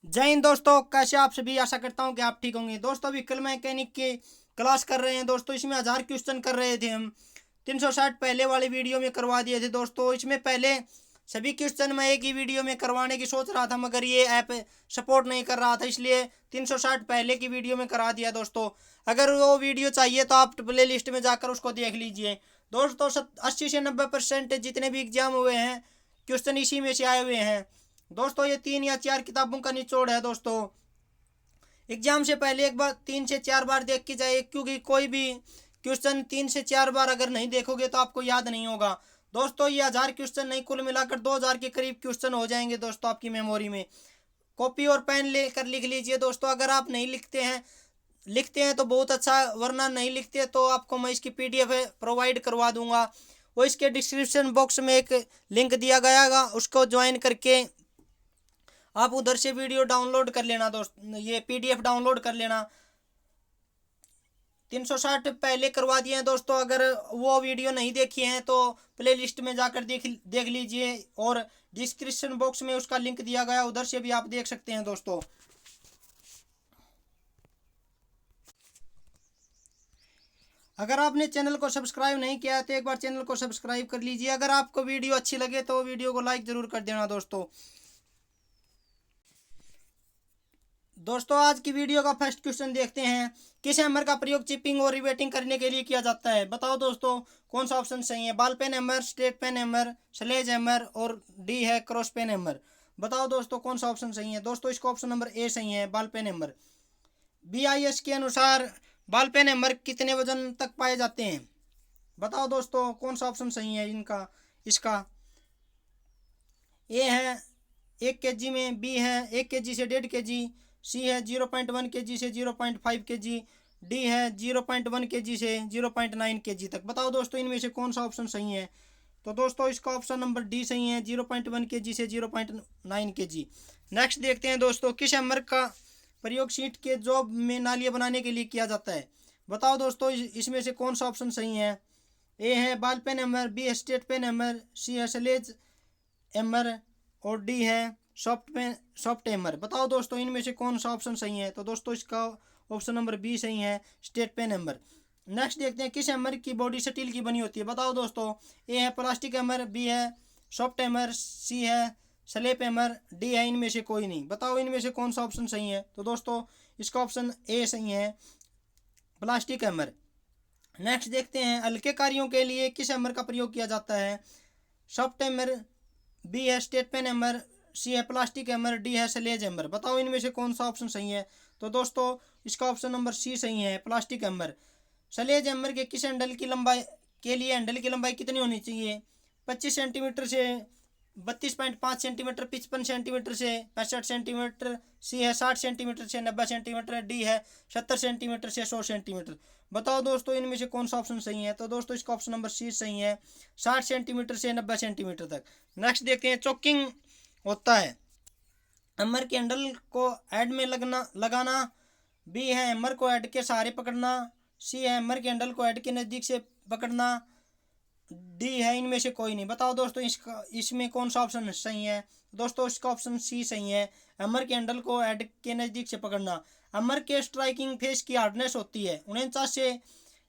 जय हिंद दोस्तों, कैसे आप सभी। आशा करता हूं कि आप ठीक होंगे। दोस्तों व्हीकल मैकेनिक की क्लास कर रहे हैं दोस्तों। इसमें 1000 क्वेश्चन कर रहे थे हम। 360 पहले वाली वीडियो में करवा दिए थे दोस्तों। इसमें पहले सभी क्वेश्चन मैं एक ही वीडियो में करवाने की सोच रहा था, मगर ये ऐप सपोर्ट नहीं कर रहा था, इसलिए 360 पहले की वीडियो में करा दिया दोस्तों। अगर वो वीडियो चाहिए तो आप प्ले लिस्ट में जाकर उसको देख लीजिए दोस्तों। 80 से 90% जितने भी एग्जाम हुए हैं क्वेश्चन इसी में से आए हुए हैं दोस्तों। ये 3 या 4 किताबों का निचोड़ है दोस्तों। एग्जाम से पहले एक बार 3 से 4 बार देख के जाए, क्योंकि कोई भी क्वेश्चन 3 से 4 बार अगर नहीं देखोगे तो आपको याद नहीं होगा दोस्तों। ये 1000 क्वेश्चन नहीं, कुल मिलाकर 2000 के करीब क्वेश्चन हो जाएंगे दोस्तों आपकी मेमोरी में। कॉपी और पेन लेकर लिख लीजिए दोस्तों। अगर आप नहीं लिखते हैं तो बहुत अच्छा, वरना नहीं लिखते तो आपको मैं इसकी पीडीएफ प्रोवाइड करवा दूंगा। वो इसके डिस्क्रिप्शन बॉक्स में एक लिंक दिया गया, उसको ज्वाइन करके आप उधर से वीडियो डाउनलोड कर लेना दोस्त, ये पीडीएफ डाउनलोड कर लेना। 360 पहले करवा दिए हैं दोस्तों। अगर वो वीडियो नहीं देखी है तो प्ले लिस्ट में जाकर देख लीजिए, और डिस्क्रिप्शन बॉक्स में उसका लिंक दिया गया, उधर से भी आप देख सकते हैं दोस्तों। अगर आपने चैनल को सब्सक्राइब नहीं किया है तो एक बार चैनल को सब्सक्राइब कर लीजिए। अगर आपको वीडियो अच्छी लगे तो वीडियो को लाइक ज़रूर कर देना दोस्तों। दोस्तों आज की वीडियो का फर्स्ट क्वेश्चन देखते हैं। किस हैमर का प्रयोग चिपिंग और रिवेटिंग करने के लिए किया जाता है? बताओ दोस्तों कौन सा ऑप्शन सही है। Ball pen hammer, straight peen hammer, sledge hammer, और डी है क्रॉस पेन हैमर। बताओ दोस्तों कौन सा ऑप्शन सही है। दोस्तों इसका ऑप्शन नंबर ए सही है, बॉल पेन हैमर। BIS के अनुसार बॉल पेन हैमर कितने वजन तक पाए जाते हैं? बताओ दोस्तों कौन सा ऑप्शन सही है इनका। इसका ए है 1 kg में, बी है 1 kg से 1.5 kg, सी है 0.1 kg से 0.5 kg, डी है 0.1 kg से 0.9 kg तक। बताओ दोस्तों इनमें से कौन सा ऑप्शन सही है। तो दोस्तों इसका ऑप्शन नंबर डी सही है, 0.1 kg से 0.9 kg। नेक्स्ट देखते हैं दोस्तों, किस हैमर का प्रयोग सीट के जॉब में नालियाँ बनाने के लिए किया जाता है? बताओ दोस्तों इसमें से कौन सा ऑप्शन सही है। ए है बॉल पेन हैमर, बी है स्ट्रेट पेन हैमर, सी है स्लेज हैमर, और डी है सॉफ्ट हैमर। बताओ दोस्तों इनमें से कौन सा ऑप्शन सही है। तो दोस्तों इसका ऑप्शन नंबर बी सही है, स्ट्रेट पेन हैमर। नेक्स्ट देखते हैं, किस हैमर की बॉडी स्टील की बनी होती है? बताओ दोस्तों ए है प्लास्टिक हैमर, बी है सॉफ्ट हैमर, सी है स्लेप हैमर, डी है इनमें से कोई नहीं। बताओ इनमें से कौन सा ऑप्शन सही है। तो दोस्तों इसका ऑप्शन ए सही है, प्लास्टिक हैमर। नेक्स्ट देखते हैं, हल्के कार्यों के लिए किस हैमर का प्रयोग किया जाता है? सॉफ्ट हैमर, बी है स्टेट पेन हैमर, सी है प्लास्टिक हैमर, डी है स्लेज हैमर। बताओ इनमें से कौन सा ऑप्शन सही है। तो दोस्तों इसका ऑप्शन नंबर सी सही है, प्लास्टिक हैमर। स्लेज हैमर के किस हैंडल की लंबाई के लिए हैंडल की लंबाई कितनी होनी चाहिए? 25 सेंटीमीटर से 32.5 सेंटीमीटर, 55 सेंटीमीटर से 65 सेंटीमीटर, सी है 60 सेंटीमीटर से 90 सेंटीमीटर, डी है 70 सेंटीमीटर से 100 सेंटीमीटर। बताओ दोस्तों इनमें से कौन सा ऑप्शन सही है। तो दोस्तों इसका ऑप्शन नंबर सी सही है, 60 सेंटीमीटर से 90 सेंटीमीटर तक। नेक्स्ट देखते हैं, चोकिंग होता है हैमर के हैंडल को हेड में लगाना, बी है हैमर को हेड के सहारे पकड़ना, सी है हैमर के हैंडल को हेड के नज़दीक से पकड़ना, डी है इनमें से कोई नहीं। बताओ दोस्तों इसमें कौन सा ऑप्शन सही है। दोस्तों इसका ऑप्शन सी सही है, हैमर के हैंडल को हेड के नज़दीक से पकड़ना। हैमर के स्ट्राइकिंग फेस की हार्डनेस होती है 49 से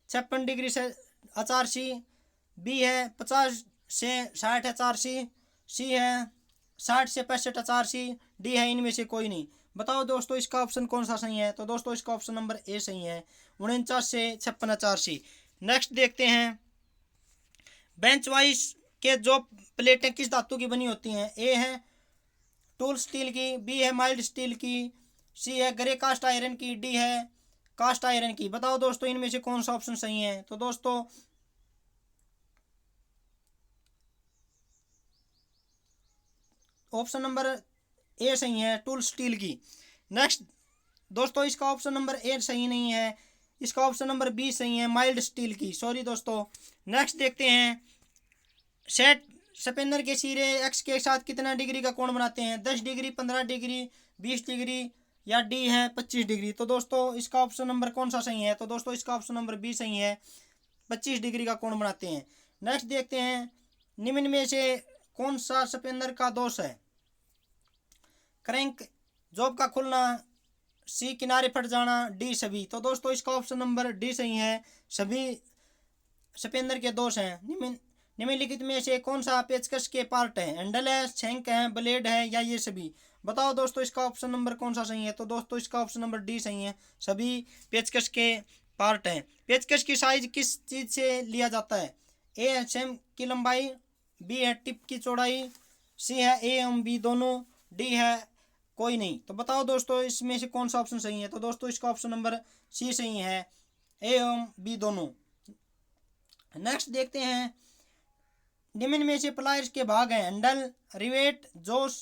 56 डिग्री से HRC, बी है 50 से 60 HRC, सी है 60 से 65 HRC, डी है इनमें से कोई नहीं। बताओ दोस्तों इसका ऑप्शन कौन सा सही है। तो दोस्तों इसका ऑप्शन नंबर ए सही है, 49 से 56 HRC। नेक्स्ट देखते हैं, बेंच वाइस के जो प्लेटें किस धातु की बनी होती हैं? ए है टूल स्टील की, बी है माइल्ड स्टील की, सी है ग्रे कास्ट आयरन की, डी है कास्ट आयरन की। बताओ दोस्तों इनमें से कौन सा ऑप्शन सही है। तो दोस्तों ऑप्शन नंबर ए सही है, टूल स्टील की। नेक्स्ट दोस्तों इसका ऑप्शन नंबर ए सही नहीं है, इसका ऑप्शन नंबर बी सही है, माइल्ड स्टील की। सॉरी दोस्तों। नेक्स्ट देखते हैं, सेट स्पिनर के सिरे एक्स के साथ कितना डिग्री का कोण बनाते हैं? 10 डिग्री, 15 डिग्री, 20 डिग्री, या डी है 25 डिग्री। तो दोस्तों इसका ऑप्शन नंबर कौन सा सही है। तो दोस्तों इसका ऑप्शन नंबर बी सही है, 25 डिग्री का कोण बनाते हैं। नेक्स्ट देखते हैं, निम्न में से कौन सा स्पिनर का दोष है? क्रैंक जॉब का खुलना, सी किनारे फट जाना, डी सभी। तो दोस्तों इसका ऑप्शन नंबर डी सही है, सभी स्पिनर के दोष हैं। निम्नलिखित में से कौन सा पेचकश के पार्ट है? हैंडल है, शंक है, ब्लेड है या ये सभी? बताओ दोस्तों इसका ऑप्शन नंबर कौन सा सही है? तो दोस्तों इसका ऑप्शन नंबर डी सही है, सभी पेचकश के पार्ट हैं। पेचकश की साइज किस चीज से लिया जाता है? ए है सेम की लंबाई, बी है टिप की चौड़ाई, सी है ए एवं बी दोनों, डी है कोई नहीं। तो बताओ दोस्तों इसमें से कौन सा ऑप्शन सही है? तो दोस्तों इसका ऑप्शन नंबर सी सही है, ए एवं बी दोनों। नेक्स्ट देखते हैं, निम्न में से प्लायर्स के भाग हैं हैंडल, रिवेट, जोश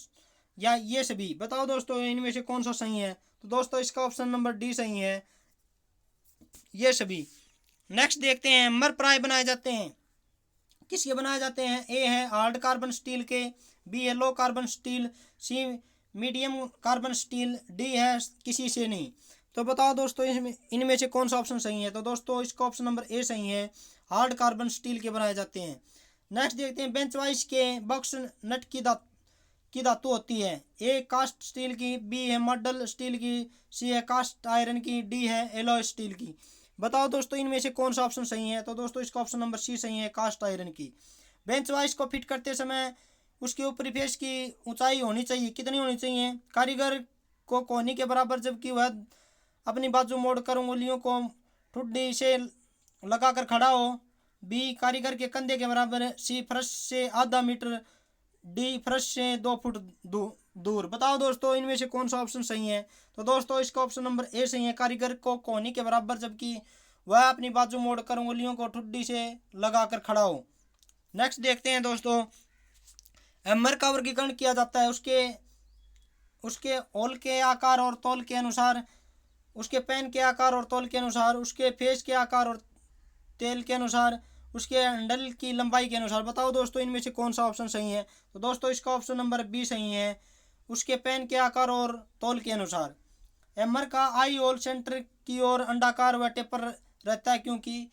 या ये सभी? बताओ दोस्तों इनमें से कौन सा सही है? तो दोस्तों इसका ऑप्शन नंबर डी सही है, ये सभी। नेक्स्ट देखते हैं, मर प्राय बनाए जाते हैं, किसके बनाए जाते हैं? ए है हार्ड कार्बन स्टील के, बी है लो कार्बन स्टील, सी मीडियम कार्बन स्टील, डी है किसी से नहीं। तो बताओ दोस्तों इनमें से कौन सा ऑप्शन सही है? तो दोस्तों इसका ऑप्शन नंबर ए सही है, हार्ड कार्बन स्टील के बनाए जाते हैं। नेक्स्ट देखते हैं, बेंच वाइस के बॉक्स नट की धातु होती है? ए कास्ट स्टील की, बी है मॉडल स्टील की, सी है कास्ट आयरन की, डी है एलॉय स्टील की? बताओ दोस्तों इनमें से कौन सा ऑप्शन सही है? तो दोस्तों इसका ऑप्शन नंबर सी सही है, कास्ट आयरन की। बेंच वाइस को फिट करते समय उसके ऊपरी फेस की ऊंचाई होनी चाहिए, कितनी होनी चाहिए? कारीगर को कोहनी के बराबर, जबकि वह अपनी बाजू मोड़कर उंगलियों को ठुड्डी से लगाकर खड़ा हो। बी कारीगर के कंधे के बराबर, सी फर्श से आधा मीटर, डी फर्श से 2 फुट दूर। बताओ दोस्तों इनमें से कौन सा ऑप्शन सही है? तो दोस्तों इसका ऑप्शन नंबर ए सही है, कारीगर को कोहनी के बराबर, जबकि वह अपनी बाजू मोड़कर उंगलियों को ठुड्डी से लगाकर खड़ा हो। नेक्स्ट देखते हैं दोस्तों, हैमर का वर्गीकरण किया जाता है उसके होल के आकार और तौल के अनुसार, उसके पेन के आकार और तौल के अनुसार, उसके फेस के आकार और तेल के अनुसार, उसके हैंडल की लंबाई के अनुसार। बताओ दोस्तों इनमें से कौन सा ऑप्शन सही है? तो दोस्तों इसका ऑप्शन नंबर बी सही है, उसके पेन के आकार और तौल के अनुसार। हैमर का आई होल सेंटर की ओर अंडाकार व टेपर रहता है क्योंकि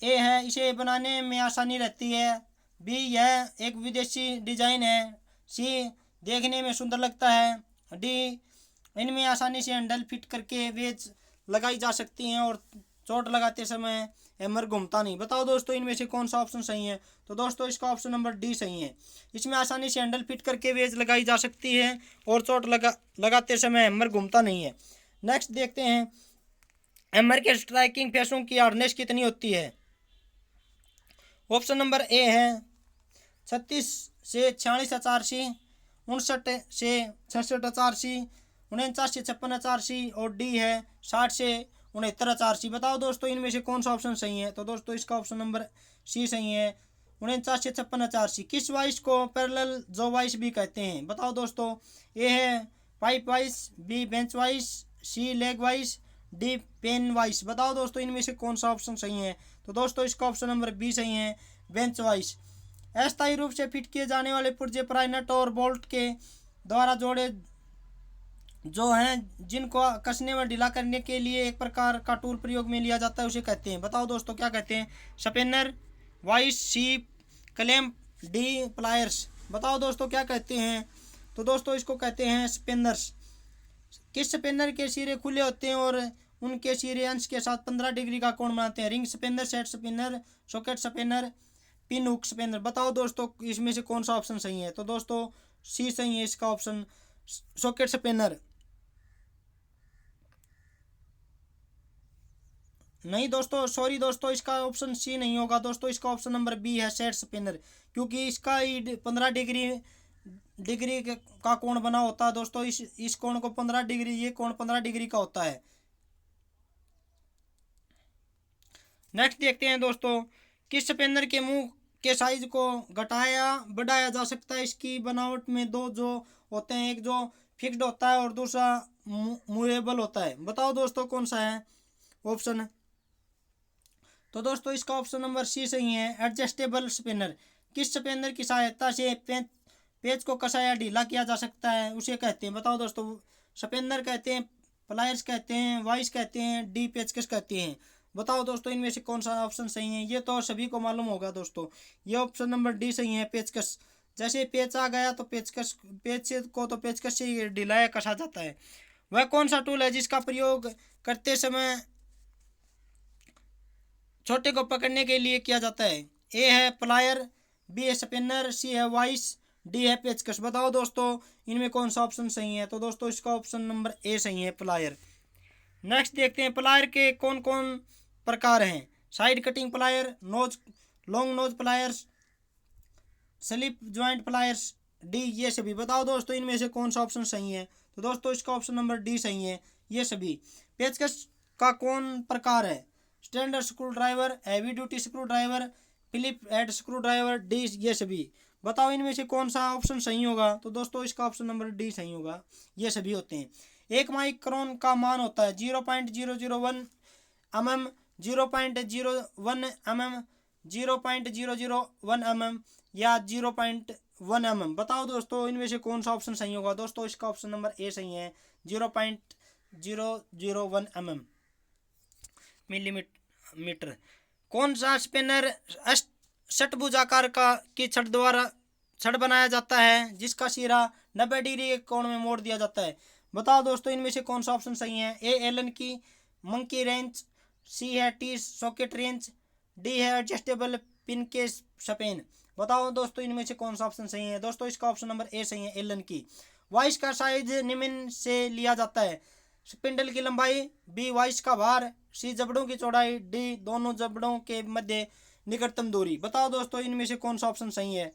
ए है इसे बनाने में आसानी रहती है, बी यह एक विदेशी डिजाइन है, सी देखने में सुंदर लगता है, डी इनमें आसानी से हैंडल फिट करके वेज लगाई जा सकती हैं और चोट लगाते समय हैमर घूमता नहीं। बताओ दोस्तों इनमें से कौन सा ऑप्शन सही है? तो दोस्तों इसका ऑप्शन नंबर डी सही है, इसमें आसानी से हैंडल फिट करके वेज लगाई जा सकती है और चोट लगाते समय हैमर घूमता नहीं है। नेक्स्ट देखते हैं, हैमर के स्ट्राइकिंग फेसों की हार्डनेस कितनी होती है? ऑप्शन नंबर ए है 36 से 46 HRC, 59 से 66 HRC, 49 से 56 HRC और डी है 60 से 69 HRC। बताओ दोस्तों इनमें से कौन सा ऑप्शन सही है? तो दोस्तों इसका ऑप्शन नंबर सी सही है, 49 से 56 HRC। किस वाइस को पैरेलल जो वाइस भी कहते हैं? बताओ दोस्तों, ए है pipe vice, B bench vice, C leg vice, D pen vice? बताओ दोस्तों इनमें से कौन सा ऑप्शन सही है? तो दोस्तों इसका ऑप्शन नंबर बी सही है, बेंच वाइस। अस्थायी रूप से फिट किए जाने वाले पुर्जे प्राय नट और बोल्ट के द्वारा जोड़े जो हैं, जिनको कसने व ढीला करने के लिए एक प्रकार का टूल प्रयोग में लिया जाता है, उसे कहते हैं? बताओ दोस्तों क्या कहते हैं? स्पिनर, वाइस, सी क्लैंप, डी प्लायर्स? बताओ दोस्तों क्या कहते हैं? तो दोस्तों इसको कहते हैं स्पिनर्स। किस स्पिनर के सिरे खुले होते हैं और उनके सिरे अंश के साथ 15 डिग्री का कोण बनाते हैं? Ring spinner, set spinner, socket spinner, pin hook spinner? बताओ दोस्तों इसमें से कौन सा ऑप्शन सही है? तो दोस्तों सी सही है, इसका ऑप्शन सॉकेट स्पिनर। नहीं दोस्तों, सॉरी दोस्तों, इसका ऑप्शन सी नहीं होगा दोस्तों, इसका ऑप्शन नंबर बी है, सेट स्पिनर, क्योंकि इसका 15 डिग्री का कोण बना होता है दोस्तों। इस कोण को 15 डिग्री, ये कोण 15 डिग्री का होता है। नेक्स्ट देखते हैं दोस्तों, किस स्पिनर के मुंह के साइज को घटाया बढ़ाया जा सकता है? इसकी बनावट में दो जो होते हैं, एक जो फिक्स्ड होता है और दूसरा मूवेबल होता है। बताओ दोस्तों कौन सा है ऑप्शन? तो दोस्तों इसका ऑप्शन नंबर सी सही है, एडजस्टेबल स्पिनर। किस स्पिनर की सहायता से पेच को कसा या ढीला किया जा सकता है, उसे कहते हैं? बताओ दोस्तों, स्पिनर कहते हैं, प्लायर्स कहते हैं, वाइस कहते हैं, डी पेचकस कहते हैं? बताओ दोस्तों इनमें से कौन सा ऑप्शन सही है? ये तो सभी को मालूम होगा दोस्तों, ये ऑप्शन नंबर डी सही है, पेचकस। जैसे पेच आ गया तो पेच को तो पेचकस से ही ढिलाया कसा जाता है। वह कौन सा टूल है जिसका प्रयोग करते समय छोटे को पकड़ने के लिए किया जाता है? ए है प्लायर, बी है स्पिनर, सी है वाइस, डी है पेचकस। बताओ दोस्तों इनमें कौन सा ऑप्शन सही है? तो दोस्तों इसका ऑप्शन नंबर ए सही है, प्लायर। नेक्स्ट देखते हैं प्लायर के कौन कौन प्रकार हैं। Side cutting plier, nose long nose pliers, slip joint pliers, D ये सभी। बताओ दोस्तों इनमें से कौन सा ऑप्शन सही है? तो दोस्तों इसका ऑप्शन नंबर डी सही है, ये सभी। पेचकस का कौन प्रकार है? Standard screwdriver, heavy duty screwdriver, Philip head screw driver, D ये सभी। बताओ इनमें से कौन सा ऑप्शन सही होगा? तो दोस्तों इसका ऑप्शन नंबर डी सही होगा, ये सभी होते हैं। एक माइक्रोन का मान होता है 0.001 mm, 0.01 mm, 0.001 mm या 0.1 mm। बताओ दोस्तों इनमें से कौन सा ऑप्शन सही होगा? दोस्तों इसका ऑप्शन नंबर ए सही है, 0.001 mm मिलीमीटर। कौन सा स्पिनर षटभुजाकार का की छड़ द्वारा छड़ बनाया जाता है जिसका सिरा 90 डिग्री के कोण में मोड़ दिया जाता है? बताओ दोस्तों इनमें से कौन सा ऑप्शन सही है? ए एलन की मंकी रेंच, सी है टी सॉकेट रेंच, डी है एडजस्टेबल पिन के स्पेन। बताओ दोस्तों इनमें से कौन सा ऑप्शन सही है? दोस्तों इसका ऑप्शन नंबर ए सही है, एलन की। वाइस का साइज निम्न से लिया जाता है। स्पिंडल की लंबाई, बी वाइस का भार, सी जबड़ों की चौड़ाई, डी दोनों जबड़ों के मध्य निकटतम दूरी। बताओ दोस्तों इनमें से कौन सा ऑप्शन सही है?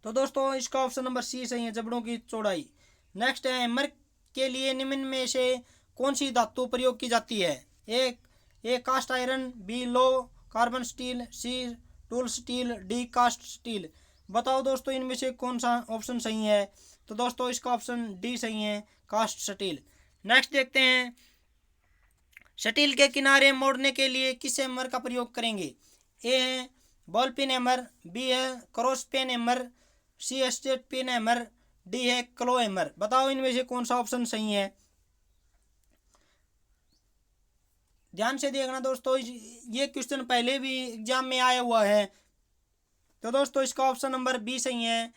तो दोस्तों इसका ऑप्शन नंबर सी सही है, जबड़ों की चौड़ाई। नेक्स्ट है हैमर के लिए निम्न में से कौन सी धातु प्रयोग की जाती है? A cast iron, B low carbon steel, C tool steel, D cast steel. बताओ दोस्तों इनमें से कौन सा ऑप्शन सही है? तो दोस्तों इसका ऑप्शन डी सही है, कास्ट स्टील। नेक्स्ट देखते हैं स्टील के किनारे मोड़ने के लिए किस हैमर का प्रयोग करेंगे? ए है बॉल पिन हैमर, बी है क्रॉस पेन हैमर, सी है स्ट्रेट पिन हैमर, डी है क्लो हैमर। बताओ इनमें से कौन सा ऑप्शन सही है? ध्यान से देखना दोस्तों, ये क्वेश्चन पहले भी एग्जाम में आया हुआ है। तो दोस्तों इसका ऑप्शन नंबर बी सही है,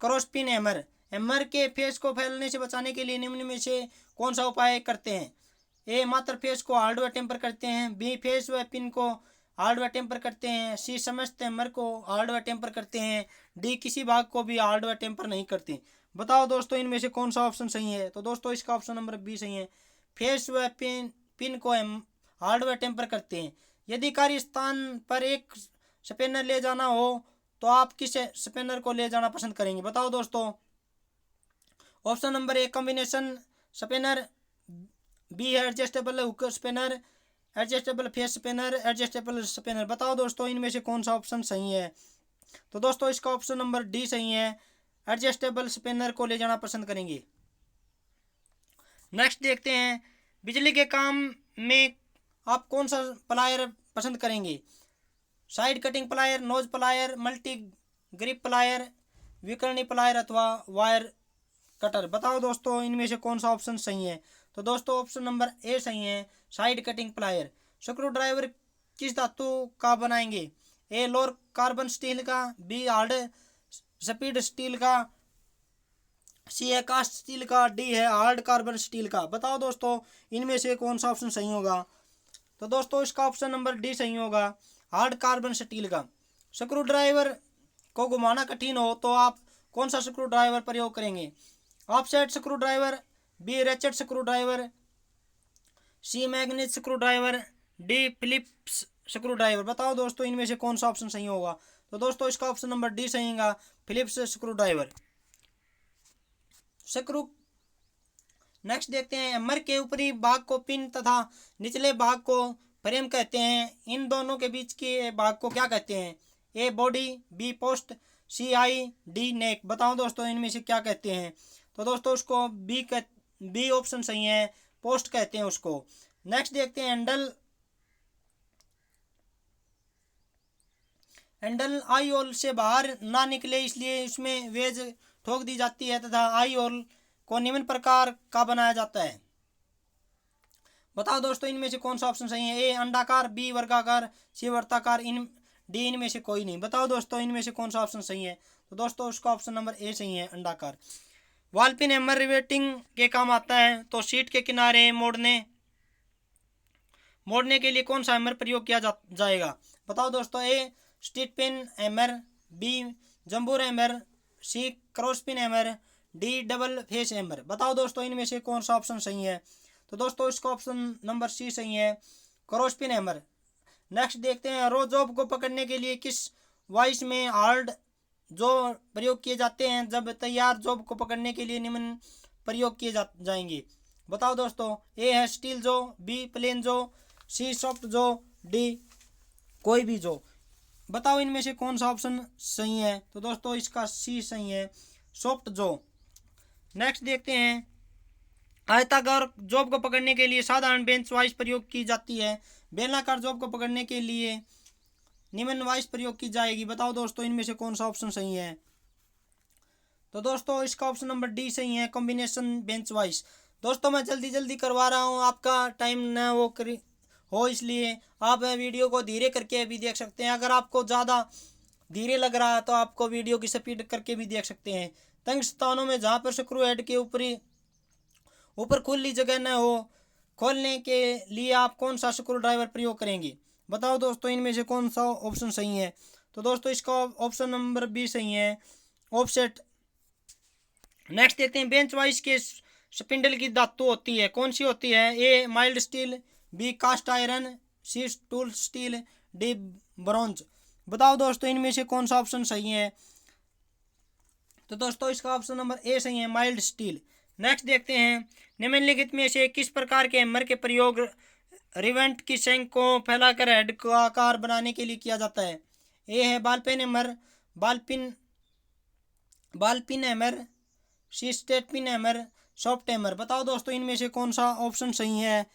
क्रॉस पिन हैमर। हैमर के फेस को फैलने से बचाने के लिए निम्न में से कौन सा उपाय करते हैं? ए मात्र फेस को हार्ड व टेम्पर करते हैं, बी फेस व पिन को हार्ड व टेम्पर करते हैं, सी समस्त हैमर को हार्ड व टेम्पर करते हैं, डी किसी भाग को भी हार्ड व टेम्पर नहीं करते। बताओ दोस्तों इनमें से कौन सा ऑप्शन सही है? तो दोस्तों इसका ऑप्शन नंबर बी सही है, फेस व पिन को हार्ड व टेम्पर करते हैं। यदि कार्य स्थान पर एक स्पिनर ले जाना हो तो आप किस स्पिनर को ले जाना पसंद करेंगे? बताओ दोस्तों। Option number A combination spinner, B है adjustable hook spinner, adjustable face spinner, adjustable spinner. बताओ दोस्तों इनमें से कौन सा ऑप्शन सही है? तो दोस्तों इसका ऑप्शन नंबर डी सही है, एडजस्टेबल स्पिनर को ले जाना पसंद करेंगे। नेक्स्ट देखते हैं बिजली के काम में आप कौन सा प्लायर पसंद करेंगे? Side cutting plier, nose plier, multi grip plier, विकर्णी प्लायर अथवा वायर कटर। बताओ दोस्तों इनमें से कौन सा ऑप्शन सही है? तो दोस्तों ऑप्शन नंबर ए सही है, side cutting plier. Screw driver किस धातु का बनाएंगे? ए लोर कार्बन स्टील का, बी हार्ड स्पीड स्टील का, सी है कास्ट स्टील का, डी है हार्ड कार्बन स्टील का। बताओ दोस्तों इनमें से कौन सा ऑप्शन सही होगा? तो दोस्तों इसका ऑप्शन नंबर डी सही होगा, हार्ड कार्बन स्टील का। स्क्रू ड्राइवर को घुमाना कठिन हो तो आप कौन सा स्क्रू ड्राइवर प्रयोग करेंगे? Offset screw driver, B ratchet screw driver, C magnet screw driver, D Phillips screw driver. बताओ दोस्तों इनमें से कौन सा ऑप्शन सही होगा? तो दोस्तों इसका ऑप्शन नंबर डी सही होगा, Phillips screw driver. Screw next देखते हैं हैमर के ऊपरी भाग को पिन तथा निचले भाग को फ्रेम कहते हैं। इन दोनों के बीच के भाग को क्या कहते हैं? A body, B post, C eye, D neck. बताओ दोस्तों इनमें से क्या कहते हैं? तो दोस्तों उसको बी ऑप्शन सही है, पोस्ट कहते हैं उसको। नेक्स्ट देखते हैं हैंडल आई होल से बाहर ना निकले इसलिए उसमें वेज ठोक दी जाती है तथा आई होल को निम्न प्रकार का बनाया जाता है। बताओ दोस्तों इनमें से कौन सा ऑप्शन सही है? ए अंडाकार, बी वर्गाकार, सी वृत्ताकार, डी इनमें से कोई नहीं। बताओ दोस्तों इनमें से कौन सा ऑप्शन सही है? तो दोस्तों इसका ऑप्शन नंबर ए सही है, अंडाकार। बॉल पिन हैमर रिवेटिंग के काम आता है। तो सीट के किनारे मोड़ने के लिए कौन सा हैमर प्रयोग किया जाएगा? बताओ दोस्तों। A street pin hammer, B जंबूर hammer, C cross pin hammer, D double face hammer. बताओ दोस्तों इनमें से कौन सा ऑप्शन सही है? तो दोस्तों इसका ऑप्शन नंबर सी सही है, क्रॉस पिन हैमर। नेक्स्ट देखते हैं, रो जॉब को पकड़ने के लिए किस वॉइस में हार्ड जो प्रयोग किए जाते हैं जब तैयार जॉब को पकड़ने के लिए निम्न प्रयोग किए जाएंगे। बताओ दोस्तों। ए है स्टील जो, बी प्लेन जो, सी सॉफ्ट जो, डी कोई भी जो। बताओ इनमें से कौन सा ऑप्शन सही है? तो दोस्तों इसका सी सही है, सॉफ्ट जो। नेक्स्ट देखते हैं, आयताकार जॉब को पकड़ने के लिए साधारण बेंच वाइस प्रयोग की जाती है, बेलनाकार जॉब को पकड़ने के लिए निम्न वाइस प्रयोग की जाएगी। बताओ दोस्तों इनमें से कौन सा ऑप्शन सही है? तो दोस्तों इसका ऑप्शन नंबर डी सही है, कॉम्बिनेशन बेंच वाइस। दोस्तों मैं जल्दी करवा रहा हूँ, आपका टाइम ना वो हो, इसलिए आप वीडियो को धीरे करके भी देख सकते हैं। अगर आपको ज़्यादा धीरे लग रहा है तो आपको वीडियो की स्पीड करके भी देख सकते हैं। तंग स्थानों में जहाँ पर स्क्रू हेड के ऊपर खुली जगह न हो, खोलने के लिए आप कौन सा स्क्रू ड्राइवर प्रयोग करेंगे? बताओ दोस्तों इनमें से कौन सा ऑप्शन सही है? तो दोस्तों इसका ऑप्शन नंबर बी सही है, ऑफसेट। नेक्स्ट देखते हैं, बेंच वाइस के स्पिंडल की धातु होती है, कौन सी होती है? A mild steel, B cast iron, C tool steel, D bronze. बताओ दोस्तों इनमें से कौन सा ऑप्शन सही है? तो दोस्तों इसका ऑप्शन नंबर ए सही है, माइल्ड स्टील। नेक्स्ट देखते हैं, निम्नलिखित में से किस प्रकार के हैमर के प्रयोग रिवेंट की शंख को फैलाकर हेड का आकार बनाने के लिए किया जाता है? ए है ball pen hammer, ball pin hammer, C straight pin hammer, soft hammer. बताओ दोस्तों इनमें से कौन सा ऑप्शन सही है?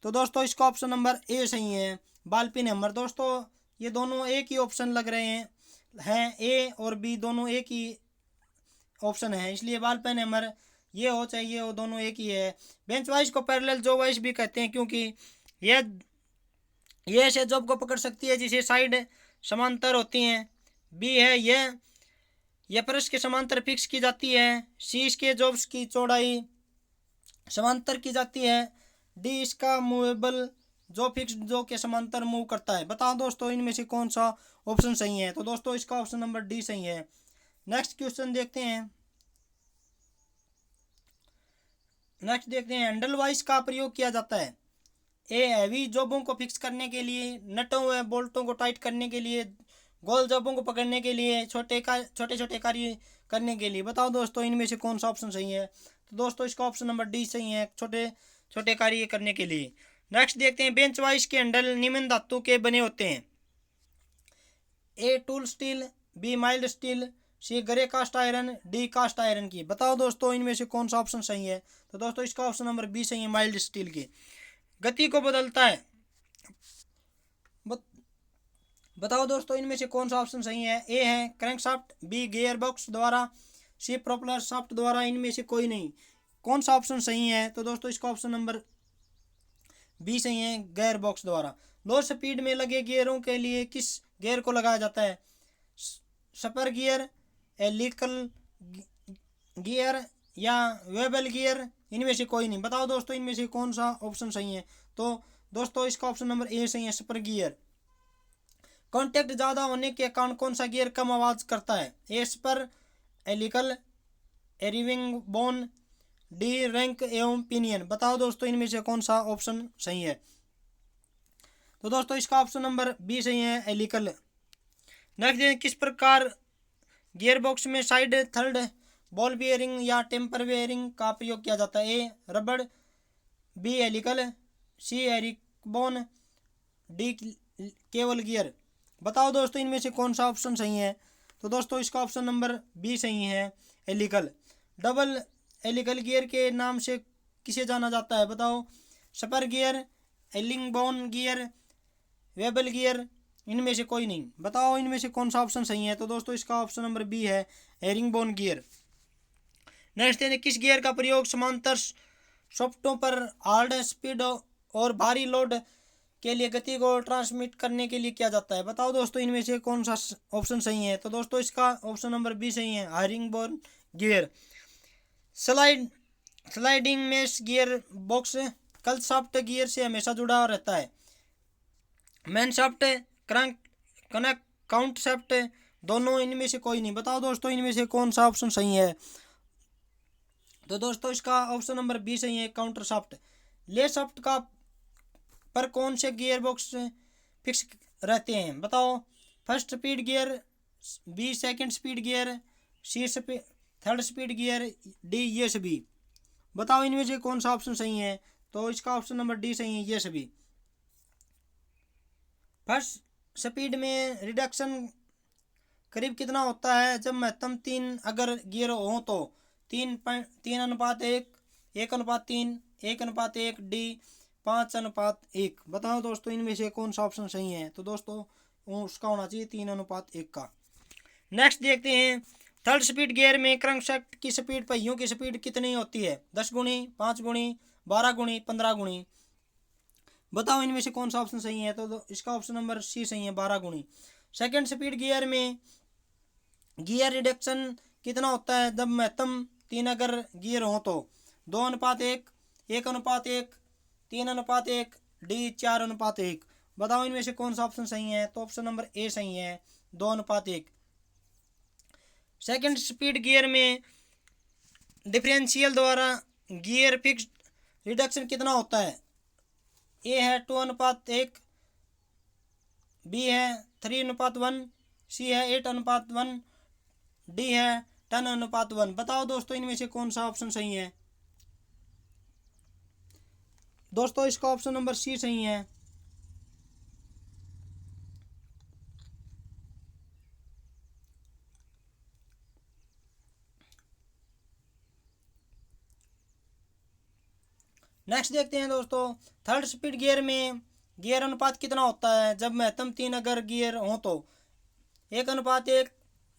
तो दोस्तों इसका ऑप्शन नंबर ए सही है, बॉल पिन हैमर। दोस्तों ये दोनों एक ही ऑप्शन लग रहे हैं ए और बी दोनों एक ही ऑप्शन है, इसलिए बॉल पेन हैमर ये हो चाहिए, वो दोनों एक ही है। बेंच वाइस को पैरेलल जॉब वाइस भी कहते हैं, क्योंकि ये ऐसे जॉब को पकड़ सकती है जिसे साइड समांतर होती हैं। बी है यह फर्श के समांतर फिक्स की जाती है। सी इसके जॉब्स की चौड़ाई समांतर की जाती है। डी इसका मूवेबल जो फिक्स जो के समांतर मूव करता है। बताओ दोस्तों इनमें से कौन सा ऑप्शन सही है? तो दोस्तों इसका ऑप्शन नंबर डी सही है। नेक्स्ट क्वेश्चन देखते हैं, हैंडल वाइस का प्रयोग किया जाता है। ए हैवी जॉबों को फिक्स करने के लिए, नटों व बोल्टों को टाइट करने के लिए, गोल जॉबों को पकड़ने के लिए, छोटे छोटे कार्य करने के लिए। बताओ दोस्तों इनमें से कौन सा ऑप्शन सही है? तो दोस्तों इसका ऑप्शन नंबर डी सही है, छोटे छोटे कार्य करने के लिए। नेक्स्ट देखते हैं, बेंच वाइस के हैंडल निम्न धातु के बने होते हैं। A tool steel, B mild steel, C grey cast iron, D cast iron की। बताओ दोस्तों इनमें से कौन सा ऑप्शन सही है? तो दोस्तों इसका ऑप्शन नंबर बी सही है, माइल्ड स्टील की। गति को बदलता है। बताओ दोस्तों इनमें से कौन सा ऑप्शन सही है? ए है क्रैंकशाफ्ट, बी गियर बॉक्स द्वारा, सी प्रोपेलर शाफ्ट द्वारा। इनमें से कोई नहीं। कौन सा ऑप्शन सही है? तो दोस्तों इसका ऑप्शन नंबर बी सही है, गियर बॉक्स द्वारा। लो स्पीड में लगे गियरों के लिए किस गियर को लगाया जाता है? स्पर गियर, एलिकल गियर या वेबल गियर। इनमें से कोई नहीं। बताओ दोस्तों इनमें से कौन सा ऑप्शन सही है? तो दोस्तों इसका ऑप्शन नंबर ए सही है, स्पर गियर। कॉन्टैक्ट ज़्यादा होने के कारण कौन सा गियर कम आवाज़ करता है? ए स्पर, एलिकल, एरिविंग बोन, डी रैंक एवं पिनियन। बताओ दोस्तों इनमें से कौन सा ऑप्शन सही है? तो दोस्तों इसका ऑप्शन नंबर बी सही है, एलिकल। नेक्स्ट, किस प्रकार गियर बॉक्स में साइड थर्ड बॉल बियरिंग या टेम्पर बियरिंग का प्रयोग किया जाता है? ए रबड़, बी एलिकल, सी एरिकबोन, डी केवल गियर। बताओ दोस्तों इनमें से कौन सा ऑप्शन सही है? तो दोस्तों इसका ऑप्शन नंबर बी सही है, एलिकल। डबल एलिकल गियर के नाम से किसे जाना जाता है? बताओ। Spur gear, herringbone gear, bevel gear. इनमें से कोई नहीं। बताओ इनमें से कौन सा ऑप्शन सही है? तो दोस्तों इसका ऑप्शन नंबर बी है, एरिंगबोन गियर। नेक्स्ट है, किस गियर का प्रयोग समांतर सॉफ्टों पर हार्ड स्पीड और भारी लोड के लिए गति को ट्रांसमिट करने के लिए किया जाता है। बताओ दोस्तों इनमें से कौन सा ऑप्शन सही है। तो दोस्तों इसका ऑप्शन नंबर बी सही है, herringbone gear. Sliding mesh gear box कल शाफ्ट गियर से हमेशा जुड़ा रहता है। Man shaft, crank connect, count shaft, दोनों इनमें से कोई नहीं। बताओ दोस्तों इनमें से कौन सा ऑप्शन सही है। तो दोस्तों इसका ऑप्शन नंबर बी सही है, काउंटर शाफ्ट। ले शाफ्ट का पर कौन से गियर बॉक्स फिक्स रहते हैं। बताओ, first speed gear, B second speed gear, C third speed gear, D ये सभी। बताओ इनमें से कौन सा ऑप्शन सही है। तो इसका ऑप्शन नंबर डी सही है, ये सभी। फर्स्ट स्पीड में रिडक्शन करीब कितना होता है जब महत्तम 3 अगर गियर हो तो 3:1, 1:3, 1:1, डी 5:1। बताओ दोस्तों इनमें से कौन सा ऑप्शन सही है। तो दोस्तों उसका होना चाहिए 3:1 का। नेक्स्ट देखते हैं, थर्ड स्पीड गियर में क्रैंकशाफ्ट की स्पीड, पहियों की स्पीड कितनी होती है। 10 गुणी, 5 गुणी, 12 गुणी, 15 गुणी। बताओ इनमें से कौन सा ऑप्शन सही है। तो इसका ऑप्शन नंबर सी सही है, 12 गुणी। सेकंड स्पीड गियर में गियर रिडक्शन कितना होता है जब महत्तम 3 अगर गियर हो तो 2:1, 1:1, 3:1, डी 4:1। बताओ इनमें से कौन सा ऑप्शन सही है। तो ऑप्शन नंबर ए सही है, 2:1। सेकंड स्पीड गियर में डिफरेंशियल द्वारा गियर फिक्स रिडक्शन कितना होता है। ए है 2:1, बी है 3:1, सी है 8:1, डी है 10:1। बताओ दोस्तों इनमें से कौन सा ऑप्शन सही है। दोस्तों इसका ऑप्शन नंबर सी सही है। नेक्स्ट देखते हैं दोस्तों, थर्ड स्पीड गियर में गियर अनुपात कितना होता है जब महत्तम 3 अगर गियर हो तो 1:1,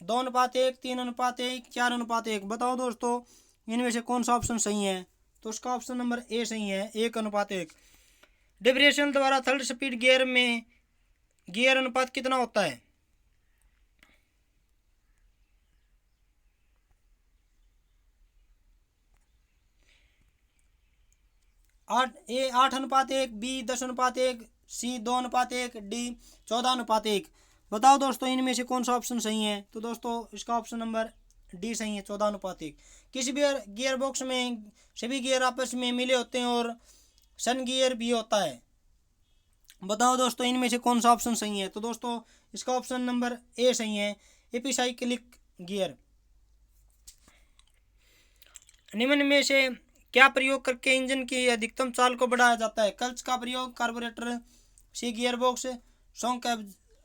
2:1, 3:1, 4:1। बताओ दोस्तों इनमें से कौन सा ऑप्शन सही है। तो उसका ऑप्शन नंबर ए सही है, 1:1। डिफरेंशियल द्वारा थर्ड स्पीड गियर में गियर अनुपात कितना होता है। 8:1, बी 10:1, सी 2:1, डी 14:1। बताओ दोस्तों इनमें से कौन सा ऑप्शन सही है। तो दोस्तों इसका ऑप्शन नंबर डी सही है, 14:1। किसी भी गियर बॉक्स में सभी गियर आपस में मिले होते हैं और सन गियर भी होता है। बताओ दोस्तों इनमें से कौन सा ऑप्शन सही है। तो दोस्तों इसका ऑप्शन नंबर ए सही है, एपिसाइक्लिक गियर। निम्न में से क्या प्रयोग करके इंजन की अधिकतम चाल को बढ़ाया जाता है। क्लच का प्रयोग, कार्बोरेटर, सी गियर बॉक्स, शॉक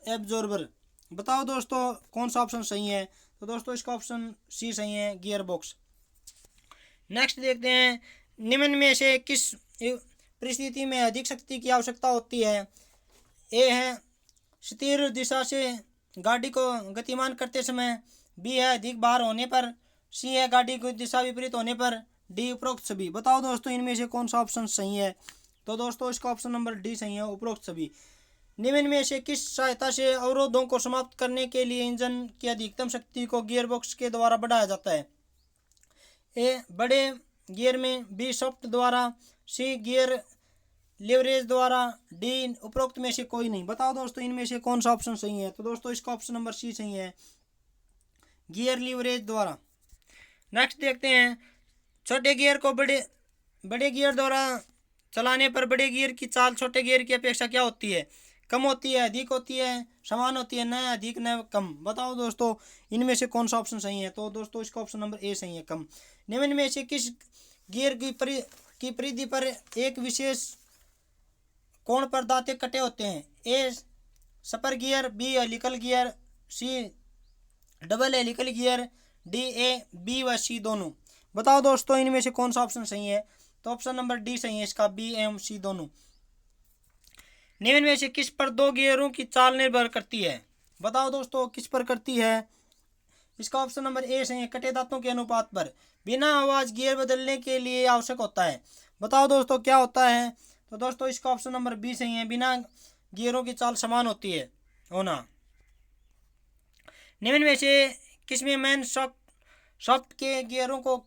एब्जॉर्बर। बताओ दोस्तों कौन सा ऑप्शन सही है। तो दोस्तों इसका ऑप्शन सी सही है, गियर बॉक्स। नेक्स्ट देखते हैं, निम्न में से किस परिस्थिति में अधिक शक्ति की आवश्यकता होती है। ए है स्थिर दिशा से गाड़ी को गतिमान करते समय, बी है अधिक भार होने पर, सी है गाड़ी की दिशा विपरीत होने पर, डी उपरोक्त सभी। बताओ दोस्तों इनमें से कौन सा ऑप्शन सही है। तो दोस्तों इसका ऑप्शन नंबर डी सही है, उपरोक्त सभी। निम्न में से किस सहायता से अवरोधों को समाप्त करने के लिए इंजन की अधिकतम शक्ति को गियरबॉक्स के द्वारा बढ़ाया जाता है। ए बड़े गियर में, बी शाफ्ट द्वारा, सी गियर लीवरेज द्वारा, डी उपरोक्त में से कोई नहीं। बताओ दोस्तों इनमें से कौन सा ऑप्शन सही है। तो दोस्तों इसका ऑप्शन नंबर सी सही है, गियर लीवरेज द्वारा। नेक्स्ट देखते हैं, छोटे गियर को बड़े गियर द्वारा चलाने पर बड़े गियर की चाल छोटे गियर की अपेक्षा क्या होती है। कम होती है, अधिक होती है, समान होती है, न अधिक न कम। बताओ दोस्तों इनमें से कौन सा ऑप्शन सही है। तो दोस्तों इसका ऑप्शन नंबर ए सही है, कम। निम्न में से किस गियर की परिधि पर एक विशेष कोण पर दांते कटे होते हैं। A spur gear, B helical gear, C double helical gear, D A B व सी दोनों। बताओ दोस्तों इनमें से कौन सा ऑप्शन सही है। तो ऑप्शन नंबर डी सही है, इसका बी एवं सी दोनों। निम्न में से किस पर दो गियरों की चाल निर्भर करती है। बताओ दोस्तों किस पर करती है। इसका ऑप्शन नंबर ए सही है, कटे दांतों के अनुपात पर। बिना आवाज गियर बदलने के लिए आवश्यक होता है। बताओ दोस्तों क्या होता है। तो दोस्तों इसका ऑप्शन नंबर बी सही है, बिना गियरों की चाल समान होती है होना। निम्न में से किसमें मैन सॉफ्ट के गियरों को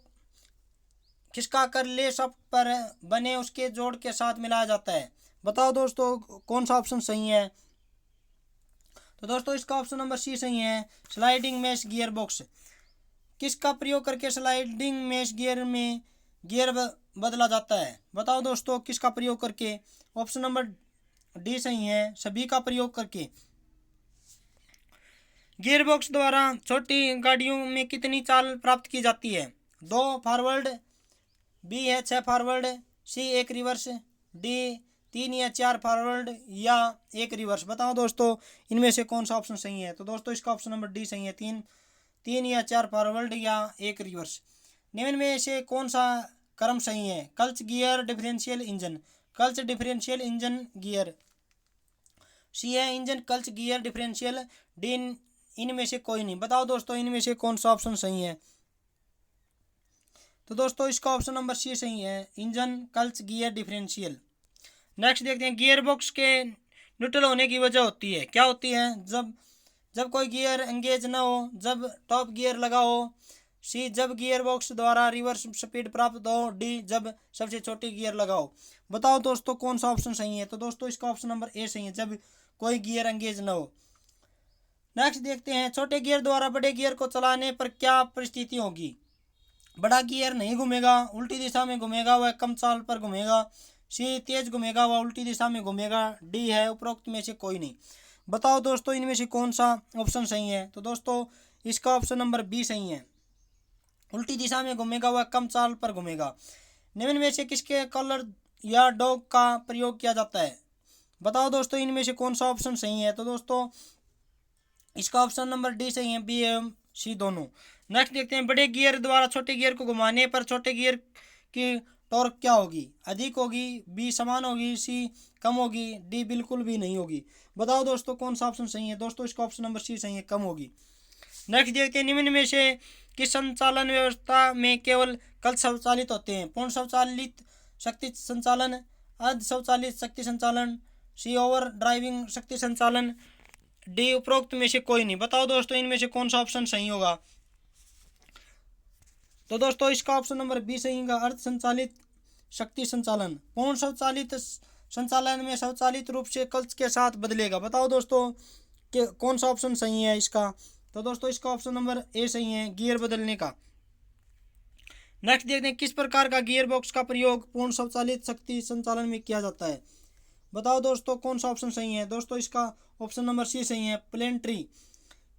खिसका कर ले सॉफ्ट पर बने उसके जोड़ के साथ मिलाया जाता है? बताओ दोस्तों कौन सा ऑप्शन सही है। तो दोस्तों इसका ऑप्शन नंबर सी सही है, स्लाइडिंग मैश गियर बॉक्स। किसका प्रयोग करके स्लाइडिंग मैश गियर में गियर बदला जाता है? बताओ दोस्तों किसका प्रयोग करके। ऑप्शन नंबर डी सही है, सभी का प्रयोग करके। गियर बॉक्स द्वारा छोटी गाड़ियों में कितनी चाल प्राप्त की जाती है? 2 फॉरवर्ड, बी है 6 फॉरवर्ड, सी 1 रिवर्स, डी 3 या 4 फॉरवर्ड या 1 रिवर्स। बताओ दोस्तों इनमें से कौन सा ऑप्शन सही है। तो दोस्तों इसका ऑप्शन नंबर डी सही है, तीन या 4 फॉरवर्ड या 1 रिवर्स। निम्न में से कौन सा क्रम सही है? Clutch gear, differential engine. Clutch, differential engine, gear. C है engine, clutch, gear, differential, D इनमें से कोई नहीं। बताओ दोस्तों इनमें से कौन सा ऑप्शन सही है। तो दोस्तों इसका ऑप्शन नंबर सी सही है, engine, clutch, gear, differential. Next देखते हैं, गियर बॉक्स के न्यूट्रल होने की वजह होती है, क्या होती है? जब जब कोई गियर एंगेज ना हो, जब टॉप गियर लगा हो, सी जब गियर बॉक्स द्वारा रिवर्स स्पीड प्राप्त हो, डी जब सबसे छोटी गियर लगाओ। बताओ दोस्तों कौन सा ऑप्शन सही है। तो दोस्तों इसका ऑप्शन नंबर ए सही है, जब कोई गियर एंगेज ना हो। नेक्स्ट देखते हैं, छोटे गियर द्वारा बड़े गियर को चलाने पर क्या परिस्थिति होगी? बड़ा गियर नहीं घूमेगा, उल्टी दिशा में घूमेगा, वह कम चाल पर घूमेगा, सी तेज घूमेगा, वह उल्टी दिशा में घूमेगा, डी है उपरोक्त में से कोई नहीं। बताओ दोस्तों इनमें से कौन सा ऑप्शन सही है। तो दोस्तों इसका ऑप्शन नंबर बी सही है, उल्टी दिशा में घूमेगा, वह कम चाल पर घूमेगा। निम्न में से किसके कलर या डॉग का प्रयोग किया जाता है? बताओ दोस्तों इनमें से कौन सा ऑप्शन सही है। तो दोस्तों इसका ऑप्शन नंबर डी सही है, बी एवं सी दोनों। नेक्स्ट देखते हैं, बड़े गियर द्वारा छोटे गियर को घुमाने पर छोटे गियर की टॉर्क क्या होगी? अधिक होगी, बी समान होगी, सी कम होगी, डी बिल्कुल भी नहीं होगी। बताओ दोस्तों कौन सा ऑप्शन सही है। दोस्तों इसका ऑप्शन नंबर सी सही है, कम होगी। नेक्स्ट देखते हैं, निम्न में से किस संचालन व्यवस्था में केवल कल स्वचालित होते हैं? पूर्ण स्वचालित शक्ति संचालन, अर्ध स्वचालित शक्ति संचालन, सी ओवर ड्राइविंग शक्ति संचालन, डी उपरोक्त में से कोई नहीं। बताओ दोस्तों इनमें से कौन सा ऑप्शन सही होगा। तो दोस्तों इसका ऑप्शन नंबर बी सही होगा, अर्ध संचालित शक्ति संचालन। पूर्ण स्वचालित संचालन में स्वचालित रूप से क्लच के साथ बदलेगा। बताओ दोस्तों कि कौन सा ऑप्शन सही है इसका। तो दोस्तों इसका ऑप्शन नंबर ए सही है, गियर बदलने का। नेक्स्ट देखते हैं, किस प्रकार का गियर बॉक्स का प्रयोग पूर्ण स्वचालित शक्ति संचालन में किया जाता है? बताओ दोस्तों कौन सा ऑप्शन सही है। दोस्तों इसका ऑप्शन नंबर सी सही है, प्लेनेटरी।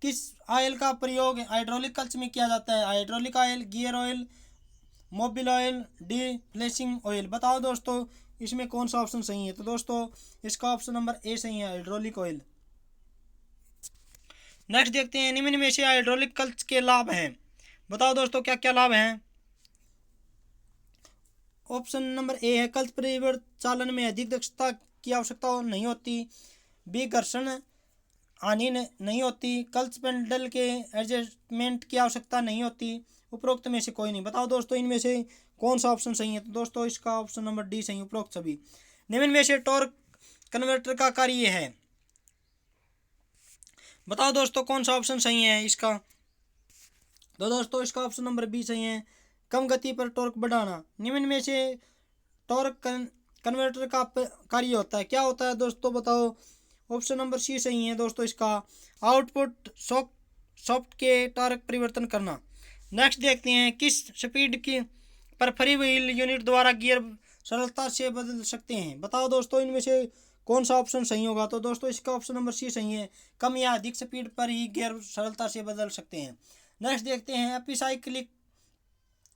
किस ऑयल का प्रयोग हाइड्रोलिक क्लच में किया जाता है? Hydraulic oil, gear oil, Mobil oil, D flashing oil. बताओ दोस्तों इसमें कौन सा ऑप्शन सही है। तो दोस्तों इसका ऑप्शन नंबर ए सही है, हाइड्रोलिक ऑयल। नेक्स्ट देखते हैं, निम्न में से हाइड्रोलिक क्लच के लाभ हैं। बताओ दोस्तों क्या क्या लाभ हैं। ऑप्शन नंबर ए है, क्लच परिचालन में अधिक दक्षता की आवश्यकता नहीं होती, बी घर्षण हानि नहीं होती, क्लच पेडल के एडजस्टमेंट की आवश्यकता नहीं होती, उपरोक्त में से कोई नहीं। बताओ दोस्तों इनमें से कौन सा ऑप्शन सही है। तो दोस्तों इसका ऑप्शन नंबर डी सही, उपरोक्त सभी। निम्न में से टॉर्क कन्वर्टर का कार्य ये है। बताओ दोस्तों कौन सा ऑप्शन सही है इसका। तो दोस्तों इसका ऑप्शन नंबर बी सही है, कम गति पर टॉर्क बढ़ाना। निम्न में से टॉर्क कन्वर्टर का कार्य होता है, क्या होता है दोस्तों बताओ। ऑप्शन नंबर सी सही है दोस्तों, इसका आउटपुट सॉफ्ट के टॉर्क परिवर्तन करना। नेक्स्ट देखते हैं, किस स्पीड की पर फ्री व्हील यूनिट द्वारा गियर सरलता से बदल सकते हैं। बताओ दोस्तों इनमें से कौन सा ऑप्शन सही होगा। तो दोस्तों इसका ऑप्शन नंबर सी सही है, कम या अधिक स्पीड पर ही गियर सरलता से बदल सकते हैं। नेक्स्ट देखते हैं, एपिसाइक्लिक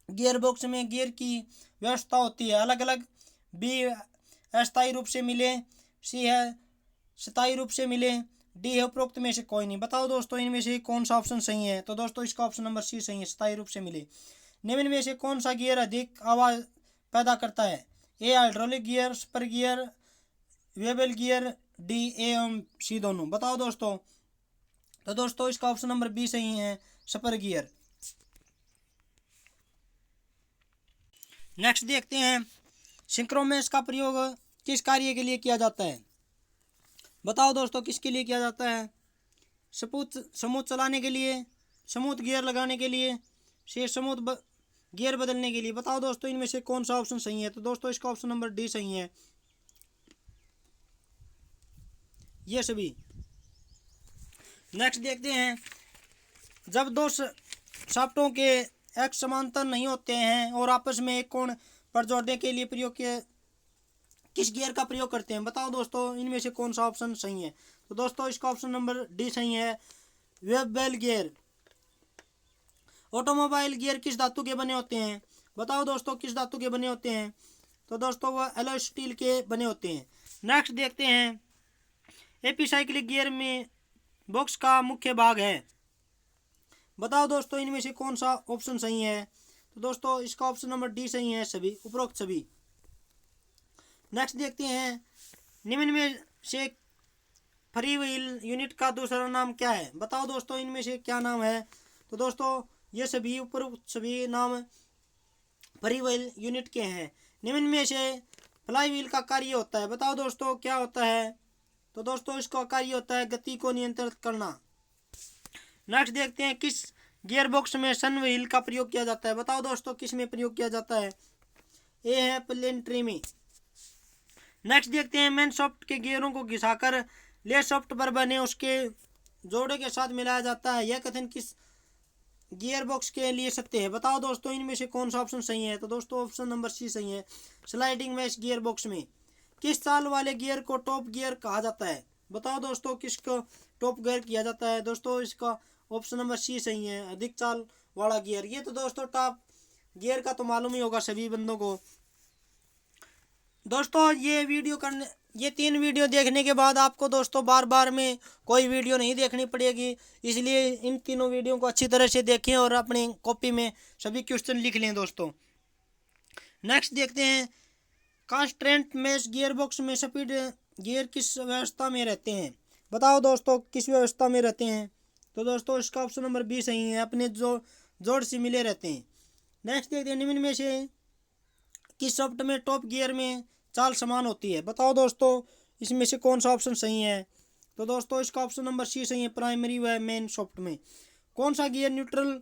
गियर बॉक्स में गियर की व्यवस्था होती है, अलग अलग, बी अस्थायी रूप से मिले, सी है स्थायी रूप से मिले, डी है उपरोक्त में से कोई नहीं। बताओ दोस्तों इनमें से कौन सा ऑप्शन सही है। तो दोस्तों इसका ऑप्शन नंबर सी सही है, स्थायी रूप से मिले। निम्न में से कौन सा गियर अधिक आवाज़ पैदा करता है? A hydraulic gear, super gear, bevel gear, D A एवं सी दोनों। बताओ दोस्तों। तो दोस्तों इसका ऑप्शन नंबर बी सही है, सुपर गियर। नेक्स्ट देखते हैं, सिंक्रोमेश का प्रयोग किस कार्य के लिए किया जाता है? बताओ दोस्तों, किसके लिए किया जाता है? समूथ चलाने के लिए, समूथ गियर लगाने के लिए, से गियर बदलने के लिए। बताओ दोस्तों, इनमें से कौन सा ऑप्शन सही है? तो दोस्तों इसका ऑप्शन नंबर डी सही है, ये सभी। नेक्स्ट देखते हैं, जब दो शाफ्टों के एक समांतर नहीं होते हैं और आपस में एक कोण पर जोड़ने के लिए प्रयोग के किस गियर का प्रयोग करते हैं? बताओ दोस्तों, इनमें से कौन सा ऑप्शन सही है? तो दोस्तों इसका ऑप्शन नंबर डी सही है, bevel gear. Automobile gear किस धातु के बने होते हैं? बताओ दोस्तों, किस धातु के बने होते हैं? तो दोस्तों वह एलॉय स्टील के बने होते हैं। नेक्स्ट देखते हैं, एपीसाइक्लिक गियर में बॉक्स का मुख्य भाग है। बताओ दोस्तों, इनमें से कौन सा ऑप्शन सही है? तो दोस्तों इसका ऑप्शन नंबर डी सही है, सभी उपरोक्त सभी। नेक्स्ट देखते हैं, निम्न में से फ्री व्हील यूनिट का दूसरा नाम क्या है? बताओ दोस्तों, इनमें से क्या नाम है? तो दोस्तों ये सभी उपरोक्त सभी नाम फ्री व्हील यूनिट के हैं। निम्न में से फ्लाई व्हील का कार्य होता है। बताओ दोस्तों क्या होता है? तो दोस्तों इसका कार्य होता है गति को नियंत्रित करना। नेक्स्ट देखते हैं, किस गियर बॉक्स में सन व्हील का प्रयोग किया जाता है? बताओ दोस्तों, किस में प्रयोग किया जाता है? ए है प्लेन ट्री में। नेक्स्ट देखते हैं, मैन सॉफ्ट के गियरों को घिसाकर ले सॉफ्ट पर बने उसके जोड़े के साथ मिलाया जाता है। यह कथन किस गियर बॉक्स के लिए सत्य है? बताओ दोस्तों, इनमें से कौन सा ऑप्शन सही है? तो दोस्तों ऑप्शन नंबर सी सही है, स्लाइडिंग मैश गियर बॉक्स में। किस चाल वाले गियर को टॉप गियर कहा जाता है? बताओ दोस्तों, किसको टॉप गियर किया जाता है? दोस्तों इसका ऑप्शन नंबर सी सही है, अधिक चाल वाला गियर। ये तो दोस्तों टॉप गियर का तो मालूम ही होगा सभी बंदों को। दोस्तों ये 3 वीडियो देखने के बाद आपको दोस्तों बार बार में कोई वीडियो नहीं देखनी पड़ेगी, इसलिए इन तीनों वीडियो को अच्छी तरह से देखें और अपनी कॉपी में सभी क्वेश्चन लिख लें दोस्तों। नेक्स्ट देखते हैं, कांस्टेंट मैश गियर बॉक्स में स्पीड गियर किस व्यवस्था में रहते हैं? बताओ दोस्तों, किस व्यवस्था में रहते हैं? तो दोस्तों इसका ऑप्शन नंबर बी सही है, अपने जोड़ से मिले रहते हैं। नेक्स्ट देखते हैं, निम्न में से किस सॉफ्ट में टॉप गियर में चाल समान होती है? बताओ दोस्तों, इसमें से कौन सा ऑप्शन सही है? तो दोस्तों इसका ऑप्शन नंबर सी सही है, प्राइमरी व मेन सॉफ्ट में। कौन सा गियर न्यूट्रल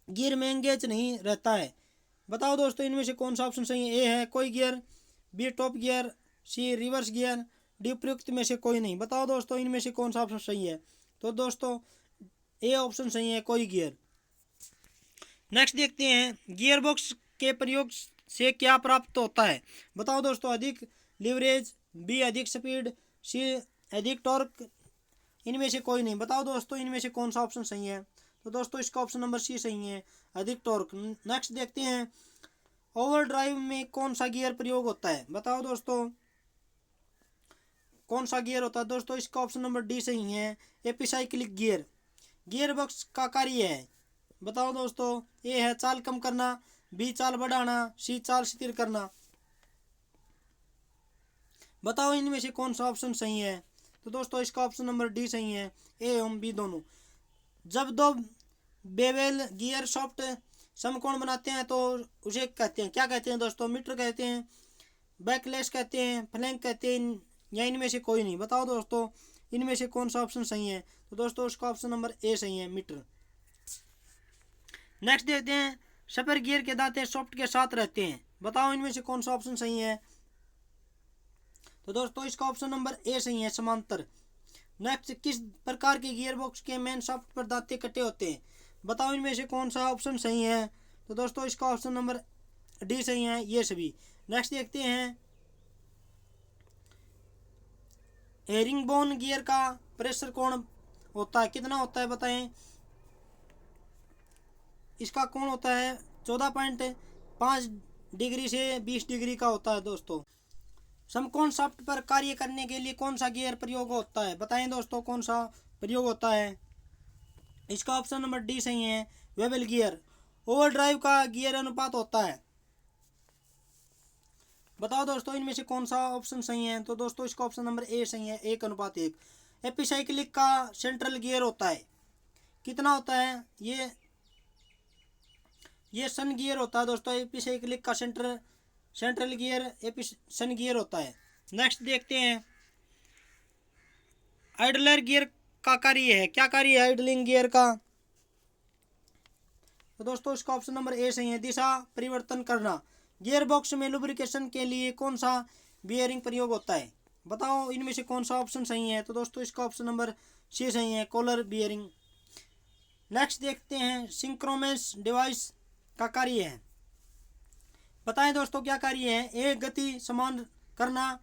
गियर में एंगेज नहीं रहता है? बताओ दोस्तों, इनमें से कौन सा ऑप्शन सही है? ए है कोई gear, be top gear, C reverse gear, D उपयुक्त में से कोई नहीं। बताओ दोस्तों, इनमें से कौन सा ऑप्शन सही है? तो दोस्तों ए ऑप्शन सही है, कोई गियर। नेक्स्ट देखते हैं, गियर बॉक्स के प्रयोग से क्या प्राप्त होता है? बताओ दोस्तों, अधिक लीवरेज, बी अधिक स्पीड, सी अधिक टॉर्क, इनमें से कोई नहीं। बताओ दोस्तों, इनमें से कौन सा ऑप्शन सही है? तो दोस्तों इसका ऑप्शन नंबर सी सही है, अधिक टॉर्क। नेक्स्ट देखते हैं, ओवर ड्राइव में कौन सा गियर प्रयोग होता है? बताओ दोस्तों, कौन सा गियर होता है? दोस्तों इसका ऑप्शन नंबर डी सही है, एपीसाइक्लिक गियर। गियर बॉक्स का कार्य है, बताओ दोस्तों, ए है चाल कम करना, बी चाल बढ़ाना, सी चाल स्थिर करना। बताओ इनमें से कौन सा ऑप्शन सही है? तो दोस्तों इसका ऑप्शन नंबर डी सही है, ए एवं बी दोनों। जब दो बेवेल गियर सॉफ्ट समकोण बनाते हैं तो उसे कहते हैं क्या कहते हैं? दोस्तों मीटर कहते हैं, बैकलेस कहते हैं, फ्लैंक कहते हैं, या इनमें से कोई नहीं। बताओ दोस्तों, इनमें से कौन सा ऑप्शन सही है? तो दोस्तों उसका ऑप्शन नंबर ए सही है, मीटर। नेक्स्ट देखते हैं, स्पर गियर के दांते सॉफ्ट के साथ रहते हैं। बताओ इनमें से कौन सा ऑप्शन सही है? तो दोस्तों इसका ऑप्शन नंबर ए सही है, समांतर। नेक्स्ट, किस प्रकार के गियर बॉक्स के मेन शाफ्ट पर दांते कटे होते हैं? बताओ इनमें से कौन सा ऑप्शन सही है? तो दोस्तों इसका ऑप्शन नंबर डी सही है, ये सभी। नेक्स्ट देखते हैं, हेरिंगबोन गियर का प्रेशर कोण होता है, कितना होता है बताएं? इसका कोण होता है 14.5 डिग्री से 20 डिग्री का होता है दोस्तों। समकोण शाफ्ट पर कार्य करने के लिए कौन सा गियर प्रयोग होता है? बताएं दोस्तों, कौन सा प्रयोग होता है? इसका ऑप्शन नंबर डी सही है, वेबल गियर। ओवर ड्राइव का गियर अनुपात होता है। बताओ दोस्तों, इनमें से कौन सा ऑप्शन सही है? तो दोस्तों इसका ऑप्शन नंबर ए सही है, 1:1। एपीसाइक्लिक का सेंट्रल गियर होता है, कितना होता है? ये सन गियर होता है दोस्तों। एपीसाइक्लिक का सेंटर सेंट्रल गियर एपिशन गियर होता है। नेक्स्ट देखते हैं आइडलर गियर का कार्य है। क्या कार्य है आइडलिंग गियर का? तो दोस्तों इसका ऑप्शन नंबर ए सही है, दिशा परिवर्तन करना। गियर बॉक्स में लुब्रिकेशन के लिए कौन सा बियरिंग प्रयोग होता है? बताओ इनमें से कौन सा ऑप्शन सही है? तो दोस्तों इसका ऑप्शन नंबर सी सही है, कॉलर बियरिंग। नेक्स्ट देखते हैं सिंक्रोनस डिवाइस का कार्य है। बताएं दोस्तों क्या कार्य है? ए गति समान करना,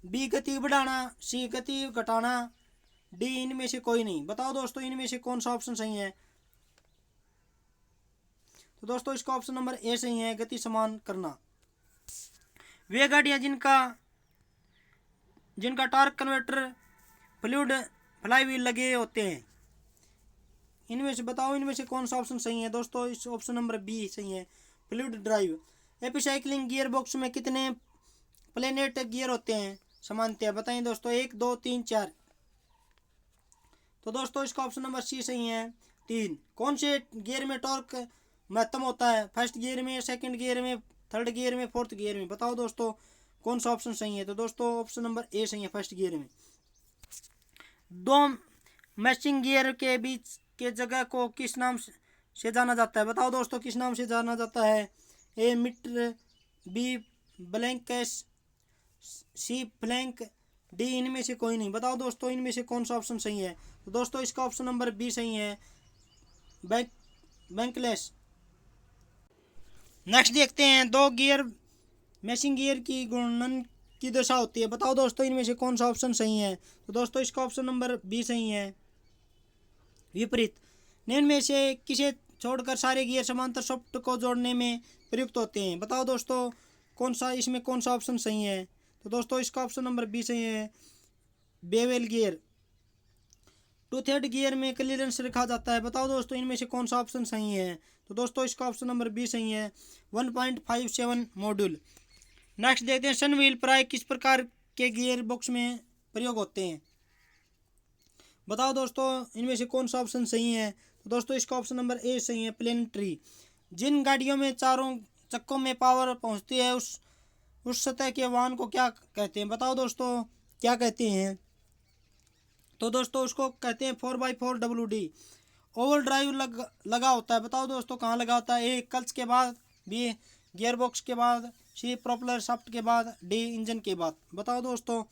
बी गति बढ़ाना, सी गति घटाना, डी इनमें से कोई नहीं। बताओ दोस्तों इनमें से कौन सा ऑप्शन सही है? तो दोस्तों इसका ऑप्शन नंबर ए सही है, गति समान करना। वे गाड़ियां जिनका टॉर्क कन्वर्टर फ्लूइड फ्लाईव्हील लगे होते हैं, इनमें से बताओ इनमें से कौन सा ऑप्शन सही है? दोस्तों इस ऑप्शन नंबर बी सही है, फ्लूइड ड्राइव। एपिसाइक्लिंग गियर बॉक्स में कितने प्लेनेट गियर होते हैं सामान्यतः? बताएं दोस्तों, 1 2 3 4। तो दोस्तों इसका ऑप्शन नंबर सी सही है, 3। कौन से गियर में टॉर्क महत्तम होता है? फर्स्ट गियर में, सेकंड गियर में, थर्ड गियर में, फोर्थ गियर में? बताओ दोस्तों कौन सा ऑप्शन सही है? तो दोस्तों ऑप्शन नंबर ए सही है, फर्स्ट गियर में। दो मैचिंग गियर के बीच के जगह को किस नाम से जाना जाता है? बताओ दोस्तों किस नाम से जाना जाता है? ए मीटर, बी ब्लैंकेस, सी फ्लैंक, डी इनमें से कोई नहीं। बताओ दोस्तों इनमें से कौन सा ऑप्शन सही है? तो दोस्तों इसका ऑप्शन नंबर बी सही है, बैंकलेस। नेक्स्ट देखते हैं दो गियर मैचिंग गियर की गुणन की दशा होती है। बताओ दोस्तों इनमें से कौन सा ऑप्शन सही है? तो दोस्तों इसका ऑप्शन नंबर बी सही है, विपरीत। निम्न में से किसे छोड़कर सारे गियर समांतर शाफ्ट को जोड़ने में प्रयुक्त होते हैं? बताओ दोस्तों इसमें कौन सा ऑप्शन सही है? तो दोस्तों इसका ऑप्शन नंबर बी सही है, बेवेल गियर। टू-थर्ड गियर में क्लियरेंस रखा जाता है। बताओ दोस्तों इनमें से कौन सा ऑप्शन सही है? तो दोस्तों इसका ऑप्शन नंबर बी सही है, 1.57 मॉड्यूल। नेक्स्ट देखते हैं सन व्हील प्राय किस प्रकार के गियर बॉक्स में प्रयोग होते हैं? बताओ दोस्तों इनमें से कौन सा ऑप्शन सही है? तो दोस्तों इसका ऑप्शन नंबर ए सही है, प्लेनेटरी। जिन गाड़ियों में चारों चक्कों में पावर पहुंचती है उस सतह के वाहन को क्या कहते हैं? बताओ दोस्तों क्या कहते हैं? तो दोस्तों उसको कहते हैं 4x4 WD। ओवर ड्राइव लगा होता है। बताओ दोस्तों कहाँ लगा होता है? ए क्लच के बाद, बी गियर बॉक्स के बाद, सी प्रोपेलर शाफ्ट के बाद, डी इंजन के बाद। बताओ दोस्तों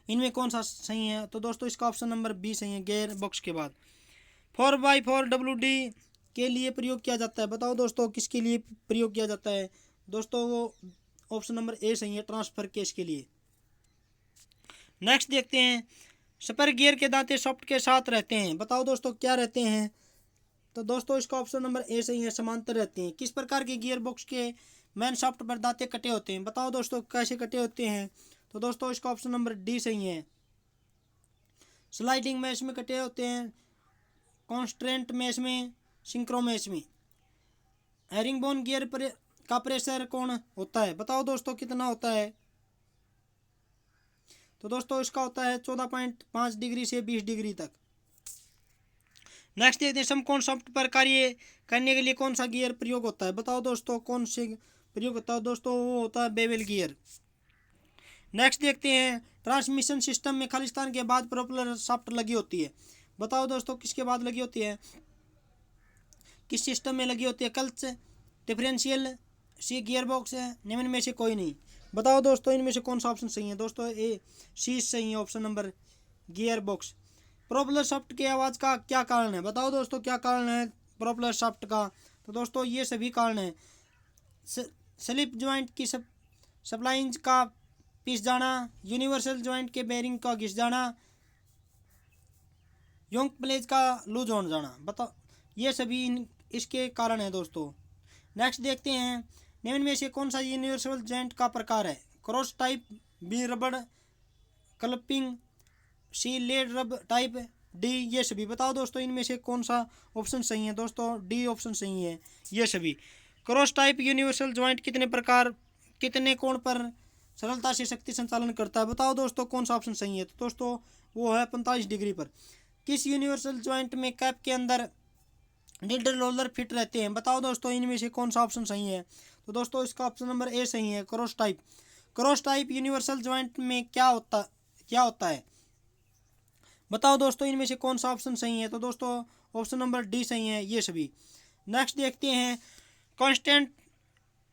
इनमें कौन सा सही है? तो दोस्तों इसका ऑप्शन नंबर बी सही है, गियर बॉक्स के बाद। 4x4 WD के लिए प्रयोग किया जाता है। बताओ दोस्तों किसके लिए प्रयोग किया जाता है? दोस्तों वो ऑप्शन नंबर ए सही है, ट्रांसफर केस के लिए। नेक्स्ट देखते हैं स्पर गियर के दांते शाफ्ट के साथ रहते हैं। बताओ दोस्तों क्या रहते हैं? तो दोस्तों इसका ऑप्शन नंबर ए सही है, समांतर रहते हैं। किस प्रकार के गियर बॉक्स के मैन शाफ्ट पर दांते कटे होते हैं? बताओ दोस्तों कैसे कटे होते हैं? तो दोस्तों इसका ऑप्शन नंबर डी सही है, स्लाइडिंग मैश में कटे होते हैं, कॉन्स्टेंट मैश में, सिंक्रो मैश में। हेरिंगबोन गियर पर का प्रेशर कौन होता है? बताओ दोस्तों कितना होता है? तो दोस्तों इसका होता है 14.5 डिग्री से 20 डिग्री तक। नेक्स्ट देखते हैं समकोण शाफ्ट पर कार्य करने के लिए कौन सा गियर प्रयोग होता है? बताओ दोस्तों कौन से प्रयोग होता है? दोस्तों वो होता है बेवल गियर। नेक्स्ट देखते हैं ट्रांसमिशन सिस्टम में खालिस्तान के बाद प्रोपेलर शाफ्ट लगी होती है। बताओ दोस्तों किसके बाद लगी होती है? किस सिस्टम में लगी होती है? क्लच, डिफरेंशियल, सी गियर बॉक्स है, निम्न में से कोई नहीं। बताओ दोस्तों इनमें से कौन सा ऑप्शन सही है? दोस्तों ए सी सही है, option number gear box. Propeller shaft की आवाज़ का क्या कारण है? बताओ दोस्तों क्या कारण है प्रोपेलर शाफ्ट का? तो दोस्तों ये सभी कारण है, स्लिप जॉइंट की सप्लाइंज का पिस जाना, यूनिवर्सल जॉइंट के बेरिंग का घिस जाना, योंक प्लेज का लूज हो जाना। बताओ ये सभी इसके कारण है दोस्तों। नेक्स्ट देखते हैं निम्न में से कौन सा यूनिवर्सल जॉइंट का प्रकार है? क्रॉस टाइप, बी रबड़ क्लपिंग, सी लेड रब टाइप, डी ये सभी। बताओ दोस्तों इनमें से कौन सा ऑप्शन सही है? दोस्तों डी ऑप्शन सही है, ये सभी। क्रॉस टाइप यूनिवर्सल जॉइंट कितने कोण पर सरलता से शक्ति संचालन करता है? बताओ दोस्तों कौन सा ऑप्शन सही है? तो दोस्तों वो है 45 डिग्री पर। किस यूनिवर्सल जॉइंट में कैप के अंदर नीडल रोलर फिट रहते हैं? बताओ दोस्तों इनमें से कौन सा ऑप्शन सही है? तो दोस्तों इसका ऑप्शन नंबर ए सही है, cross type. Cross type universal joint में क्या होता है, बताओ दोस्तों इनमें से कौन सा ऑप्शन सही है। तो दोस्तों ऑप्शन नंबर डी सही है, ये सभी। नेक्स्ट देखते हैं, कांस्टेंट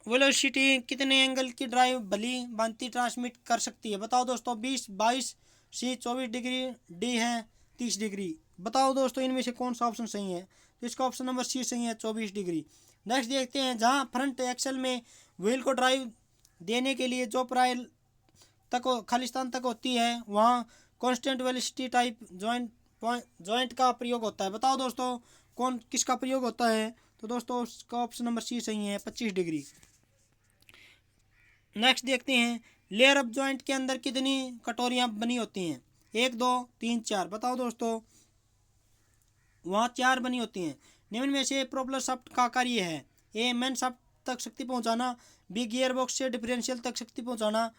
वेलोसिटी कितने एंगल की ड्राइव भली भांति ट्रांसमिट कर सकती है। बताओ दोस्तों 20, 22, सी 24 डिग्री, डी है 30 डिग्री। बताओ दोस्तों इनमें से कौन सा ऑप्शन सही है। तो इसका ऑप्शन नंबर सी सही है, 24 डिग्री। नेक्स्ट देखते हैं, जहां फ्रंट एक्सल में व्हील को ड्राइव देने के लिए जो प्राइल तक खालिस्तान तक होती है वहाँ कांस्टेंट वेलोसिटी टाइप जॉइंट का प्रयोग होता है। बताओ दोस्तों किसका प्रयोग होता है। तो दोस्तों उसका ऑप्शन नंबर सी सही है, 25 डिग्री। नेक्स्ट देखते हैं, लेयर अप जॉइंट के अंदर कितनी कटोरियाँ बनी होती हैं। 1, 2, 3, 4। बताओ दोस्तों वहाँ 4 बनी होती हैं। निम्न में से प्रोपेलर शाफ्ट का कार्य है। ए मेन शाफ्ट तक शक्ति पहुँचाना, बी गियर बॉक्स से डिफरेंशियल तक शक्ति पहुँचाना,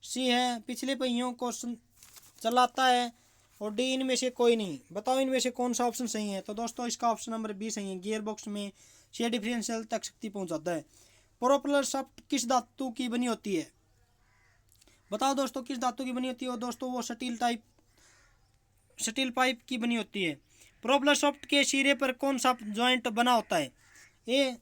सी है पिछले पहियों को चलाता है, और डी इनमें से कोई नहीं। बताओ इनमें से कौन सा ऑप्शन सही है। तो दोस्तों इसका ऑप्शन नंबर बी सही है, गियर बॉक्स में से डिफरेंशियल तक शक्ति पहुँचाता है। प्रोपेलर शाफ्ट किस धातु की बनी होती है। बताओ दोस्तों किस धातु की बनी होती है। और दोस्तों वो स्टील पाइप की बनी होती है। प्रोपेलर शाफ्ट के सिरे पर कौन सा जॉइंट बना होता है। ए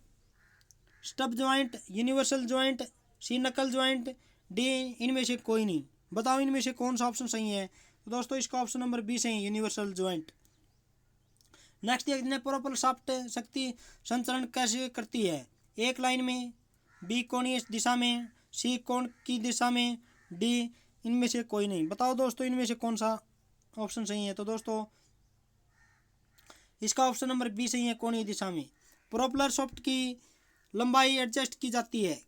स्टब जॉइंट, यूनिवर्सल जॉइंट, सी नकल जॉइंट, डी इनमें से कोई नहीं। बताओ इनमें से कौन सा ऑप्शन सही है। तो दोस्तों इसका ऑप्शन नंबर बी सही है, यूनिवर्सल जॉइंट। नेक्स्ट देखते हैं, प्रोपेलर शाफ्ट शक्ति संचरण कैसे करती है। एक लाइन में, बी कोणीय दिशा में, सी कोण की दिशा में, डी इनमें से कोई नहीं। बताओ दोस्तों इनमें से कौन सा ऑप्शन सही है। तो दोस्तों इसका ऑप्शन नंबर बी सही है, कोणीय दिशा में। प्रोपेलर शाफ्ट की लंबाई एडजस्ट की जाती है।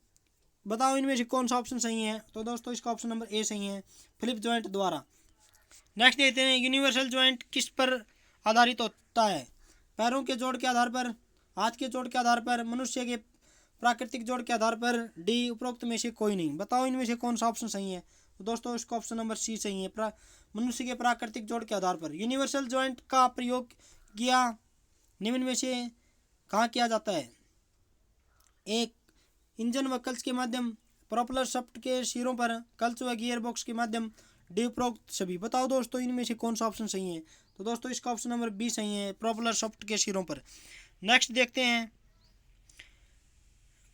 बताओ इनमें से कौन सा ऑप्शन सही है। तो दोस्तों इसका ऑप्शन नंबर ए सही है, फिलिप जॉइंट द्वारा। नेक्स्ट देखते हैं, यूनिवर्सल जॉइंट किस पर आधारित होता है। पैरों के जोड़ के आधार पर, हाथ के जोड़ के आधार पर, मनुष्य के प्राकृतिक जोड़ के आधार पर, डी उपरोक्त में से कोई नहीं। बताओ इनमें से कौन सा ऑप्शन सही है। तो दोस्तों इसका ऑप्शन नंबर सी सही है, मनुष्य के प्राकृतिक जोड़ के आधार पर। यूनिवर्सल जॉइंट का प्रयोग किया निम्न में से कहाँ किया जाता है। एक इंजन व कल्च के माध्यम, प्रोपेलर शाफ्ट के सिरों पर, कल्च व गियर बॉक्स के माध्यम, डी उपरोक्त सभी। बताओ दोस्तों इनमें से कौन सा ऑप्शन सही है। तो दोस्तों इसका ऑप्शन नंबर बी सही है, प्रोपेलर शाफ्ट के सिरों पर। नेक्स्ट देखते हैं,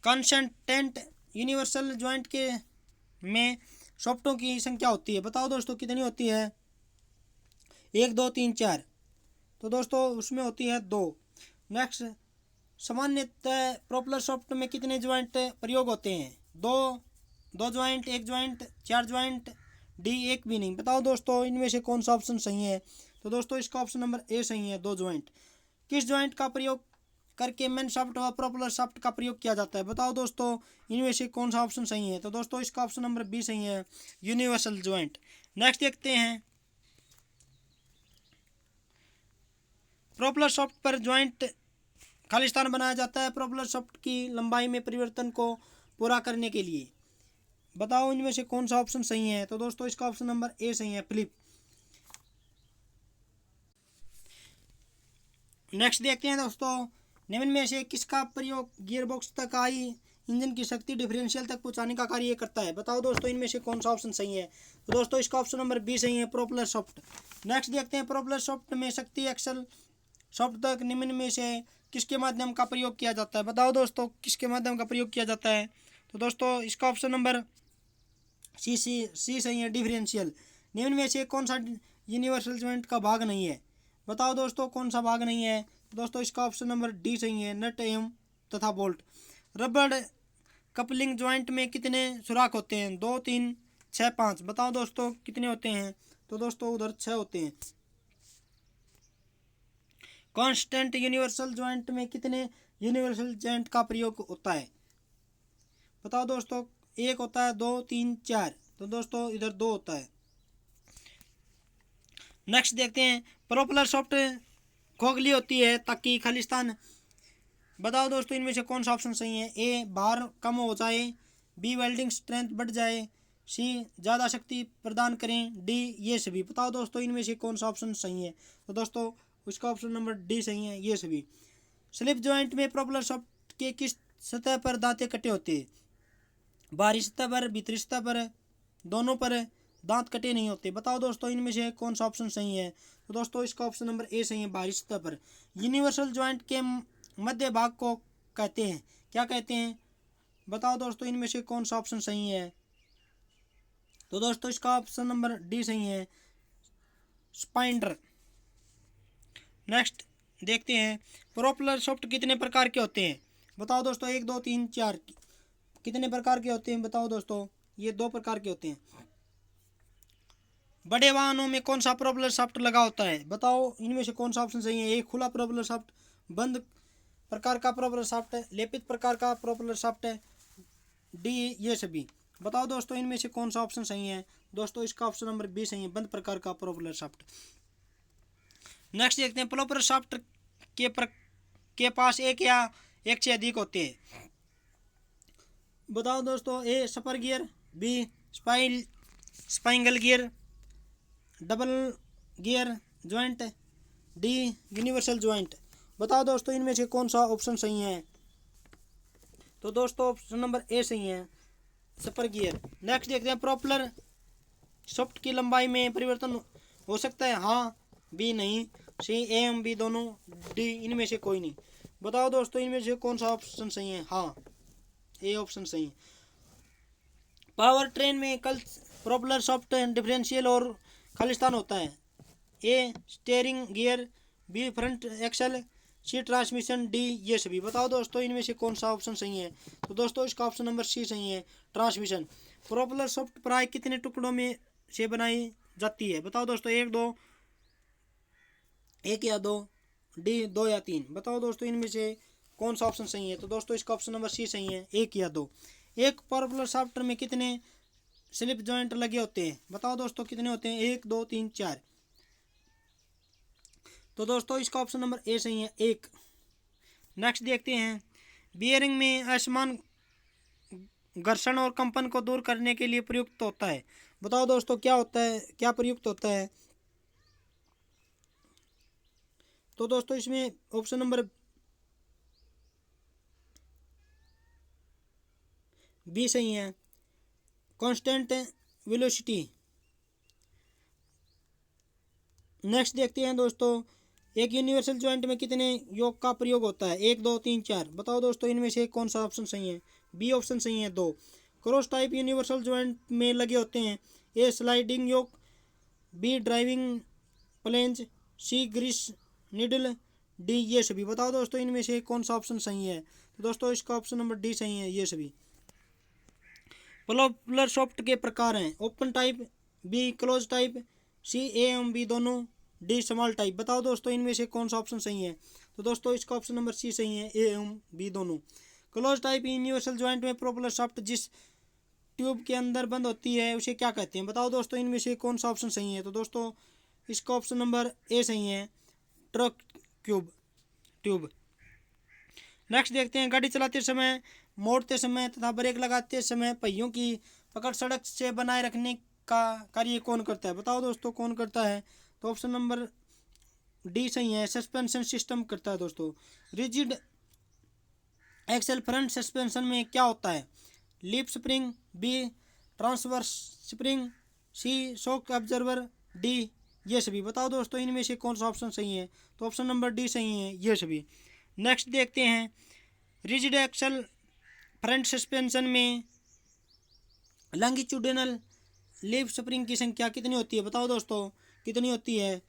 कांस्टेंट यूनिवर्सल जॉइंट के में शाफ्टों की संख्या होती है। बताओ दोस्तों कितनी होती है। 1, 2, 3, 4। तो दोस्तों उसमें होती है 2। नेक्स्ट, सामान्यतः प्रोपेलर शाफ्ट में कितने जॉइंट प्रयोग होते हैं। 2 जॉइंट, 1 जॉइंट, 4 जॉइंट, डी एक भी नहीं। बताओ दोस्तों इनमें से कौन सा ऑप्शन सही है। तो दोस्तों इसका ऑप्शन नंबर ए सही है, 2 जॉइंट। किस जॉइंट का प्रयोग करके मेन शाफ्ट व प्रोपेलर शाफ्ट का प्रयोग किया जाता है। बताओ दोस्तों इनमें से कौन सा ऑप्शन सही है। तो दोस्तों इसका ऑप्शन नंबर बी सही है, यूनिवर्सल जॉइंट। नेक्स्ट देखते हैं, प्रोपेलर शाफ्ट पर जॉइंट खालिस्तान बनाया जाता है प्रोपेलर शाफ्ट की लंबाई में परिवर्तन को पूरा करने के लिए। बताओ इनमें से कौन सा ऑप्शन सही है। तो दोस्तों इसका ऑप्शन नंबर ए सही है, फिलिप। नेक्स्ट देखते हैं दोस्तों, निम्न में से किसका प्रयोग गियर बॉक्स तक आई इंजन की शक्ति डिफरेंशियल तक पहुंचाने का कार्य करता है। बताओ दोस्तों इनमें से कौन सा ऑप्शन सही है। तो दोस्तों इसका ऑप्शन नंबर बी सही है, प्रोपेलर शाफ्ट। नेक्स्ट देखते हैं, प्रोपेलर शाफ्ट में शक्ति एक्सल शाफ्ट तक निम्न में से किसके माध्यम का प्रयोग किया जाता है। बताओ दोस्तों किसके माध्यम का प्रयोग किया जाता है। तो दोस्तों इसका ऑप्शन नंबर सी सही है, डिफरेंशियल। निम्न में से कौन सा यूनिवर्सल जॉइंट का भाग नहीं है। बताओ दोस्तों कौन सा भाग नहीं है। दोस्तों इसका ऑप्शन नंबर डी सही है, नट एवं तथा बोल्ट। रबड़ कपलिंग जॉइंट में कितने सुराख होते हैं। 2, 3, 6, 5। बताओ दोस्तों कितने होते हैं। तो दोस्तों उधर 6 होते हैं। कांस्टेंट यूनिवर्सल जॉइंट में कितने यूनिवर्सल जॉइंट का प्रयोग होता है। बताओ दोस्तों 1 होता है, 2, 3, 4। तो दोस्तों इधर 2 होता है। नेक्स्ट देखते हैं, प्रोपेलर शाफ्ट खोखली होती है ताकि खालिस्तान। बताओ दोस्तों इनमें से कौन सा ऑप्शन सही है। ए भार कम हो जाए, बी वेल्डिंग स्ट्रेंथ बढ़ जाए, सी ज़्यादा शक्ति प्रदान करें, डी ये सभी। बताओ दोस्तों इनमें से कौन सा ऑप्शन सही है। तो दोस्तों उसका ऑप्शन नंबर डी सही है, ये सभी। स्लिप जॉइंट में प्रोपेलर शाफ्ट के किस सतह पर दांतें कटे होते हैं, बाहरी सतह पर, भीतरी सतह पर, दोनों पर दांत कटे नहीं होते। बताओ दोस्तों इनमें से कौन सा ऑप्शन सही है। तो दोस्तों इसका ऑप्शन नंबर ए सही है, बाहरी सतह पर। यूनिवर्सल ज्वाइंट के मध्य भाग को कहते हैं, क्या कहते हैं। बताओ दोस्तों इनमें से कौन सा ऑप्शन सही है। तो दोस्तों इसका ऑप्शन नंबर डी सही है, स्पाइंडर। नेक्स्ट देखते हैं, प्रोपेलर शाफ्ट कितने प्रकार के होते हैं। बताओ दोस्तों 1 2 3 4 कितने प्रकार के होते हैं। बताओ दोस्तों ये 2 प्रकार के होते हैं। बड़े वाहनों में कौन सा प्रोपेलर शाफ्ट लगा होता है। बताओ इनमें से कौन सा ऑप्शन सही है। एक खुला प्रोपेलर शाफ्ट, बंद प्रकार का प्रोपेलर शाफ्ट है, लेपित प्रकार का प्रोपेलर शाफ्ट है, डी ये सभी। बताओ दोस्तों इनमें से कौन सा ऑप्शन सही है। दोस्तों इसका ऑप्शन नंबर बी सही है, बंद प्रकार का प्रोपेलर शाफ्ट। नेक्स्ट देखते हैं, प्रोपेलर शाफ्ट के पास एक या एक से अधिक होते हैं। बताओ दोस्तों A spur gear, B spiral gear, double gear joint, D universal joint. बताओ दोस्तों इनमें से कौन सा ऑप्शन सही है। तो दोस्तों ऑप्शन नंबर ए सही है, स्पर गियर। नेक्स्ट देखते हैं, प्रोपेलर शाफ्ट की लंबाई में परिवर्तन हो सकता है, हाँ, बी नहीं, सी ए एम बी दोनों, डी इनमें से कोई नहीं। बताओ दोस्तों इनमें से कौन सा ऑप्शन सही है। हाँ, ए ऑप्शन सही है। पावर ट्रेन में कल प्रोपेलर शाफ्ट डिफरेंशियल और खालिस्तान होता है, A steering gear, B front axle, C transmission, D ये सभी। बताओ दोस्तों इनमें से कौन सा ऑप्शन सही है। तो दोस्तों इसका ऑप्शन नंबर सी सही है, ट्रांसमिशन। प्रोपेलर शाफ्ट प्राय कितने टुकड़ों में से बनाई जाती है। बताओ दोस्तों 1 2 1 या 2, डी 2 या 3। बताओ दोस्तों इनमें से कौन सा ऑप्शन सही है। तो दोस्तों इसका ऑप्शन नंबर सी सही है, 1 या 2। एक प्रोपेलर शाफ्ट में कितने स्लिप जॉइंट लगे होते हैं। बताओ दोस्तों कितने होते हैं, 1 2 3 4। तो दोस्तों इसका ऑप्शन नंबर ए सही है, 1। नेक्स्ट देखते हैं, बियरिंग में असमान घर्षण और कंपन को दूर करने के लिए प्रयुक्त होता है। बताओ दोस्तों क्या होता है, क्या प्रयुक्त होता है। तो दोस्तों इसमें ऑप्शन नंबर बी सही है, कांस्टेंट वेलोसिटी। नेक्स्ट देखते हैं दोस्तों, एक यूनिवर्सल ज्वाइंट में कितने योग का प्रयोग होता है, 1 2 3 4। बताओ दोस्तों इनमें से कौन सा ऑप्शन सही है। बी ऑप्शन सही है, 2। क्रॉस टाइप यूनिवर्सल ज्वाइंट में लगे होते हैं, ए स्लाइडिंग योग, बी ड्राइविंग प्लेंज, सी ग्रीस निडल, डी ये सभी। बताओ दोस्तों इनमें से कौन सा ऑप्शन सही है। तो दोस्तों इसका ऑप्शन नंबर डी सही है, ये सभी। प्रोपेलर शाफ्ट के प्रकार हैं, open type, B close type, C A and B दोनों, डी स्मॉल टाइप। बताओ दोस्तों इनमें से कौन सा ऑप्शन सही है। तो दोस्तों इसका ऑप्शन नंबर सी सही है, ए एम बी दोनों। क्लोज टाइप यूनिवर्सल ज्वाइंट में प्रोपेलर शाफ्ट जिस ट्यूब के अंदर बंद होती है उसे क्या कहते हैं। बताओ दोस्तों इनमें से कौन सा ऑप्शन सही है। तो दोस्तों इसका ऑप्शन नंबर ए सही है, ट्रक ट्यूब। नेक्स्ट देखते हैं, गाड़ी चलाते समय, मोड़ते समय तथा ब्रेक लगाते समय पहियों की पकड़ सड़क से बनाए रखने का कार्य कौन करता है। बताओ दोस्तों कौन करता है। तो ऑप्शन नंबर डी सही है, सस्पेंशन सिस्टम करता है दोस्तों। रिजिड एक्सल फ्रंट सस्पेंशन में क्या होता है, leaf spring, B transverse spring, C shock observer, D ये सभी। बताओ दोस्तों इनमें से कौन सा ऑप्शन सही है। तो ऑप्शन नंबर डी सही है, ये सभी। नेक्स्ट देखते हैं, रिजिड एक्सल फ्रंट सस्पेंशन में लॉन्गिट्यूडिनल लीफ स्प्रिंग की संख्या कितनी होती है। बताओ दोस्तों कितनी होती है,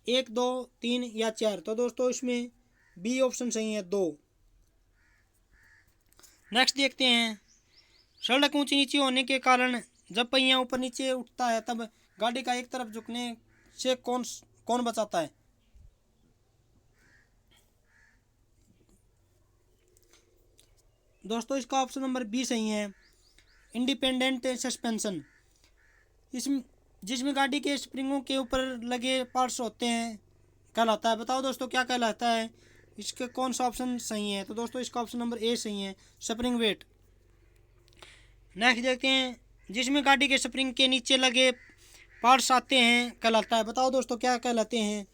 1 2 3 या 4। तो दोस्तों इसमें बी ऑप्शन सही है, 2। नेक्स्ट देखते हैं, सड़क ऊंची नीची होने के कारण जब पहिया ऊपर नीचे उठता है तब गाड़ी का एक तरफ झुकने से कौन बचाता है। दोस्तों इसका ऑप्शन नंबर बी सही है, इंडिपेंडेंट सस्पेंशन। जिसमें गाड़ी के स्प्रिंगों के ऊपर लगे पार्ट्स होते हैं कहलाता है। बताओ दोस्तों क्या कहलाता है, इसके कौन सा ऑप्शन सही है। तो दोस्तों इसका ऑप्शन नंबर ए सही है, स्प्रिंग वेट। नेक्स्ट देखते हैं, जिसमें गाड़ी के स्प्रिंग के नीचे लगे पार्ट्स आते हैं कहलाता है। बताओ दोस्तों क्या कहलाते हैं।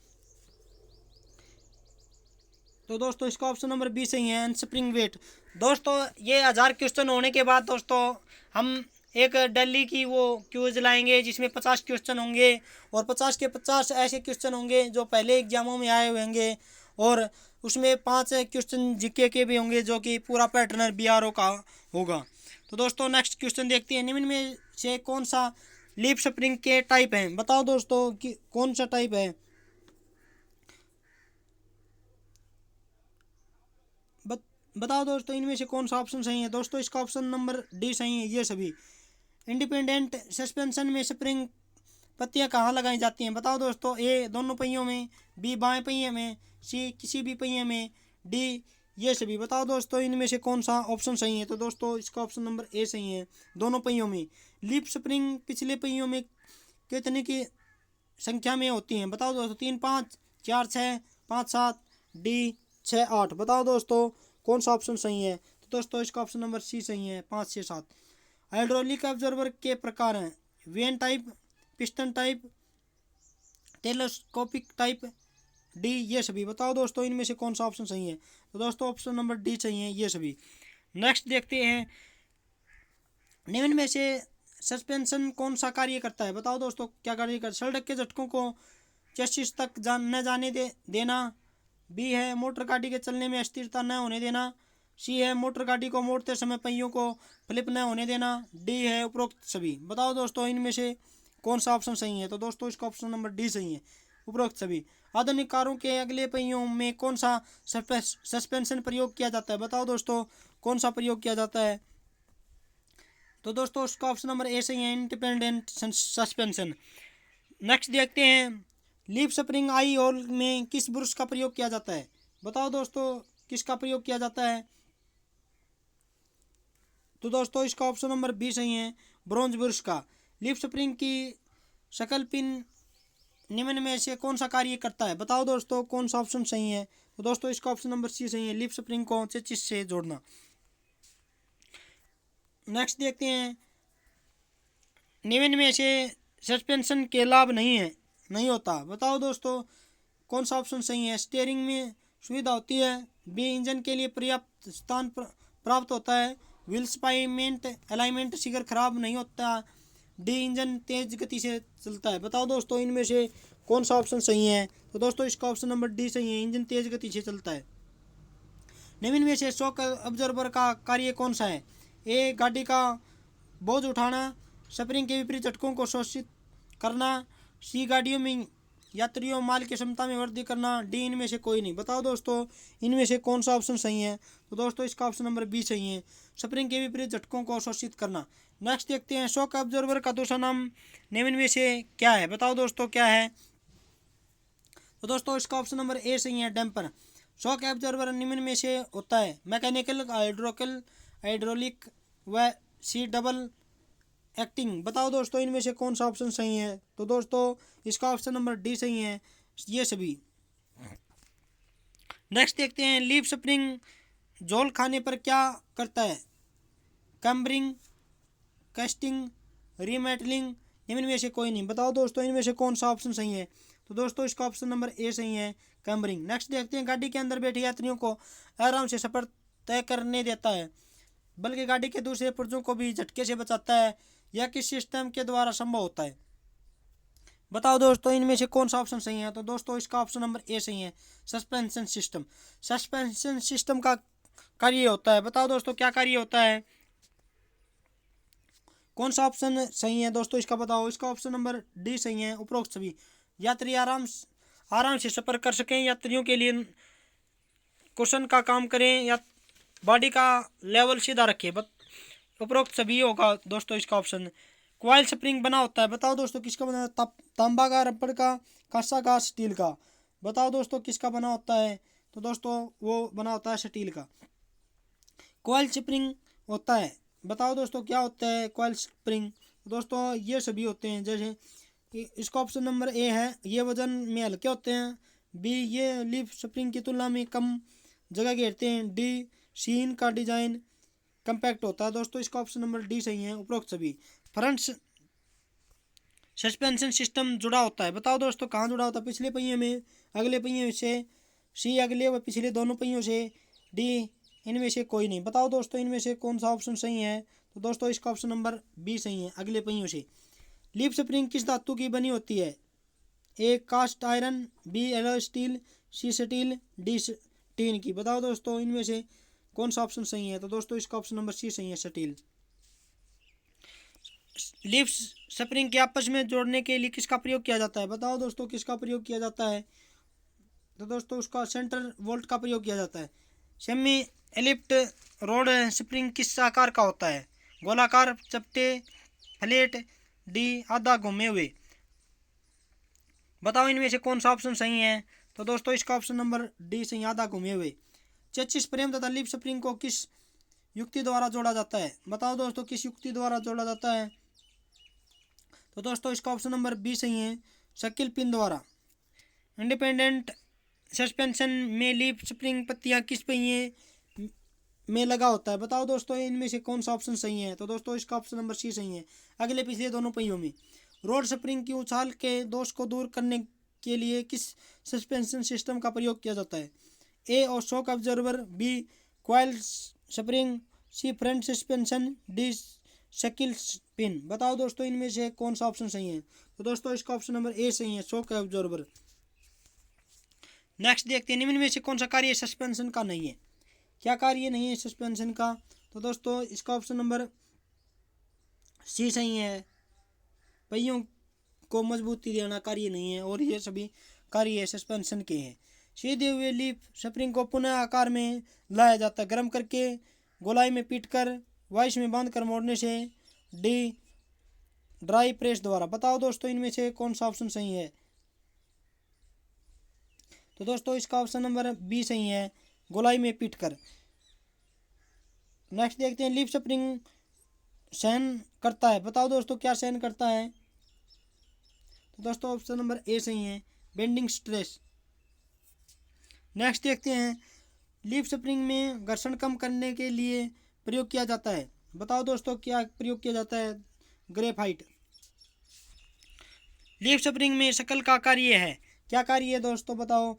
तो दोस्तों इसका ऑप्शन नंबर बी सही है, अनस्प्रिंग वेट। दोस्तों ये 1000 क्वेश्चन होने के बाद दोस्तों हम एक दिल्ली की वो क्यूज लाएंगे जिसमें 50 क्वेश्चन होंगे और 50 के 50 ऐसे क्वेश्चन होंगे जो पहले एग्जामों में आए हुए होंगे और उसमें 5 क्वेश्चन जीके के भी होंगे जो कि पूरा पैटर्न बीआरओ का होगा। तो दोस्तों नेक्स्ट क्वेश्चन देखते हैं, निम्न में से कौन सा लीफ स्प्रिंग के टाइप है? बताओ दोस्तों कि कौन सा टाइप है। बताओ दोस्तों इनमें से कौन सा ऑप्शन सही है। दोस्तों इसका ऑप्शन नंबर डी सही है, ये सभी। इंडिपेंडेंट सस्पेंशन में स्प्रिंग पत्तियां कहाँ लगाई जाती हैं? बताओ दोस्तों, ए दोनों पहियों में, बी बाएं पहिए में, सी किसी भी पहिए में, डी ये सभी। बताओ दोस्तों इनमें से कौन सा ऑप्शन सही है। तो दोस्तों इसका ऑप्शन नंबर ए सही है, दोनों पहियों में। लीफ स्प्रिंग पिछले पहियों में कितने की संख्या में होती हैं? बताओ दोस्तों, 3 5, 4 6, 5 7, डी 6 8। बताओ दोस्तों कौन सा ऑप्शन सही है। तो दोस्तों इसका ऑप्शन नंबर सी सही है, 5 6 7। हाइड्रोलिक ऑब्जर्वर के प्रकार हैं, when type, piston type, telescopic type, D ये सभी। बताओ दोस्तों इनमें से कौन सा ऑप्शन सही है। तो दोस्तों ऑप्शन नंबर डी सही है, ये सभी। नेक्स्ट देखते हैं, निम्न में से सस्पेंशन कौन सा कार्य करता है? बताओ दोस्तों क्या कार्य करता है। सड़क के झटकों को चेसिस तक न जाने देना, बी है मोटर गाड़ी के चलने में अस्थिरता न होने देना, सी है मोटर गाड़ी को मोड़ते समय पहियों को फ्लिप न होने देना, डी है उपरोक्त सभी। बताओ दोस्तों इनमें से कौन सा ऑप्शन सही है। तो दोस्तों इसका ऑप्शन नंबर डी सही है, उपरोक्त सभी। आधुनिक कारों के अगले पहियों में कौन सा सस्पेंशन प्रयोग किया जाता है? बताओ दोस्तों कौन सा प्रयोग किया जाता है। तो दोस्तों उसका ऑप्शन नंबर ए सही है, इंडिपेंडेंट सस्पेंशन। नेक्स्ट देखते हैं, लीफ स्प्रिंग आई होल में किस ब्रश का प्रयोग किया जाता है? बताओ दोस्तों किसका प्रयोग किया जाता है। तो दोस्तों इसका ऑप्शन नंबर बी सही है, ब्रॉन्ज ब्रश का। लीफ स्प्रिंग की शकल पिन निम्न में से कौन सा कार्य करता है? बताओ दोस्तों कौन सा ऑप्शन सही है। तो दोस्तों इसका ऑप्शन नंबर सी सही है, लीफ स्प्रिंग को चेसिस से जोड़ना। नेक्स्ट देखते हैं, निम्न में से सस्पेंशन के लाभ नहीं होता। बताओ दोस्तों कौन सा ऑप्शन सही है। स्टीयरिंग में सुविधा होती है, बी इंजन के लिए पर्याप्त स्थान प्राप्त होता है, व्हील्स पाइमेंट अलाइनमेंट शिखर खराब नहीं होता, डी इंजन तेज गति से चलता है। बताओ दोस्तों इनमें से कौन सा ऑप्शन सही है। तो दोस्तों इसका ऑप्शन नंबर डी सही है, इंजन तेज गति से चलता है। निम्न में से शॉक ऑब्जर्वर का कार्य कौन सा है? ए गाड़ी का बोझ उठाना, स्प्रिंग के विपरीत झटकों को शोषित करना, सी गाड़ियों में यात्रियों माल की क्षमता में वृद्धि करना, डी इनमें से कोई नहीं। बताओ दोस्तों इनमें से कौन सा ऑप्शन सही है। तो दोस्तों इसका ऑप्शन नंबर बी सही है, स्प्रिंग के विपरीत झटकों को शोषित करना। नेक्स्ट देखते हैं, शॉक ऑब्जर्वर का दूसरा नाम निम्न में से क्या है? बताओ दोस्तों क्या है। तो दोस्तों इसका ऑप्शन नंबर ए सही है, डैम्पर। शॉक ऑब्जर्वर निम्न में से होता है, मैकेनिकल, हाइड्रोलिक व सी डबल एक्टिंग। बताओ दोस्तों इनमें से कौन सा ऑप्शन सही है। तो दोस्तों इसका ऑप्शन नंबर डी सही है, ये सभी। नेक्स्ट देखते हैं, लीफ स्प्रिंग झोल खाने पर क्या करता है? कैम्बरिंग, कैस्टिंग, रीमेटलिंग, निम्न में से कोई नहीं। बताओ दोस्तों इनमें से कौन सा ऑप्शन सही है। तो दोस्तों इसका ऑप्शन नंबर ए सही है, कैम्बरिंग। नेक्स्ट देखते हैं, गाड़ी के अंदर बैठे यात्रियों को आराम से सफर तय करने देता है, बल्कि गाड़ी के दूसरे पुर्जों को भी झटके से बचाता है, यह किस सिस्टम के द्वारा संभव होता है? बताओ दोस्तों इनमें से कौन सा ऑप्शन सही है। तो दोस्तों इसका ऑप्शन नंबर ए सही है, सस्पेंशन सिस्टम। सस्पेंशन सिस्टम का कार्य होता है, बताओ दोस्तों क्या कार्य होता है, कौन सा ऑप्शन सही है। दोस्तों इसका बताओ। इसका ऑप्शन नंबर डी सही है, उपरोक्त सभी। यात्री आराम से सफर कर सकें, यात्रियों के लिए कुशन का काम करें, या बॉडी का लेवल सीधा रखे, उपरोक्त सभी होगा। दोस्तों इसका ऑप्शन। क्वाइल स्प्रिंग बना होता है, बताओ दोस्तों किसका बना? तांबा का, रबड़ का, कांसा का, स्टील का। बताओ दोस्तों किसका बना होता है। तो दोस्तों वो बना होता है स्टील का। क्वाइल स्प्रिंग होता है, बताओ दोस्तों क्या होता है क्वाइल स्प्रिंग। दोस्तों ये सभी होते हैं, जैसे इसका ऑप्शन नंबर ए है, ये वजन में हल्के होते हैं, बी ये लीफ स्प्रिंग की तुलना में कम जगह घेरते हैं, डी शीन का डिजाइन कम्पैक्ट होता है। दोस्तों इसका ऑप्शन नंबर डी सही है, उपरोक्त सभी। फ्रंट सस्पेंशन सिस्टम जुड़ा होता है, बताओ दोस्तों कहाँ जुड़ा होता है? पिछले पहिए में, अगले पहिए से, सी अगले व पिछले दोनों पहियों से, डी इनमें से कोई नहीं। बताओ दोस्तों इनमें से कौन सा ऑप्शन सही है। तो दोस्तों इसका ऑप्शन नंबर बी सही है, अगले पहियों से। लीफ स्प्रिंग किस धातु की बनी होती है। A cast iron, B alloy steel, C steel, D tin की। बताओ दोस्तों इनमें से कौन सा ऑप्शन सही है। तो दोस्तों इसका ऑप्शन नंबर सी सही है, स्टील। लीफ स्प्रिंग के आपस में जोड़ने के लिए किसका प्रयोग किया जाता है। बताओ दोस्तों किसका प्रयोग किया जाता है। तो दोस्तों उसका सेंटर वोल्ट का प्रयोग किया जाता है। सेमी एलिप्ट रोड स्प्रिंग किस आकार का होता है। गोलाकार, चपटे, फ्लैट, डी आधा घूमे हुए। बताओ इनमें से कौन सा ऑप्शन सही है। तो दोस्तों इसका ऑप्शन नंबर डी सही, आधा घूमे हुए। चेचिस फ्रेम तथा लीफ स्प्रिंग को किस युक्ति द्वारा जोड़ा जाता है। बताओ दोस्तों किस युक्ति द्वारा जोड़ा जाता है। तो दोस्तों इसका ऑप्शन नंबर बी सही है, शकील पिन द्वारा। इंडिपेंडेंट सस्पेंशन में लीफ स्प्रिंग पत्तियां किस पहिए में लगा होता है। बताओ दोस्तों इनमें से कौन सा ऑप्शन सही है। तो दोस्तों इसका ऑप्शन नंबर सी सही है, अगले पिछले दोनों पहियों में। रोड स्प्रिंग की उछाल के दोष को दूर करने के लिए किस सस्पेंशन सिस्टम का प्रयोग किया जाता है। ए और shock observer, B coil spring, C front suspension, D shackle pin. बताओ दोस्तों इनमें से कौन सा ऑप्शन सही है। तो दोस्तों इसका ऑप्शन नंबर ए सही है, शॉक ऑब्जर्वर। नेक्स्ट देखते हैं निम्न में से कौन सा कार्य सस्पेंशन का नहीं है। क्या कार्य नहीं है सस्पेंशन का। तो दोस्तों इसका ऑप्शन नंबर सी सही है, पहियों को मजबूती देना कार्य नहीं है, और ये सभी कार्य सस्पेंशन के हैं। सीधे हुए लीफ स्प्रिंग को पुनः आकार में लाया जाता है, गर्म करके, गोलाई में पीटकर, वाइस में बांधकर मोड़ने से, डी ड्राई प्रेस द्वारा। बताओ दोस्तों इनमें से कौन सा ऑप्शन सही है। तो दोस्तों इसका ऑप्शन नंबर बी सही है, गोलाई में पीटकर। नेक्स्ट देखते हैं लीफ स्प्रिंग सहन करता है। बताओ दोस्तों क्या सहन करता है। तो दोस्तों ऑप्शन नंबर ए सही है, बेंडिंग स्ट्रेस। नेक्स्ट देखते हैं लीफ स्प्रिंग में घर्षण कम करने के लिए प्रयोग किया जाता है। बताओ दोस्तों क्या प्रयोग किया जाता है। ग्रेफाइट। लीफ स्प्रिंग में शकल का कार्य है। क्या कार्य है दोस्तों बताओ।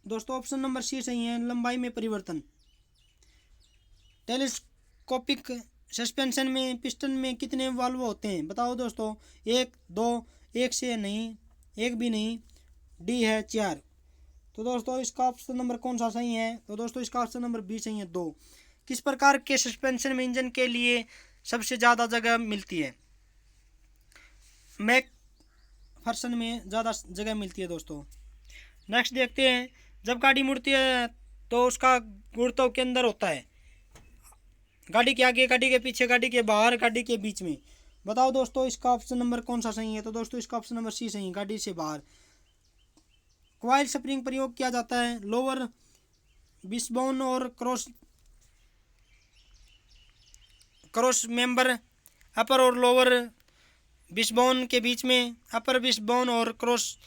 दोस्तों ऑप्शन नंबर सी सही है, लंबाई में परिवर्तन। टेलीस्कोपिक सस्पेंशन में पिस्टन में कितने वाल्व होते हैं। बताओ दोस्तों, एक, दो, एक से नहीं, एक भी नहीं, डी है 4। तो दोस्तों इसका ऑप्शन नंबर कौन सा सही है। तो दोस्तों इसका ऑप्शन नंबर बी सही है, 2। किस प्रकार के सस्पेंशन में इंजन के लिए सबसे ज़्यादा जगह मिलती है। मैकफर्सन में ज़्यादा जगह मिलती है दोस्तों। नेक्स्ट देखते हैं जब गाड़ी मुड़ती है तो उसका गुरुत्व के अंदर होता है। गाड़ी के आगे, गाड़ी के पीछे, गाड़ी के बाहर, गाड़ी के बीच में। बताओ दोस्तों इसका ऑप्शन नंबर कौन सा सही है। तो दोस्तों इसका ऑप्शन नंबर सी सही है, गाड़ी से बाहर। कॉइल स्प्रिंग प्रयोग किया जाता है लोअर विशबोन और क्रॉस मेंबर, अपर और लोअर विशबोन के बीच में, अपर विशबोन और क्रॉस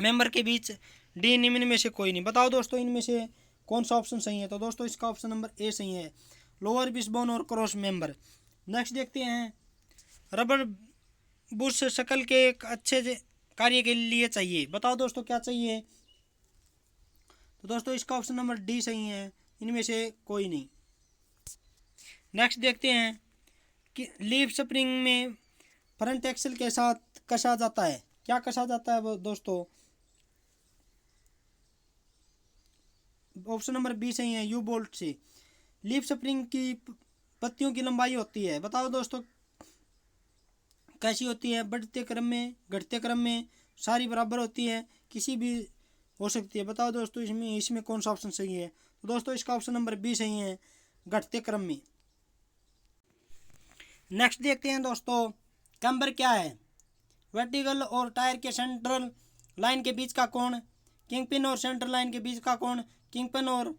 मेंबर के बीच, डी निम्न में से कोई नहीं। बताओ दोस्तों इनमें से कौन सा ऑप्शन सही है। तो दोस्तों इसका ऑप्शन नंबर ए सही है, लोअर विशबोन और क्रॉस मेंबर। नेक्स्ट देखते हैं रबर बुश शकल के एक अच्छे कार्य के लिए चाहिए। बताओ दोस्तों क्या चाहिए। तो दोस्तों इसका ऑप्शन नंबर डी सही है, इनमें से कोई नहीं। नेक्स्ट देखते हैं कि लीफ स्प्रिंग में फ्रंट एक्सल के साथ कसा जाता है। क्या कसा जाता है वो दोस्तों। ऑप्शन नंबर बी सही है, यू बोल्ट से। लीफ स्प्रिंग की पत्तियों की लंबाई होती है। बताओ दोस्तों कैसी होती है। बढ़ते क्रम में, घटते क्रम में, सारी बराबर होती है, किसी भी हो सकती है। बताओ दोस्तों इसमें कौन सा ऑप्शन सही है। तो दोस्तों इसका ऑप्शन नंबर बी सही है, घटते क्रम में। नेक्स्ट देखते हैं दोस्तों कैम्बर क्या है। वर्टिकल और टायर के सेंट्रल लाइन के बीच का कोण, किंगपिन और सेंट्रल लाइन के बीच का कोण, किंगपिन और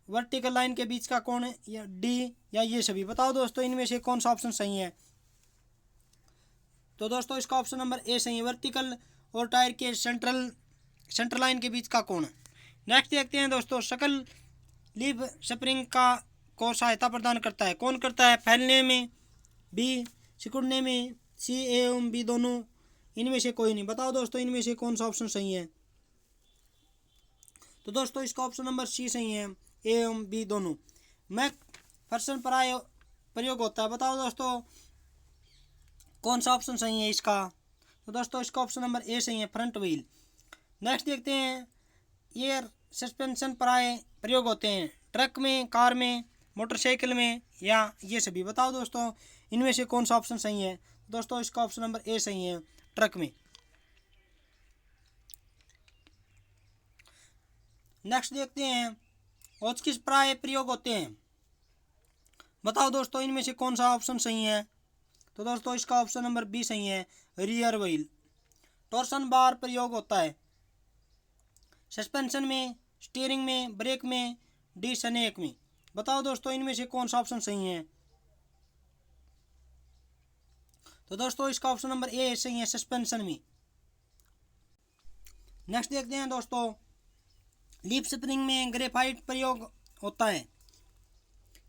वर्टिकल लाइन के बीच का कोण, या डी या ये सभी। बताओ दोस्तों इनमें से कौन सा ऑप्शन सही है। तो दोस्तों इसका ऑप्शन नंबर ए सही है, वर्टिकल और टायर के सेंट्रल लाइन के बीच का कोण। नेक्स्ट देखते हैं दोस्तों शकल लीफ स्प्रिंग को सहायता प्रदान करता है। कौन करता है। फैलने में, बी सिकुड़ने में, सी एवं बी दोनों, इनमें से कोई नहीं। बताओ दोस्तों इनमें से कौन सा ऑप्शन सही है। तो दोस्तों इसका ऑप्शन नंबर सी सही है, ए एवं बी दोनों। मैकफर्सन प्राय प्रयोग होता है। बताओ दोस्तों कौन सा ऑप्शन सही है इसका। तो दोस्तों इसका ऑप्शन नंबर ए सही है, फ्रंट व्हील। नेक्स्ट देखते हैं, एयर सस्पेंशन प्राय प्रयोग होते हैं ट्रक में, कार में, मोटरसाइकिल में या ये सभी। बताओ दोस्तों इनमें से कौन सा ऑप्शन सही है। दोस्तों इसका ऑप्शन नंबर ए सही है, ट्रक में। नेक्स्ट देखते हैं, औच किस प्राय प्रयोग होते हैं। बताओ दोस्तों इनमें से कौन सा ऑप्शन सही है। तो दोस्तों इसका ऑप्शन नंबर बी सही है, रियर व्हील। टॉर्सन बार प्रयोग होता है सस्पेंशन में, स्टीयरिंग में, ब्रेक में, डी सनेक में। बताओ दोस्तों इनमें से कौन सा ऑप्शन सही है। तो दोस्तों इसका ऑप्शन नंबर ए सही है, सस्पेंशन में। नेक्स्ट देखते हैं दोस्तों, लीफ स्प्रिंग में ग्रेफाइट प्रयोग होता है।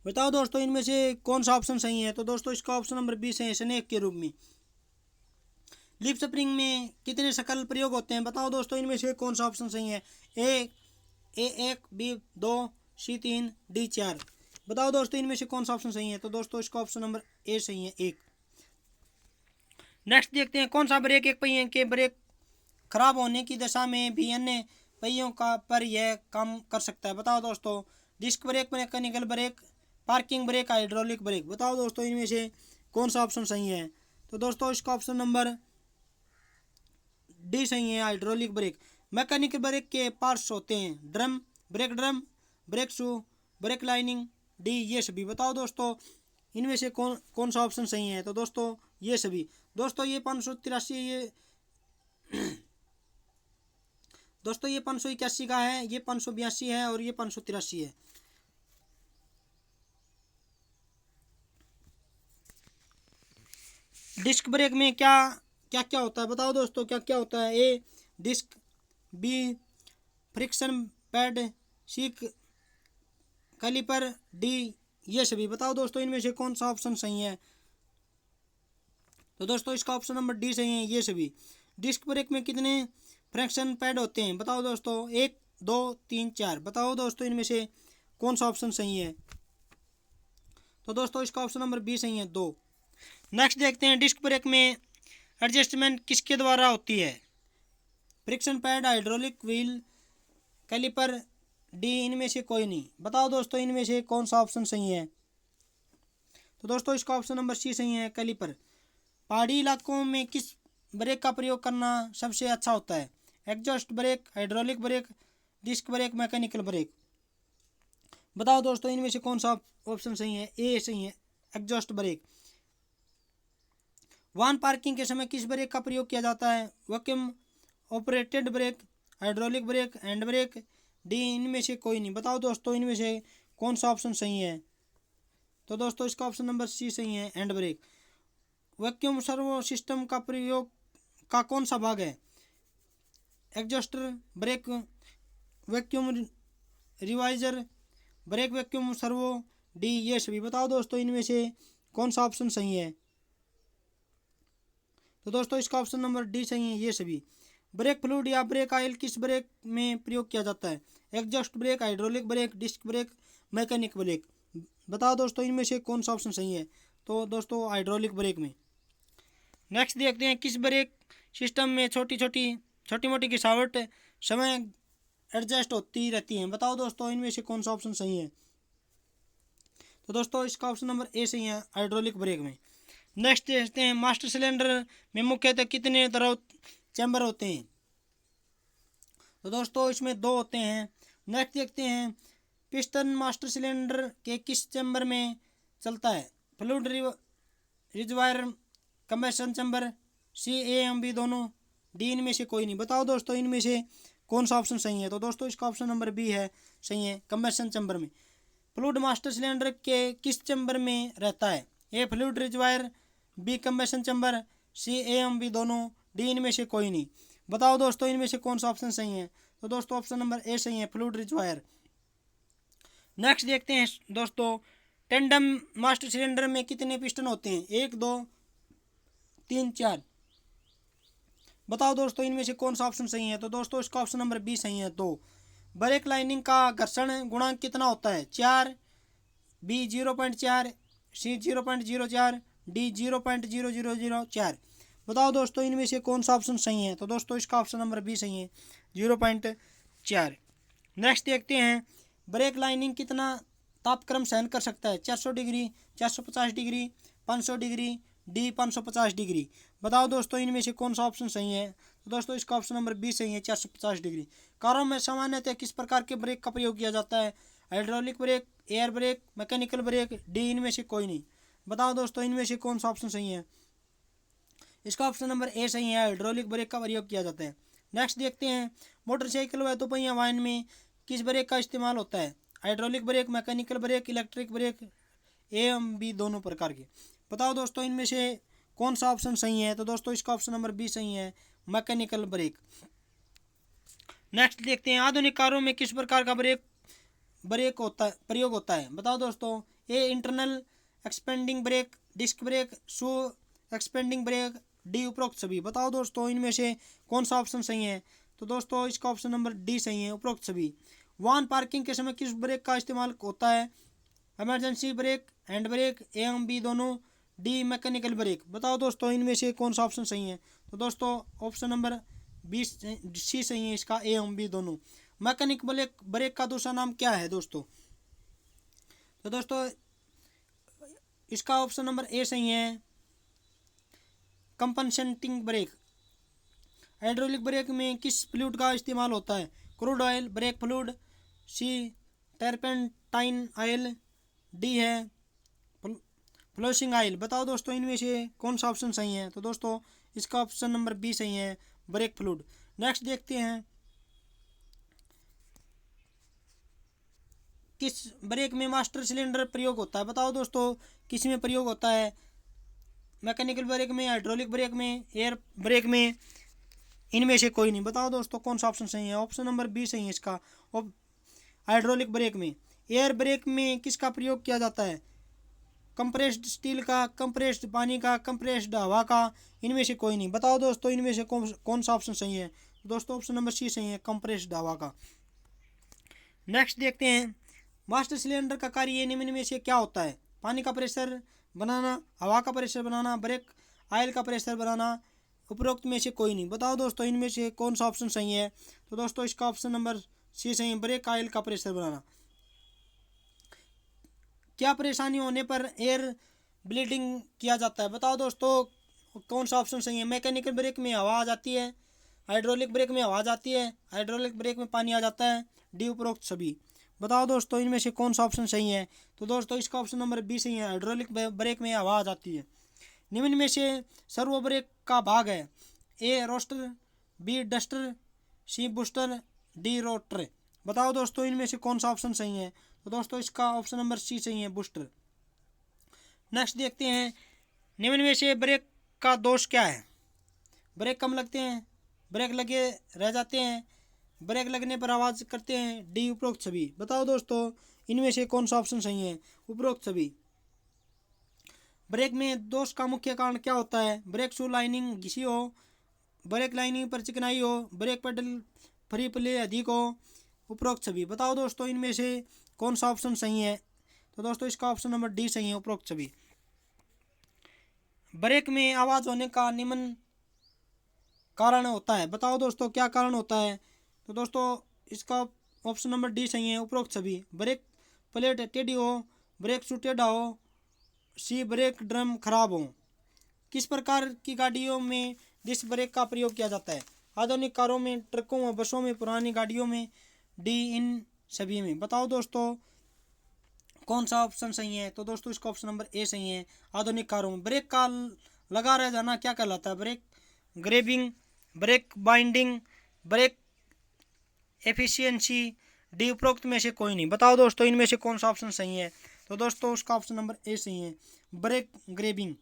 बताओ दोस्तों इनमें से कौन सा ऑप्शन सही है। तो दोस्तों इसका ऑप्शन नंबर बी सही है, स्नेक के रूप में। लीफ स्प्रिंग में कितने शकल प्रयोग होते हैं। बताओ दोस्तों इनमें से कौन सा ऑप्शन सही है। ए 1, बी 2, सी 3, डी 4। बताओ दोस्तों इनमें से कौन सा ऑप्शन सही है। तो दोस्तों इसका ऑप्शन नंबर ए सही है, 1। नेक्स्ट देखते हैं, कौन सा ब्रेक एक पहिए के ब्रेक खराब होने की दशा में भी अन्य पहियों का पर यह काम कर सकता है। बताओ दोस्तों, disc brake, mechanical brake, parking brake, hydraulic brake. बताओ दोस्तों इनमें से कौन सा ऑप्शन सही है। तो दोस्तों इसका ऑप्शन नंबर डी सही है, हाइड्रोलिक ब्रेक। मैकेनिकल ब्रेक के पार्ट्स होते हैं drum, break shoe, break lining, D ये सभी। बताओ दोस्तों इनमें से कौन कौन सा ऑप्शन सही है। तो दोस्तों ये सभी। दोस्तों ये 583 ये दोस्तों ये 581 का है, ये 582 है और ये 583 है। डिस्क ब्रेक में क्या क्या क्या होता है। बताओ दोस्तों क्या क्या होता है। ए डिस्क, बी फ्रिक्शन पैड, सी कैलिपर, डी ये सभी। बताओ दोस्तों इनमें से कौन सा ऑप्शन सही है। तो दोस्तों इसका ऑप्शन नंबर डी सही है, ये सभी। डिस्क ब्रेक में कितने फ्रिक्शन पैड होते हैं। बताओ दोस्तों 1, 2, 3, 4। बताओ दोस्तों इनमें से कौन सा ऑप्शन सही है। तो दोस्तों इसका ऑप्शन नंबर बी सही है, 2। नेक्स्ट देखते हैं, डिस्क ब्रेक में एडजस्टमेंट किसके द्वारा होती है। Friction pad, hydraulic wheel, caliper, D इनमें से कोई नहीं। बताओ दोस्तों इनमें से कौन सा ऑप्शन सही है। तो दोस्तों इसका ऑप्शन नंबर सी सही है, कैलिपर। पहाड़ी इलाकों में किस ब्रेक का प्रयोग करना सबसे अच्छा होता है। Exhaust brake, hydraulic brake, disc brake, mechanical brake. बताओ दोस्तों इनमें से कौन सा ऑप्शन सही है। ए सही है, एग्जॉस्ट ब्रेक। वाहन पार्किंग के समय किस ब्रेक का प्रयोग किया जाता है। Vacuum operated brake, hydraulic brake, hand brake, D इनमें से कोई नहीं। बताओ दोस्तों इनमें से कौन सा ऑप्शन सही है। तो दोस्तों इसका ऑप्शन नंबर सी सही है, hand brake. Vacuum servo system का प्रयोग का कौन सा भाग है। Exhauster brake, vacuum reservoir, brake vacuum servo, D ये सभी। बताओ दोस्तों इनमें से कौन सा ऑप्शन सही है। तो दोस्तों इसका ऑप्शन नंबर डी सही है, ये सभी। ब्रेक फ्लूइड या ब्रेक ऑयल किस ब्रेक में प्रयोग किया जाता है। Exhaust brake, hydraulic brake, disc brake, mechanic brake. बताओ दोस्तों इनमें से कौन सा ऑप्शन सही है। तो दोस्तों हाइड्रोलिक ब्रेक में। नेक्स्ट देखते हैं, किस ब्रेक सिस्टम में छोटी मोटी घिसावट समय एडजस्ट होती रहती है। बताओ दोस्तों इनमें से कौन सा ऑप्शन सही है। तो दोस्तों इसका ऑप्शन नंबर ए सही है, हाइड्रोलिक ब्रेक में। नेक्स्ट देखते हैं, मास्टर सिलेंडर में मुख्यतः कितने तरह चैम्बर होते हैं। तो दोस्तों इसमें 2 होते हैं। नेक्स्ट देखते हैं, पिस्टन मास्टर सिलेंडर के किस चैम्बर में चलता है। Fluid reservoir, combustion chamber, C A and B दोनों, डी इनमें से कोई नहीं। बताओ दोस्तों इनमें से कौन सा ऑप्शन सही है। तो दोस्तों इसका ऑप्शन नंबर बी है, सही है, कंबेशन चैम्बर में। फ्लूइड मास्टर सिलेंडर के किस चैम्बर में रहता है। A fluid reservoir, B combustion chamber, C A and B दोनों, डी इनमें से कोई नहीं। बताओ दोस्तों इनमें से कौन सा ऑप्शन सही है। तो दोस्तों ऑप्शन नंबर ए सही है, फ्लूइड रिजर्वायर। नेक्स्ट देखते हैं दोस्तों, टेंडम मास्टर सिलेंडर में कितने पिस्टन होते हैं। 1, 2, 3, 4। बताओ दोस्तों इनमें से कौन सा ऑप्शन सही है। तो दोस्तों इसका ऑप्शन नंबर बी सही है 2। ब्रेक लाइनिंग का घर्षण गुणांक कितना होता है 4, बी 0.4, सी 0.04, डी 0.0004। बताओ दोस्तों इनमें से कौन सा ऑप्शन सही है। तो दोस्तों इसका ऑप्शन नंबर बी सही है 0.4। नेक्स्ट देखते हैं ब्रेक लाइनिंग कितना तापक्रम सहन कर सकता है 400 degree, 450 degree, 500 degree, D 550 degree. बताओ दोस्तों इनमें से कौन सा ऑप्शन सही है। तो दोस्तों इसका ऑप्शन नंबर बी सही है 450 डिग्री। कारों में सामान्यतः किस प्रकार के ब्रेक का प्रयोग किया जाता है hydraulic break, air break, mechanical break, D इनमें से कोई नहीं। बताओ दोस्तों इनमें से कौन सा ऑप्शन सही है। इसका ऑप्शन नंबर ए सही है हाइड्रोलिक ब्रेक का प्रयोग किया जाता है। नेक्स्ट देखते हैं मोटरसाइकिल व दोपहिया वाहन में किस ब्रेक का इस्तेमाल होता है hydraulic brake, mechanical brake, electric brake, A and B दोनों प्रकार के। बताओ दोस्तों इनमें से कौन सा ऑप्शन सही है। तो दोस्तों इसका ऑप्शन नंबर बी सही है मैकेनिकल ब्रेक। नेक्स्ट देखते हैं आधुनिक कारों में किस प्रकार का ब्रेक होता है प्रयोग होता है। बताओ दोस्तों A internal expanding brake, disc brake, shoe expanding brake, D उपरोक्त सभी। बताओ दोस्तों इनमें से कौन सा ऑप्शन सही है। तो दोस्तों इसका ऑप्शन नंबर डी सही है उपरोक्त सभी। वाहन पार्किंग के समय किस ब्रेक का इस्तेमाल होता है emergency brake, hand brake, A and B दोनों, डी मैकेनिकल ब्रेक। बताओ दोस्तों इनमें से कौन सा ऑप्शन सही है। तो दोस्तों ऑप्शन नंबर बी सी सही है इसका ए एम बी दोनों। मैकेनिक ब्रेक का दूसरा नाम क्या है दोस्तों। तो दोस्तों इसका ऑप्शन नंबर ए सही है कंपनसेटिंग ब्रेक। हाइड्रोलिक ब्रेक में किस फ्लूइड का इस्तेमाल होता है क्रूड ऑयल, ब्रेक फ्लूइड, सी टर्पेंटाइन ऑयल, डी है फ्लोसिंग ऑयल। बताओ दोस्तों इनमें से कौन सा ऑप्शन सही है। तो दोस्तों इसका ऑप्शन नंबर बी सही है ब्रेक फ्लूइड। नेक्स्ट देखते हैं किस ब्रेक में मास्टर सिलेंडर प्रयोग होता है। बताओ दोस्तों किस में प्रयोग होता है मैकेनिकल ब्रेक में, हाइड्रोलिक ब्रेक में, एयर ब्रेक में, इनमें से कोई नहीं। बताओ दोस्तों कौन सा ऑप्शन सही है। ऑप्शन नंबर बी सही है इसका हाइड्रोलिक ब्रेक में। एयर ब्रेक में किसका प्रयोग किया जाता है कंप्रेस्ड स्टील का, कंप्रेस्ड पानी का, कंप्रेस्ड हवा का, इनमें से कोई नहीं। बताओ दोस्तों इनमें से कौन सा ऑप्शन सही है। दोस्तों ऑप्शन नंबर सी सही है कंप्रेस्ड हवा का। नेक्स्ट देखते हैं मास्टर सिलेंडर का कार्य निम्न में से क्या होता है पानी का प्रेशर बनाना, हवा का प्रेशर बनाना, ब्रेक ऑयल का प्रेशर बनाना, उपरोक्त में से कोई नहीं। बताओ दोस्तों इनमें से कौन सा ऑप्शन सही है। तो दोस्तों इसका ऑप्शन नंबर सी सही है ब्रेक ऑयल का प्रेशर बनाना। क्या परेशानी होने पर एयर ब्लीडिंग किया जाता है। बताओ दोस्तों कौन सा ऑप्शन सही है। मैकेनिकल ब्रेक में हवा आ जाती है, हाइड्रोलिक ब्रेक में हवा आ जाती है, हाइड्रोलिक ब्रेक में पानी आ जाता है, डी उपरोक्त सभी। बताओ दोस्तों इनमें से कौन सा ऑप्शन सही है। तो दोस्तों इसका ऑप्शन नंबर बी सही है हाइड्रोलिक ब्रेक में हवा आ जाती है। निम्न में से सर्वो ब्रेक का भाग है ए रोस्टर, बी डस्टर, सी बूस्टर, डी रोटर। बताओ दोस्तों इनमें से कौन सा ऑप्शन सही है। तो दोस्तों इसका ऑप्शन नंबर सी सही है बूस्टर। नेक्स्ट देखते हैं निम्न में से ब्रेक का दोष क्या है। ब्रेक कम लगते हैं, ब्रेक लगे रह जाते हैं, ब्रेक लगने पर आवाज़ करते हैं, डी उपरोक्त सभी। बताओ दोस्तों इनमें से कौन सा ऑप्शन सही है उपरोक्त सभी। ब्रेक में दोष का मुख्य कारण क्या होता है ब्रेक शू लाइनिंग घिसी हो, ब्रेक लाइनिंग पर चिकनाई हो, ब्रेक पेडल फ्री प्ले अधिक हो, उपरोक्त सभी। बताओ दोस्तों इनमें से कौन सा ऑप्शन सही है। तो दोस्तों इसका ऑप्शन नंबर डी सही है उपरोक्त सभी। ब्रेक में आवाज़ होने का निम्न कारण होता है। बताओ दोस्तों क्या कारण होता है। तो दोस्तों इसका ऑप्शन नंबर डी सही है उपरोक्त सभी। ब्रेक प्लेट टेढ़ी हो, ब्रेक शू टेढ़ा हो, सी ब्रेक ड्रम खराब हो। किस प्रकार की गाड़ियों में डिस्क ब्रेक का प्रयोग किया जाता है आधुनिक कारों में, ट्रकों व बसों में, पुरानी गाड़ियों में, डी इन सभी में। बताओ दोस्तों कौन सा ऑप्शन सही है। तो दोस्तों इसका ऑप्शन नंबर ए सही है आधुनिक कारों में। ब्रेक का लगा रह जाना क्या कहलाता है brake grabbing, brake binding, brake efficiency, D उपरोक्त में से कोई नहीं। बताओ दोस्तों इनमें से कौन सा ऑप्शन सही है। तो दोस्तों उसका ऑप्शन नंबर ए सही है brake grabbing.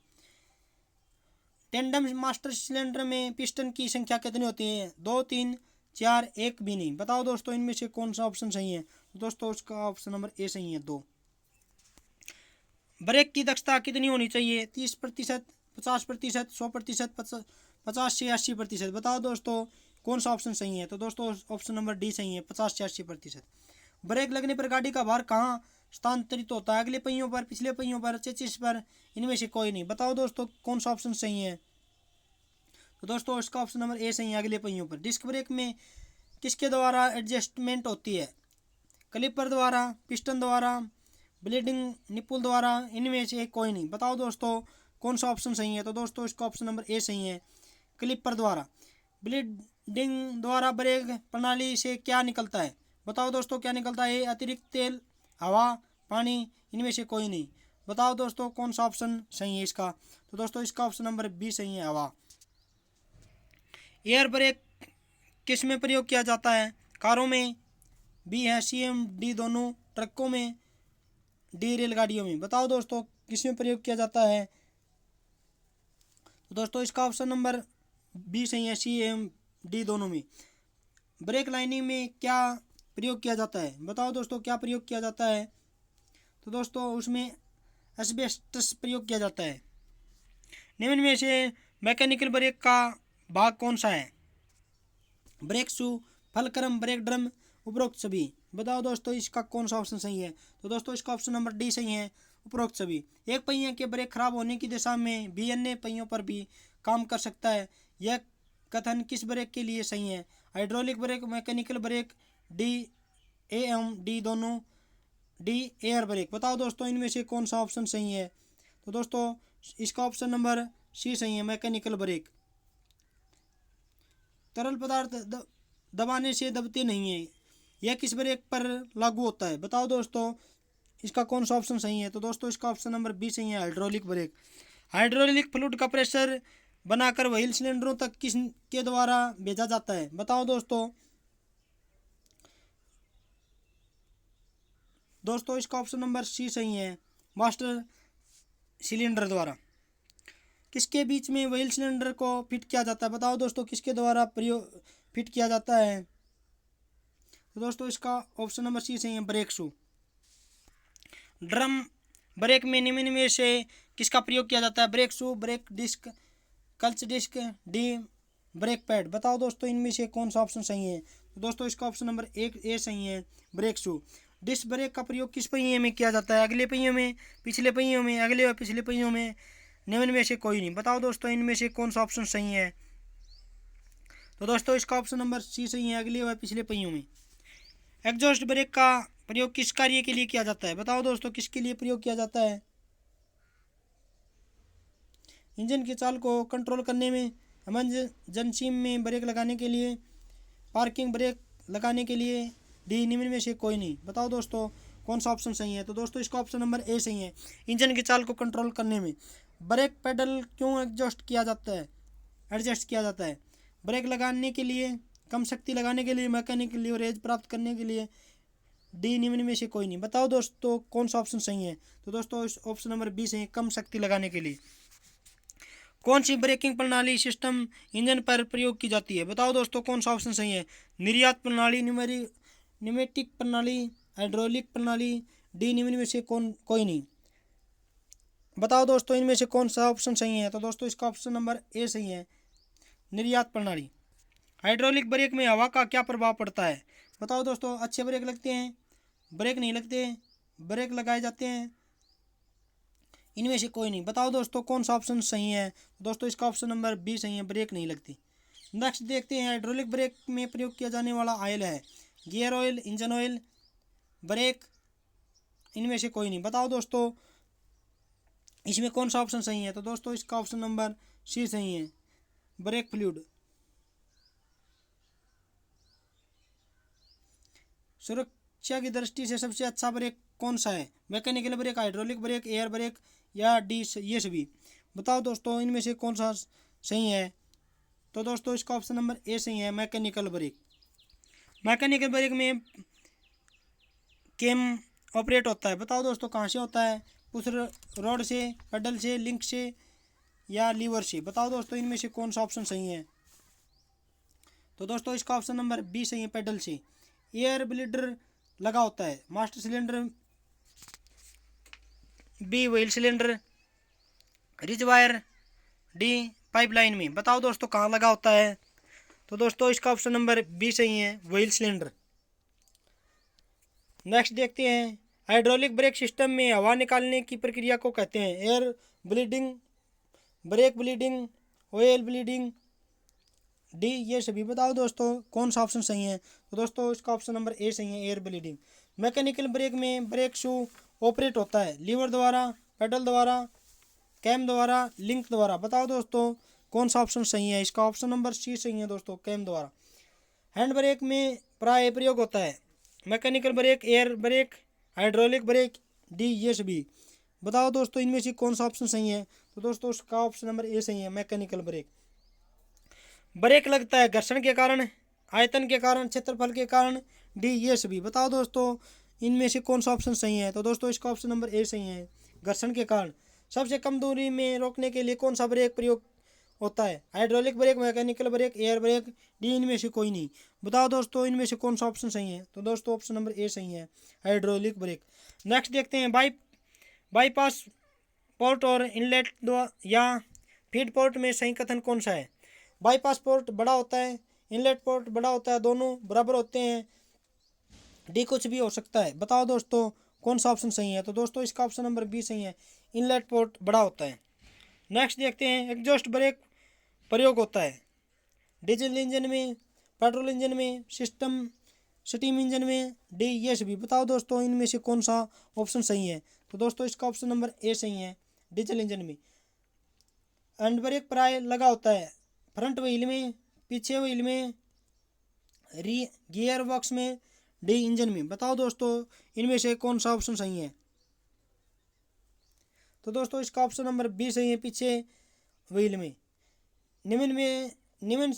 Tandem master cylinder में पिस्टन की संख्या कितनी होती है 2, 3, 4, 1 भी नहीं। बताओ दोस्तों इनमें से कौन सा ऑप्शन सही है। तो दोस्तों उसका ऑप्शन नंबर ए सही है 2। ब्रेक की दक्षता कितनी होनी चाहिए 30%, 50%, 100%, 50 से 80%। बताओ दोस्तों कौन सा ऑप्शन सही है? तो दोस्तों ऑप्शन नंबर डी सही है, 50 से 80%। ब्रेक लगने पर गाड़ी का भार कहाँ स्थानांतरित होता है? अगले पहियों पर, पिछले पहियों पर, चेसिस पर, इनमें से कोई नहीं। बताओ दोस्तों कौन सा ऑप्शन सही है? तो दोस्तों इसका ऑप्शन नंबर ए सही है, अगले पहियों पर। डिस्क ब्रेक में किसके द्वारा एडजस्टमेंट होती है? क्लिपर द्वारा, पिस्टन द्वारा, ब्लीडिंग निपुल द्वारा, इनमें से कोई नहीं। बताओ दोस्तों कौन सा ऑप्शन सही है? तो दोस्तों इसका ऑप्शन नंबर ए सही है, क्लिपर द्वारा। ब्लीडिंग द्वारा ब्रेक प्रणाली से क्या निकलता है? बताओ दोस्तों क्या निकलता है? अतिरिक्त तेल, हवा, पानी, इनमें से कोई नहीं। बताओ दोस्तों कौन सा ऑप्शन सही है इसका? तो दोस्तों इसका ऑप्शन नंबर बी सही है, हवा। एयर ब्रेक किस में प्रयोग किया जाता है? कारों में, बी है CM, डी दोनों, ट्रकों में, डी रेलगाड़ियों में। बताओ दोस्तों किस में प्रयोग किया जाता है? तो दोस्तों इसका ऑप्शन नंबर बी सही है, CM, डी दोनों में। ब्रेक लाइनिंग में क्या प्रयोग किया जाता है? बताओ दोस्तों क्या प्रयोग किया जाता है? तो दोस्तों उसमें एस्बेस्टस प्रयोग किया जाता है। निम्न में से मैकेनिकल ब्रेक का भाग कौन सा है? ब्रेक शू, फलक्रम, ब्रेक ड्रम, उपरोक्त सभी। बताओ दोस्तों इसका कौन सा ऑप्शन सही है? तो दोस्तों इसका ऑप्शन नंबर डी सही है, उपरोक्त सभी। एक पहिए के ब्रेक खराब होने की दिशा में भी अन्य पहियों पर भी काम कर सकता है। यह कथन किस ब्रेक के लिए सही है? Hydraulic brake, mechanical break, D AM, D दोनों, डी एयर ब्रेक। बताओ दोस्तों इनमें से कौन सा ऑप्शन सही है? तो दोस्तों इसका ऑप्शन नंबर सी सही है, मैकेनिकल ब्रेक। तरल पदार्थ दबाने से दबते नहीं है, यह किस ब्रेक पर लागू होता है? बताओ दोस्तों इसका कौन सा ऑप्शन सही है? तो दोस्तों इसका ऑप्शन नंबर बी सही है, हाइड्रोलिक ब्रेक। हाइड्रोलिक फ्लूइड का प्रेशर बनाकर व्हील सिलेंडरों तक किस के द्वारा भेजा जाता है? बताओ दोस्तों इसका ऑप्शन नंबर सी सही है, मास्टर सिलेंडर द्वारा। किसके बीच में व्हील सिलेंडर को फिट किया जाता है? बताओ दोस्तों किसके द्वारा प्रयोग फिट किया जाता है? तो दोस्तों इसका ऑप्शन नंबर सी सही है, ब्रेक शू। ड्रम ब्रेक में निम्न में से किसका प्रयोग किया जाता है? Brake shoe, brake disc, clutch disc, D brake pad. बताओ दोस्तों इनमें से कौन सा ऑप्शन सही है? तो दोस्तों इसका ऑप्शन नंबर एक ए सही है, ब्रेक शू। डिस्क ब्रेक का प्रयोग किस पहिए में किया जाता है? अगले पहियों में, पिछले पहियों में, अगले और पिछले पहियों में, निम्न में से कोई नहीं। बताओ दोस्तों इनमें से कौन सा ऑप्शन सही है? तो दोस्तों इसका ऑप्शन नंबर सी सही है, अगले व पिछले पहियों में। एग्जॉस्ट ब्रेक का प्रयोग किस कार्य के लिए किया जाता है? बताओ दोस्तों किसके लिए प्रयोग किया जाता है? इंजन की चाल को कंट्रोल करने में, इमरजेंसी में ब्रेक लगाने के लिए, पार्किंग ब्रेक लगाने के लिए, डी निम्न में से कोई नहीं। बताओ दोस्तों कौन सा ऑप्शन सही है? तो दोस्तों इसका ऑप्शन नंबर ए सही है, इंजन की चाल को कंट्रोल करने में। ब्रेक पेडल क्यों एडजस्ट किया जाता है? ब्रेक लगाने के लिए, कम शक्ति लगाने के लिए, मैकेनिकल लीवरेज प्राप्त करने के लिए, डी निम्न में से कोई नहीं। बताओ दोस्तों कौन सा ऑप्शन सही है? तो दोस्तों इस ऑप्शन नंबर बी सही है, कम शक्ति लगाने के लिए। कौन सी ब्रेकिंग प्रणाली सिस्टम इंजन पर प्रयोग की जाती है? बताओ दोस्तों कौन सा ऑप्शन सही है? निर्यात प्रणाली, न्यूमेटिक प्रणाली, हाइड्रोलिक प्रणाली, डी निम्न में से कोई नहीं। बताओ दोस्तों इनमें से कौन सा ऑप्शन सही है? तो दोस्तों इसका ऑप्शन नंबर ए सही है, निर्यात प्रणाली। हाइड्रोलिक ब्रेक में हवा का क्या प्रभाव पड़ता है? बताओ दोस्तों अच्छे ब्रेक लगते हैं, ब्रेक नहीं लगते, ब्रेक लगाए जाते हैं, इनमें से कोई नहीं। बताओ दोस्तों कौन सा ऑप्शन सही है? दोस्तों इसका ऑप्शन नंबर बी सही है, ब्रेक नहीं लगती। नेक्स्ट देखते हैं, हाइड्रोलिक ब्रेक में प्रयोग किया जाने वाला ऑयल है gear oil, engine oil, brake, इनमें से कोई नहीं। बताओ दोस्तों इसमें कौन सा ऑप्शन सही है? तो दोस्तों इसका ऑप्शन नंबर सी सही है, ब्रेक फ्लूइड। सुरक्षा की दृष्टि से सबसे अच्छा ब्रेक कौन सा है? Mechanical break, hydraulic break, air break या डी ये सभी। बताओ दोस्तों इनमें से कौन सा सही है? तो दोस्तों इसका ऑप्शन नंबर ए सही है, मैकेनिकल ब्रेक। मैकेनिकल ब्रेक में केम ऑपरेट होता है। बताओ दोस्तों कहाँ से होता है? पुश रॉड से, पेडल से, लिंक से या लीवर से। बताओ दोस्तों इनमें से कौन सा ऑप्शन सही है? तो दोस्तों इसका ऑप्शन नंबर बी सही है, पेडल से। एयर ब्लीडर लगा होता है, master cylinder, B wheel cylinder, reservoir, D pipeline में। बताओ दोस्तों कहाँ लगा होता है? तो दोस्तों इसका ऑप्शन नंबर बी सही है, व्हील सिलेंडर। नेक्स्ट देखते हैं, हाइड्रोलिक ब्रेक सिस्टम में हवा निकालने की प्रक्रिया को कहते हैं air bleeding, brake bleeding, oil bleeding, D ये सभी। बताओ दोस्तों कौन सा ऑप्शन सही है? तो दोस्तों इसका ऑप्शन नंबर ए सही है, एयर ब्लीडिंग। मैकेनिकल ब्रेक में ब्रेक शू ऑपरेट होता है लीवर द्वारा, पेडल द्वारा, कैम द्वारा, लिंक द्वारा। बताओ दोस्तों कौन सा ऑप्शन सही है? इसका ऑप्शन नंबर सी सही है दोस्तों, कैम द्वारा। हैंड ब्रेक में प्राय प्रयोग होता है mechanical brake, air break, hydraulic break, D ये सभी। बताओ दोस्तों इनमें से कौन सा ऑप्शन सही है? तो दोस्तों उसका ऑप्शन नंबर ए सही है, मैकेनिकल ब्रेक। ब्रेक लगता है घर्षण के कारण, आयतन के कारण, क्षेत्रफल के कारण, डी ये सभी। बताओ दोस्तों इनमें से कौन सा ऑप्शन सही है? तो दोस्तों इसका ऑप्शन नंबर ए सही है, घर्षण के कारण। सबसे कम दूरी में रोकने के लिए कौन सा ब्रेक प्रयोग होता है? Hydraulic brake, mechanical brake, air break, D इनमें से कोई नहीं। बताओ दोस्तों इनमें से कौन सा ऑप्शन सही है? तो दोस्तों ऑप्शन नंबर ए सही है, हाइड्रोलिक ब्रेक। नेक्स्ट देखते हैं, बाईपास पोर्ट और इनलेट या फीड पोर्ट में सही कथन कौन सा है? बाईपास पोर्ट बड़ा होता है, इनलेट पोर्ट बड़ा होता है, दोनों बराबर होते हैं, डी कुछ भी हो सकता है। बताओ दोस्तों कौन सा ऑप्शन सही है? तो दोस्तों इसका ऑप्शन नंबर बी सही है, इनलेट पोर्ट बड़ा होता है। नेक्स्ट देखते हैं, एग्जॉस्ट ब्रेक प्रयोग होता है डीजल इंजन में, पेट्रोल इंजन में, स्टीम इंजन में, डी ये सभी। बताओ दोस्तों इनमें से कौन सा ऑप्शन सही है? तो दोस्तों इसका ऑप्शन नंबर ए सही है, डीजल इंजन में। हैंड ब्रेक प्राय लगा होता है फ्रंट व्हील में, पीछे व्हील में, गियर बॉक्स में, डी इंजन में। बताओ दोस्तों इनमें से कौन सा ऑप्शन सही है? तो दोस्तों इसका ऑप्शन नंबर बी सही है, पीछे व्हील में। निम्न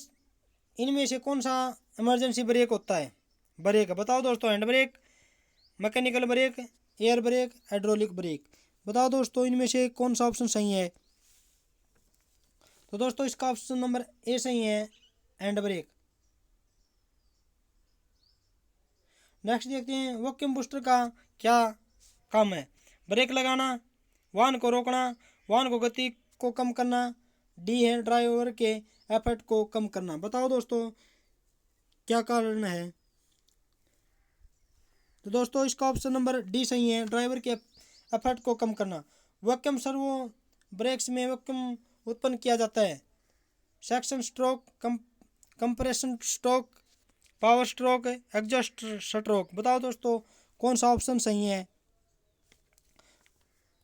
इनमें से कौन सा इमरजेंसी ब्रेक होता है? ब्रेक बताओ दोस्तों, hand brake, mechanical brake, air break, hydraulic brake. बताओ दोस्तों इनमें से कौन सा ऑप्शन सही है? तो दोस्तों इसका ऑप्शन नंबर ए सही है, हैंड ब्रेक। नेक्स्ट देखते हैं, वैक्यूम बूस्टर का क्या काम है? ब्रेक लगाना, वाहन को रोकना, वाहन को गति को कम करना, डी है ड्राइवर के एफर्ट को कम करना। बताओ दोस्तों क्या कारण है? तो दोस्तों इसका ऑप्शन नंबर डी सही है, ड्राइवर के एफर्ट को कम करना। वैक्यूम सर्वो ब्रेक्स में वैक्यूम उत्पन्न किया जाता है section stroke, compression stroke, power stroke, exhaust stroke. बताओ दोस्तों कौन सा ऑप्शन सही है?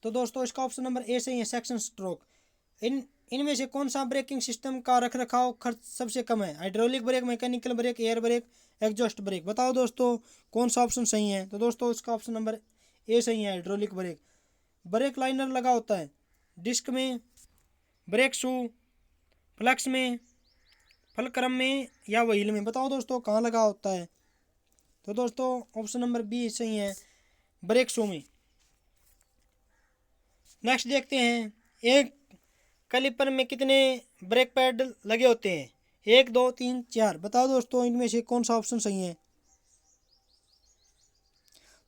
तो दोस्तों इसका ऑप्शन नंबर ए सही है, सेक्शन स्ट्रोक। इनमें से कौन सा ब्रेकिंग सिस्टम का रखरखाव खर्च सबसे कम है? Hydraulic brake, mechanical brake, air brake, exhaust brake. बताओ दोस्तों कौन सा ऑप्शन सही है? तो दोस्तों इसका ऑप्शन नंबर ए सही है, हाइड्रोलिक ब्रेक। ब्रेक लाइनर लगा होता है डिस्क में, ब्रेक शू, फ्लक्स में, फलक्रम में या व्हील में। बताओ दोस्तों कहाँ लगा होता है? तो दोस्तों ऑप्शन नंबर बी सही है, ब्रेक शू में। नेक्स्ट देखते हैं, एक कैलिपर में कितने ब्रेक पैड लगे होते हैं? 1, 2, 3, 4। बताओ दोस्तों इनमें से कौन सा ऑप्शन सही है?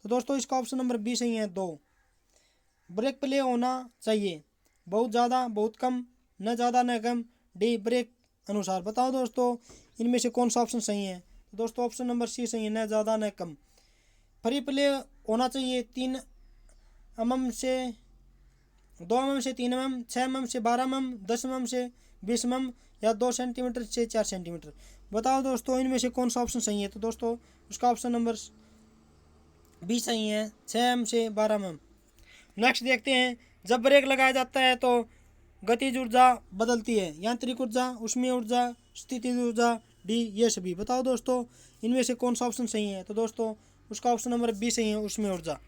तो दोस्तों इसका ऑप्शन नंबर बी सही है, 2। ब्रेक प्ले होना चाहिए बहुत ज़्यादा, बहुत कम, न ज़्यादा न कम, डी ब्रेक अनुसार। बताओ दोस्तों इनमें से कौन सा ऑप्शन सही है? तो दोस्तों ऑप्शन नंबर सी सही है, न ज़्यादा न कम। फ्री प्ले होना चाहिए 3 mm से 2 mm से 3 mm, 6 mm से 12 mm, 10 mm से 20 mm या 2 सेंटीमीटर से 4 सेंटीमीटर। बताओ दोस्तों इनमें से कौन सा ऑप्शन सही है? तो दोस्तों उसका ऑप्शन नंबर बी सही है, 6 mm से 12 mm। नेक्स्ट देखते हैं, जब ब्रेक लगाया जाता है तो गतिज ऊर्जा बदलती है, यांत्रिक ऊर्जा, ऊष्मीय ऊर्जा, स्थितिज ऊर्जा, डी ये सभी। बताओ दोस्तों इनमें से कौन सा ऑप्शन सही है? तो दोस्तों उसका ऑप्शन नंबर बी सही है, ऊष्मीय ऊर्जा।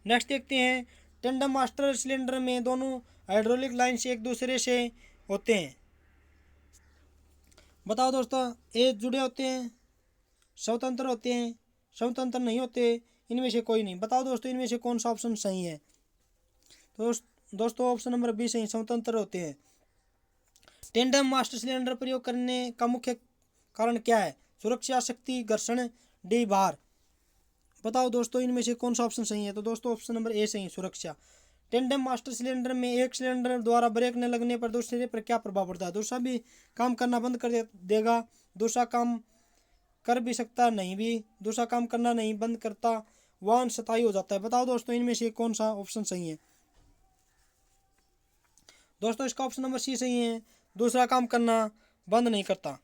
नेक्स्ट देखते हैं, टेंडम मास्टर सिलेंडर में दोनों हाइड्रोलिक लाइन से एक दूसरे से होते हैं। बताओ दोस्तों ए जुड़े होते हैं, स्वतंत्र होते हैं, स्वतंत्र नहीं होते, इनमें से कोई नहीं। बताओ दोस्तों इनमें से कौन सा ऑप्शन सही है? तो दोस्तों ऑप्शन नंबर बी सही, स्वतंत्र होते हैं। टेंडम मास्टर सिलेंडर प्रयोग करने का मुख्य कारण क्या है? सुरक्षा, शक्ति, घर्षण, डी भार। बताओ दोस्तों इनमें से कौन सा ऑप्शन सही है। तो दोस्तों ऑप्शन नंबर ए सही है, सुरक्षा। टेंडम मास्टर सिलेंडर में एक सिलेंडर द्वारा ब्रेक न लगने पर दूसरे पर क्या प्रभाव पड़ता है। दूसरा भी काम करना बंद कर देगा, दूसरा काम कर भी सकता नहीं भी, दूसरा काम करना नहीं बंद करता, वाहन स्थायी हो जाता है। बताओ दोस्तों इनमें से कौन सा ऑप्शन सही है। दोस्तों इसका ऑप्शन नंबर सी सही है, दूसरा काम करना बंद नहीं करता।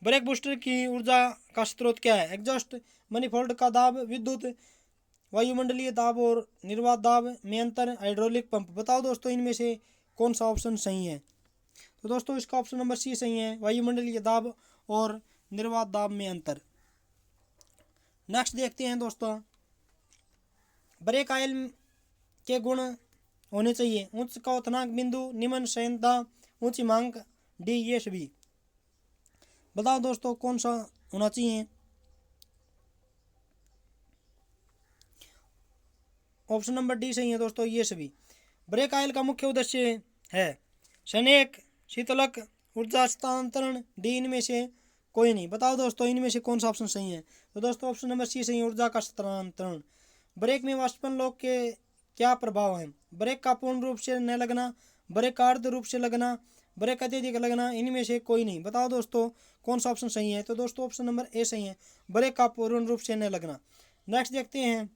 ब्रेक बूस्टर की ऊर्जा का स्रोत क्या है। एग्जॉस्ट मनीफोल्ड का दाब, विद्युत, वायुमंडलीय दाब और निर्वात दाब में अंतर, हाइड्रोलिक पंप। बताओ दोस्तों इनमें से कौन सा ऑप्शन सही है। तो दोस्तों इसका ऑप्शन नंबर सी सही है, वायुमंडलीय दाब और निर्वात दाब में अंतर। नेक्स्ट देखते हैं दोस्तों, ब्रेक ऑयल के गुण होने चाहिए। उच्च क्वथनांक बिंदु, निम्न संयंत्रता, ऊंची मांग, डी ये सभी। बताओ दोस्तों कौन सा होना चाहिए। ऑप्शन नंबर डी सही है दोस्तों, ये सभी। ब्रेक ऑयल का मुख्य उद्देश्य है संकेक, शीतलक, ऊर्जा हस्तांतरण, डी इनमें से कोई नहीं। बताओ दोस्तों इनमें से कौन सा ऑप्शन सही है। तो दोस्तों ऑप्शन नंबर सी सही है, ऊर्जा का हस्तांतरण। ब्रेक में वाष्पन लोक के क्या प्रभाव है। ब्रेक का पूर्ण रूप से न लगना, ब्रेक का अर्ध रूप से लगना, ब्रेक अत्यधिक लगना, इनमें से कोई नहीं। बताओ दोस्तों कौन सा ऑप्शन सही है। तो दोस्तों ऑप्शन नंबर ए सही है, ब्रेक का पूर्ण रूप से न लगना। नेक्स्ट देखते हैं,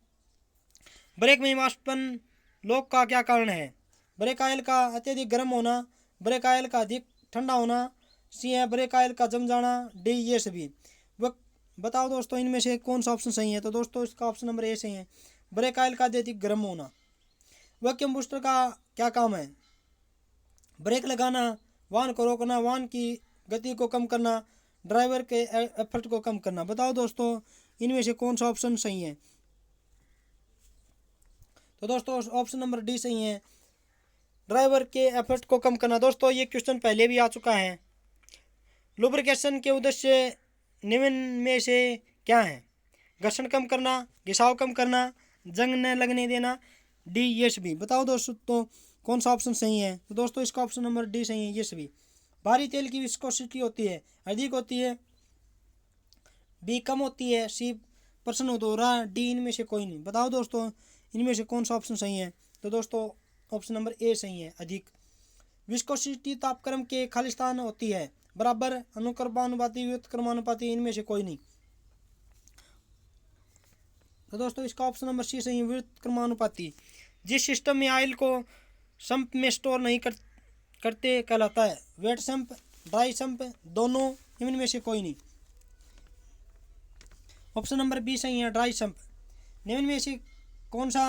ब्रेक में वाष्पन लोक का क्या कारण है। ब्रेक ऑयल का अत्यधिक गर्म होना, ब्रेक ऑयल का अधिक ठंडा होना, सी है ब्रेक ऑयल का जम जाना, डी ये सभी। बताओ दोस्तों इनमें से कौन सा ऑप्शन सही है। तो दोस्तों इसका ऑप्शन नंबर ए सही है, ब्रेक ऑयल का अत्यधिक गर्म होना। वैक्यूम बूस्टर का क्या काम है। ब्रेक लगाना, वाहन को रोकना, वाहन की गति को कम करना, ड्राइवर के एफर्ट को कम करना। बताओ दोस्तों इनमें से कौन सा ऑप्शन सही है। तो दोस्तों ऑप्शन नंबर डी सही है, ड्राइवर के एफर्ट को कम करना। दोस्तों ये क्वेश्चन पहले भी आ चुका है। लुब्रिकेशन के उद्देश्य निम्न में से क्या है। घर्षण कम करना, घिसाव कम करना, जंग न लगने देना, डी ये सभी। बताओ दोस्तों कौन सा ऑप्शन सही है। तो दोस्तों इसका ऑप्शन नंबर डी सही है, ये सभी। भारी तेल की विस्कोसिटी होती है, अधिक होती है, बी कम होती है, सी प्रश्न हो रहा, डी इनमें से कोई नहीं। बताओ दोस्तों इनमें से कौन सा ऑप्शन सही है। तो दोस्तों ऑप्शन नंबर ए सही है, अधिक। विस्कोसिटी तापक्रम के खालिस्तान होती है, बराबर, अनुक्रमानुपाती, व्युत्क्रमानुपाती, इनमें से कोई नहीं। तो दोस्तों इसका ऑप्शन नंबर सी सही है, व्युत्क्रमानुपाती। जिस सिस्टम में ऑयल को संप में स्टोर नहीं करते कहलाता है। वेट संप, ड्राई संप, दोनों, इनमें से कोई नहीं। ऑप्शन नंबर बी सही है, ड्राई संप। निम्न में से कौन सा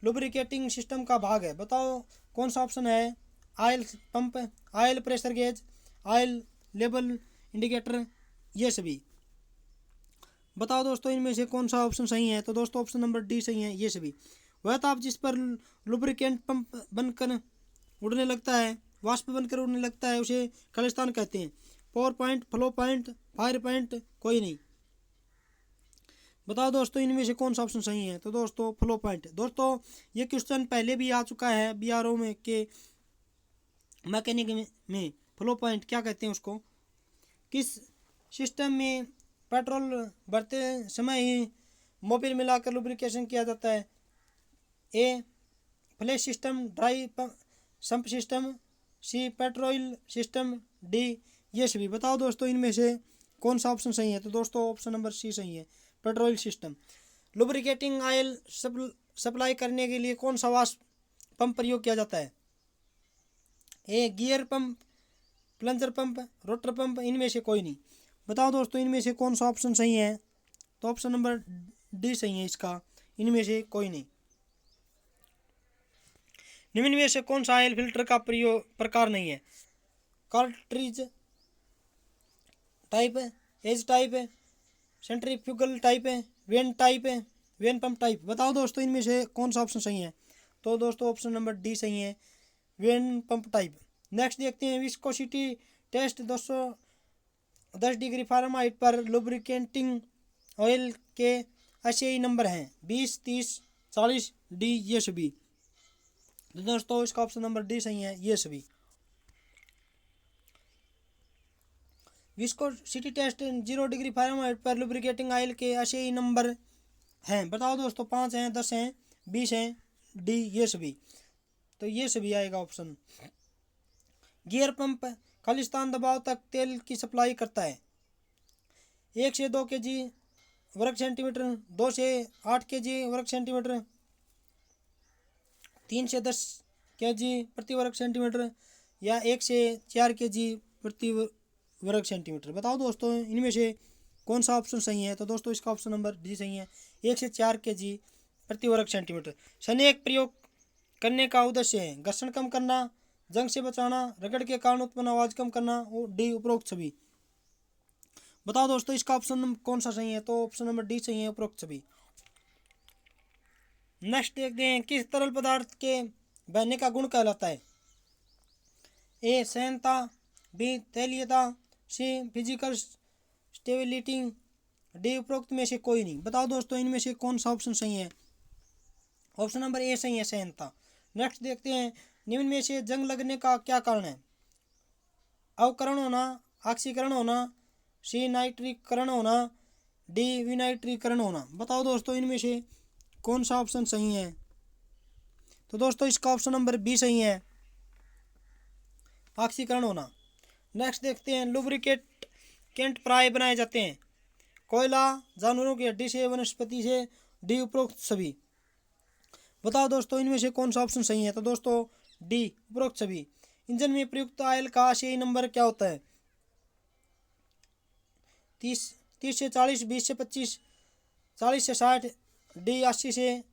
लुब्रिकेटिंग सिस्टम का भाग है। बताओ कौन सा ऑप्शन है। Oil pump, oil pressure gauge, oil level indicator, ये सभी। बताओ दोस्तों इनमें से कौन सा ऑप्शन सही है। तो दोस्तों ऑप्शन नंबर डी सही है, ये सभी। वह ताप जिस पर लुब्रिकेंट पंप बनकर उड़ने लगता है, वाष्प बनकर उड़ने लगता है, उसे खालिस्तान कहते हैं। Power point, flow point, fire point, कोई नहीं। बताओ दोस्तों इनमें से कौन सा ऑप्शन सही है। तो दोस्तों फ्लो पॉइंट। दोस्तों ये क्वेश्चन पहले भी आ चुका है बीआरओ में के मैकेनिक में फ्लो पॉइंट क्या कहते हैं उसको। किस सिस्टम में पेट्रोल भरते समय ही मोबिल मिलाकर लुब्रिकेशन किया जाता है। A flash system, dry sump system, C petrol system, D ये सभी। बताओ दोस्तों इनमें से कौन सा ऑप्शन सही है। तो दोस्तों ऑप्शन नंबर सी सही है, petrol system. Lubricating oil supply करने के लिए कौन सा वाष्प पंप प्रयोग किया जाता है। A gear pump, plunger pump, rotor pump, इनमें से कोई नहीं। बताओ दोस्तों इनमें से कौन सा ऑप्शन सही है। तो ऑप्शन नंबर डी सही है इसका, इनमें से कोई नहीं। निम्न में से कौन सा ऑयल फिल्टर का प्रकार नहीं है। Cartridge type, edge type, centrifugal type, vane type, vane pump type. बताओ दोस्तों इनमें से कौन सा ऑप्शन सही है। तो दोस्तों ऑप्शन नंबर डी सही है, वेन पंप टाइप। नेक्स्ट देखते हैं, विस्कोसिटी टेस्ट 210 डिग्री फ़ारेनहाइट पर लुब्रिकेटिंग ऑयल के एसआई नंबर हैं 20, 30, 40, डी ये सभी। तो दोस्तों इसका ऑप्शन नंबर डी सही है, ये सभी। विस्कोसिटी टेस्ट 0 डिग्री फ़ारेनहाइट पर लुब्रिकेटिंग ऑयल के एसआई नंबर हैं। बताओ दोस्तों, 5 हैं, 10 हैं, 20 हैं, डी ये सभी। तो ये सभी आएगा ऑप्शन। गियर पंप खालिस्तान दबाव तक तेल की सप्लाई करता है। 1 से 2 kg वर्ग सेंटीमीटर, 2 से 8 kg वर्ग सेंटीमीटर, 3 से 10 kg प्रति वर्ग सेंटीमीटर, या 1 से 4 kg प्रति वर्ग सेंटीमीटर। बताओ दोस्तों, इनमें से कौन सा ऑप्शन सही है? तो दोस्तों इसका ऑप्शन नंबर डी सही है, 1 से 4 kg प्रति वर्ग सेंटीमीटर। संयोग प्रयोग करने का उद्देश्य है घर्षण कम करना, जंग से बचाना, रगड़ के कारण उत्पन्न आवाज कम करना, और डी उपरोक्त सभी। बताओ दोस्तों इसका ऑप्शन कौन सा सही है? तो ऑप्शन नंबर डी सही है, उपरोक्त सभी। नेक्स्ट देखते हैं, किस तरल पदार्थ के बहने का गुण कहलाता है? ए सहनता, बी तैलीयता, सी फिजिकल स्टेबिलिटी, डी उपरोक्त में से कोई नहीं। बताओ दोस्तों इनमें से कौन सा ऑप्शन सही है? ऑप्शन नंबर ए सही है, सहनता। नेक्स्ट देखते हैं, निम्न में से जंग लगने का क्या कारण है? अवकरण होना, ऑक्सीकरण होना, सी नाइट्रीकरण होना, डी विनाइट्रीकरण होना। बताओ दोस्तों इनमें से कौन सा ऑप्शन सही है? तो दोस्तों इसका ऑप्शन नंबर बी सही है, ऑक्सीकरण होना। नेक्स्ट देखते हैं, लुब्रिकेंट प्राय बनाए जाते हैं? कोयला, जानवरों की हड्डी से, वनस्पति से, डी उपरोक्त सभी। बताओ दोस्तों इनमें से कौन सा ऑप्शन सही है? तो दोस्तों डी उपरोक्त सभी। इंजन में प्रयुक्त ऑयल का सही नंबर क्या होता है? 30 से 40, 20 से 25, 40 से 60, डी 80 से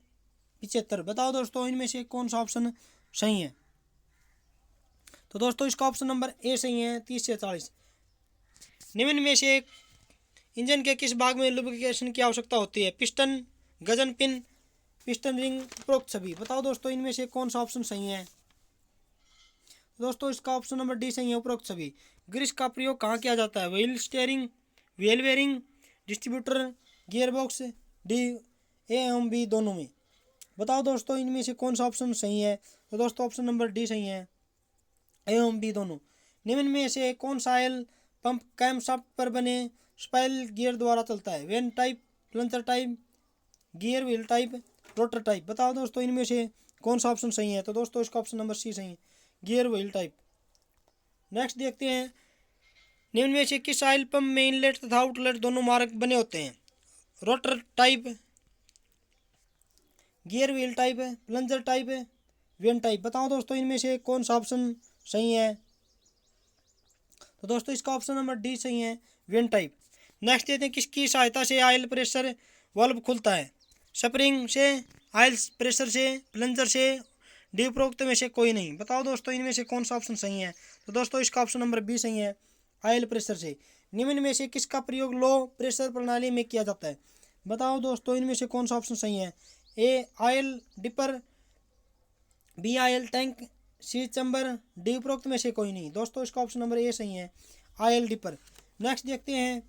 75। बताओ दोस्तों इनमें से कौन सा ऑप्शन सही है? तो दोस्तों इसका ऑप्शन नंबर ए सही है, 30 से 40। निम्न में से इंजन के किस भाग में लुब्रिकेशन की आवश्यकता होती है? Piston, Gajan pin, piston ring, उपरोक्त सभी। बताओ दोस्तों इनमें से कौन सा ऑप्शन सही है? दोस्तों इसका ऑप्शन नंबर डी सही है, उपरोक्त सभी। ग्रीस का प्रयोग कहाँ किया जाता है? Wheel steering, wheel bearing, distributor, gear box, D A एवं बी दोनों में। बताओ दोस्तों इनमें से कौन सा ऑप्शन सही है? तो दोस्तों ऑप्शन नंबर डी सही है, ए एवं बी दोनों। निम्न में से कौन सा ऑयल पंप कैमशाफ्ट पर बने स्पाइरल गियर द्वारा चलता है? When type, plunger type, gear wheel type, rotor type. बताओ दोस्तों इनमें से कौन सा ऑप्शन सही है? तो दोस्तों इसका ऑप्शन नंबर सी सही है, गियर व्हील टाइप। नेक्स्ट देखते हैं, निम्न में से किस ऑयल पंप में इनलेट तथा आउटलेट दोनों मार्ग बने होते हैं? Rotor type, gear wheel type, plunger type, vane type. बताओ दोस्तों इनमें से कौन सा ऑप्शन सही है? तो दोस्तों इसका ऑप्शन नंबर डी सही है, वेन टाइप। नेक्स्ट देखते हैं, किसकी सहायता से ऑयल प्रेशर वाल्व खुलता है? स्प्रिंग से, ऑयल प्रेशर से, प्लंजर से, डी उपरोक्त में से कोई नहीं। बताओ दोस्तों इनमें से कौन सा ऑप्शन सही है? तो दोस्तों इसका ऑप्शन नंबर बी सही है, ऑयल प्रेशर से। निम्न में से किसका प्रयोग लो प्रेशर प्रणाली में किया जाता है? बताओ दोस्तों इनमें से कौन सा ऑप्शन सही है? A oil dipper, B oil tank, C chamber, D उपरोक्त में से कोई नहीं। दोस्तों इसका ऑप्शन नंबर ए सही है, ऑयल डिपर। नेक्स्ट देखते हैं,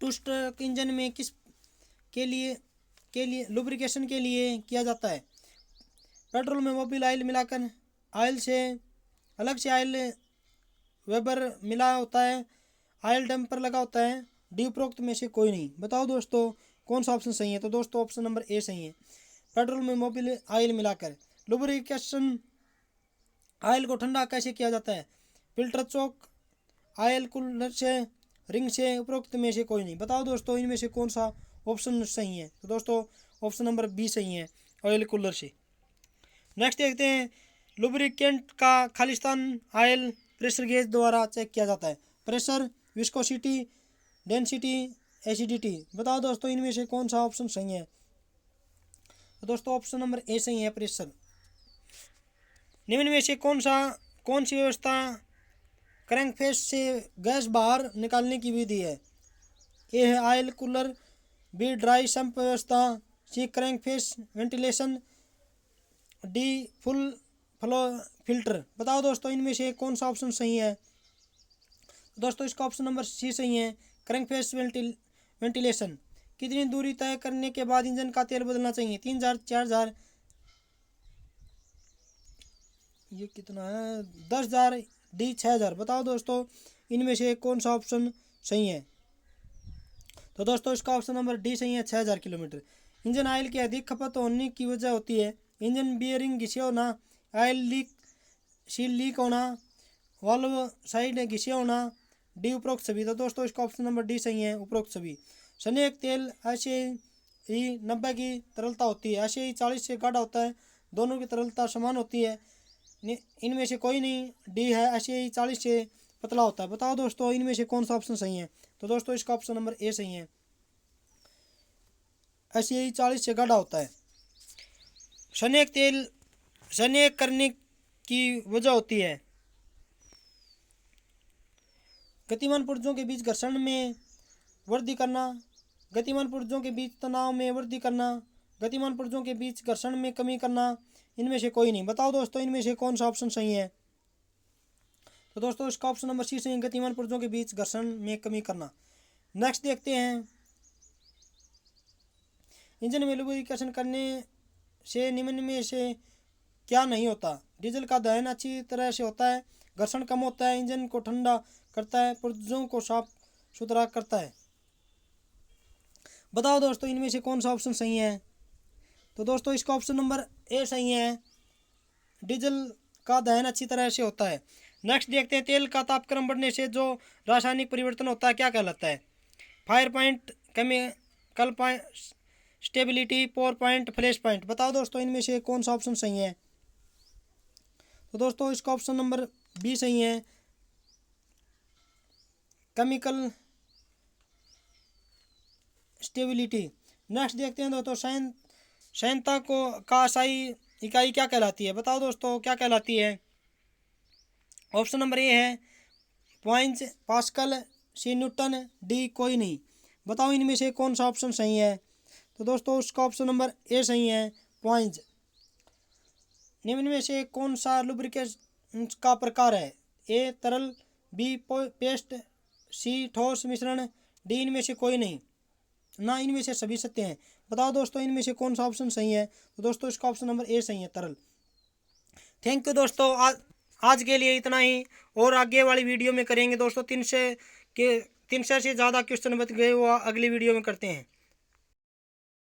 टू स्ट्रोक इंजन में किस के लिए लुब्रिकेशन के लिए किया जाता है? पेट्रोल में मोबिल ऑयल मिलाकर, ऑयल से अलग से ऑयल वेबर मिला होता है, ऑयल डंपर लगा होता है, डी उपरोक्त में से कोई नहीं। बताओ दोस्तों कौन सा ऑप्शन सही है? तो दोस्तों ऑप्शन नंबर ए सही है, पेट्रोल में मोबिल ऑयल मिलाकर। लुब्रिकेशन ऑयल को ठंडा कैसे किया जाता है? फिल्टर चौक, ऑयल कूलर से, रिंग से, उपरोक्त में से कोई नहीं। बताओ दोस्तों इनमें से कौन सा ऑप्शन सही है? तो दोस्तों ऑप्शन नंबर बी सही है, ऑयल कूलर से। नेक्स्ट देखते हैं, लुब्रिकेंट का खालिस्तान ऑयल प्रेशर गेज द्वारा चेक किया जाता है? Pressure, viscosity, density, acidity. बताओ दोस्तों इनमें से कौन सा ऑप्शन सही है? तो दोस्तों ऑप्शन नंबर ए सही है, प्रेशर। निम्न में से कौन सी व्यवस्था क्रैंकफेस से गैस बाहर निकालने की विधि है? ए है oil cooler, B dry sump व्यवस्था, C crankcase ventilation, D full flow filter. बताओ दोस्तों इनमें से कौन सा ऑप्शन सही है? दोस्तों इसका ऑप्शन नंबर सी सही है, क्रैंकफेस वेंटिलेशन। कितनी दूरी तय करने के बाद इंजन का तेल बदलना चाहिए? 3000, 4000, ये कितना है, 10,000, डी 6000। बताओ दोस्तों इनमें से कौन सा ऑप्शन सही है? तो दोस्तों इसका ऑप्शन नंबर डी सही है, 6000 किलोमीटर। इंजन ऑयल की अधिक खपत होने की वजह होती है इंजन बियरिंग घिसे होना, ऑयल लीक, सील लीक होना, वाल्व साइड घिसे होना, डी उपरोक्त सभी। तो दोस्तों इसका ऑप्शन नंबर डी सही है, उपरोक्त सभी। सनेक तेल ACI 90 की तरलता होती है, ACI 40 से गाढ़ा होता है, दोनों की तरलता समान होती है, इनमें से कोई नहीं। डी है, ACI 40 से पतला होता है। बताओ दोस्तों इनमें से कौन सा ऑप्शन सही है। तो दोस्तों इसका ऑप्शन नंबर ए सही है, ACI 40 से गाढ़ा होता है। सनेक तेल सनेक करने की वजह होती है गतिमान पुर्जों के बीच घर्षण में वृद्धि करना, गतिमान पुर्जों के बीच तनाव में वृद्धि करना, गतिमान पुर्जों के बीच घर्षण में कमी करना, इनमें से कोई नहीं। बताओ दोस्तों इनमें से कौन सा ऑप्शन सही है। तो दोस्तों इसका ऑप्शन नंबर सी सही है, गतिमान पुर्जों के बीच घर्षण में कमी करना। नेक्स्ट देखते हैं, इंजन में लुब्रिकेशन करने से निम्न में से क्या नहीं होता। डीजल का दहन अच्छी तरह से होता है, घर्षण कम होता है, इंजन को ठंडा करता है, पुर्जों को साफ सुथरा करता है। बताओ दोस्तों इनमें से कौन सा ऑप्शन सही है। तो दोस्तों इसका ऑप्शन नंबर ए सही है, डीजल का दहन अच्छी तरह से होता है। नेक्स्ट देखते हैं, तेल का तापक्रम बढ़ने से जो रासायनिक परिवर्तन होता है क्या कहलाता है। Fire point, chemical point, stability, pour point, flash point. बताओ दोस्तों इनमें से कौन सा ऑप्शन सही है। तो दोस्तों इसका ऑप्शन नंबर बी सही है, केमिकल स्टेबिलिटी। नेक्स्ट देखते हैं दोस्तों, सैनता को का SI इकाई क्या कहलाती है। बताओ दोस्तों क्या कहलाती है। ऑप्शन नंबर ए है पॉइंट, पास्कल, सी न्यूटन, डी कोई नहीं। बताओ इनमें से कौन सा ऑप्शन सही है। तो दोस्तों उसका ऑप्शन नंबर ए सही है, पॉइंट। निम्न में से कौन सा लुब्रिकेशन का प्रकार है। ए तरल, बी पेस्ट, सी ठोस मिश्रण, डी इनमें से कोई नहीं, ना इनमें से सभी सत्य हैं। बताओ दोस्तों इनमें से कौन सा ऑप्शन सही है। तो दोस्तों इसका ऑप्शन नंबर ए सही है, तरल। थैंक यू दोस्तों, आज के लिए इतना ही, और आगे वाली वीडियो में करेंगे दोस्तों 300 से ज़्यादा क्वेश्चन बच गए, वो अगली वीडियो में करते हैं।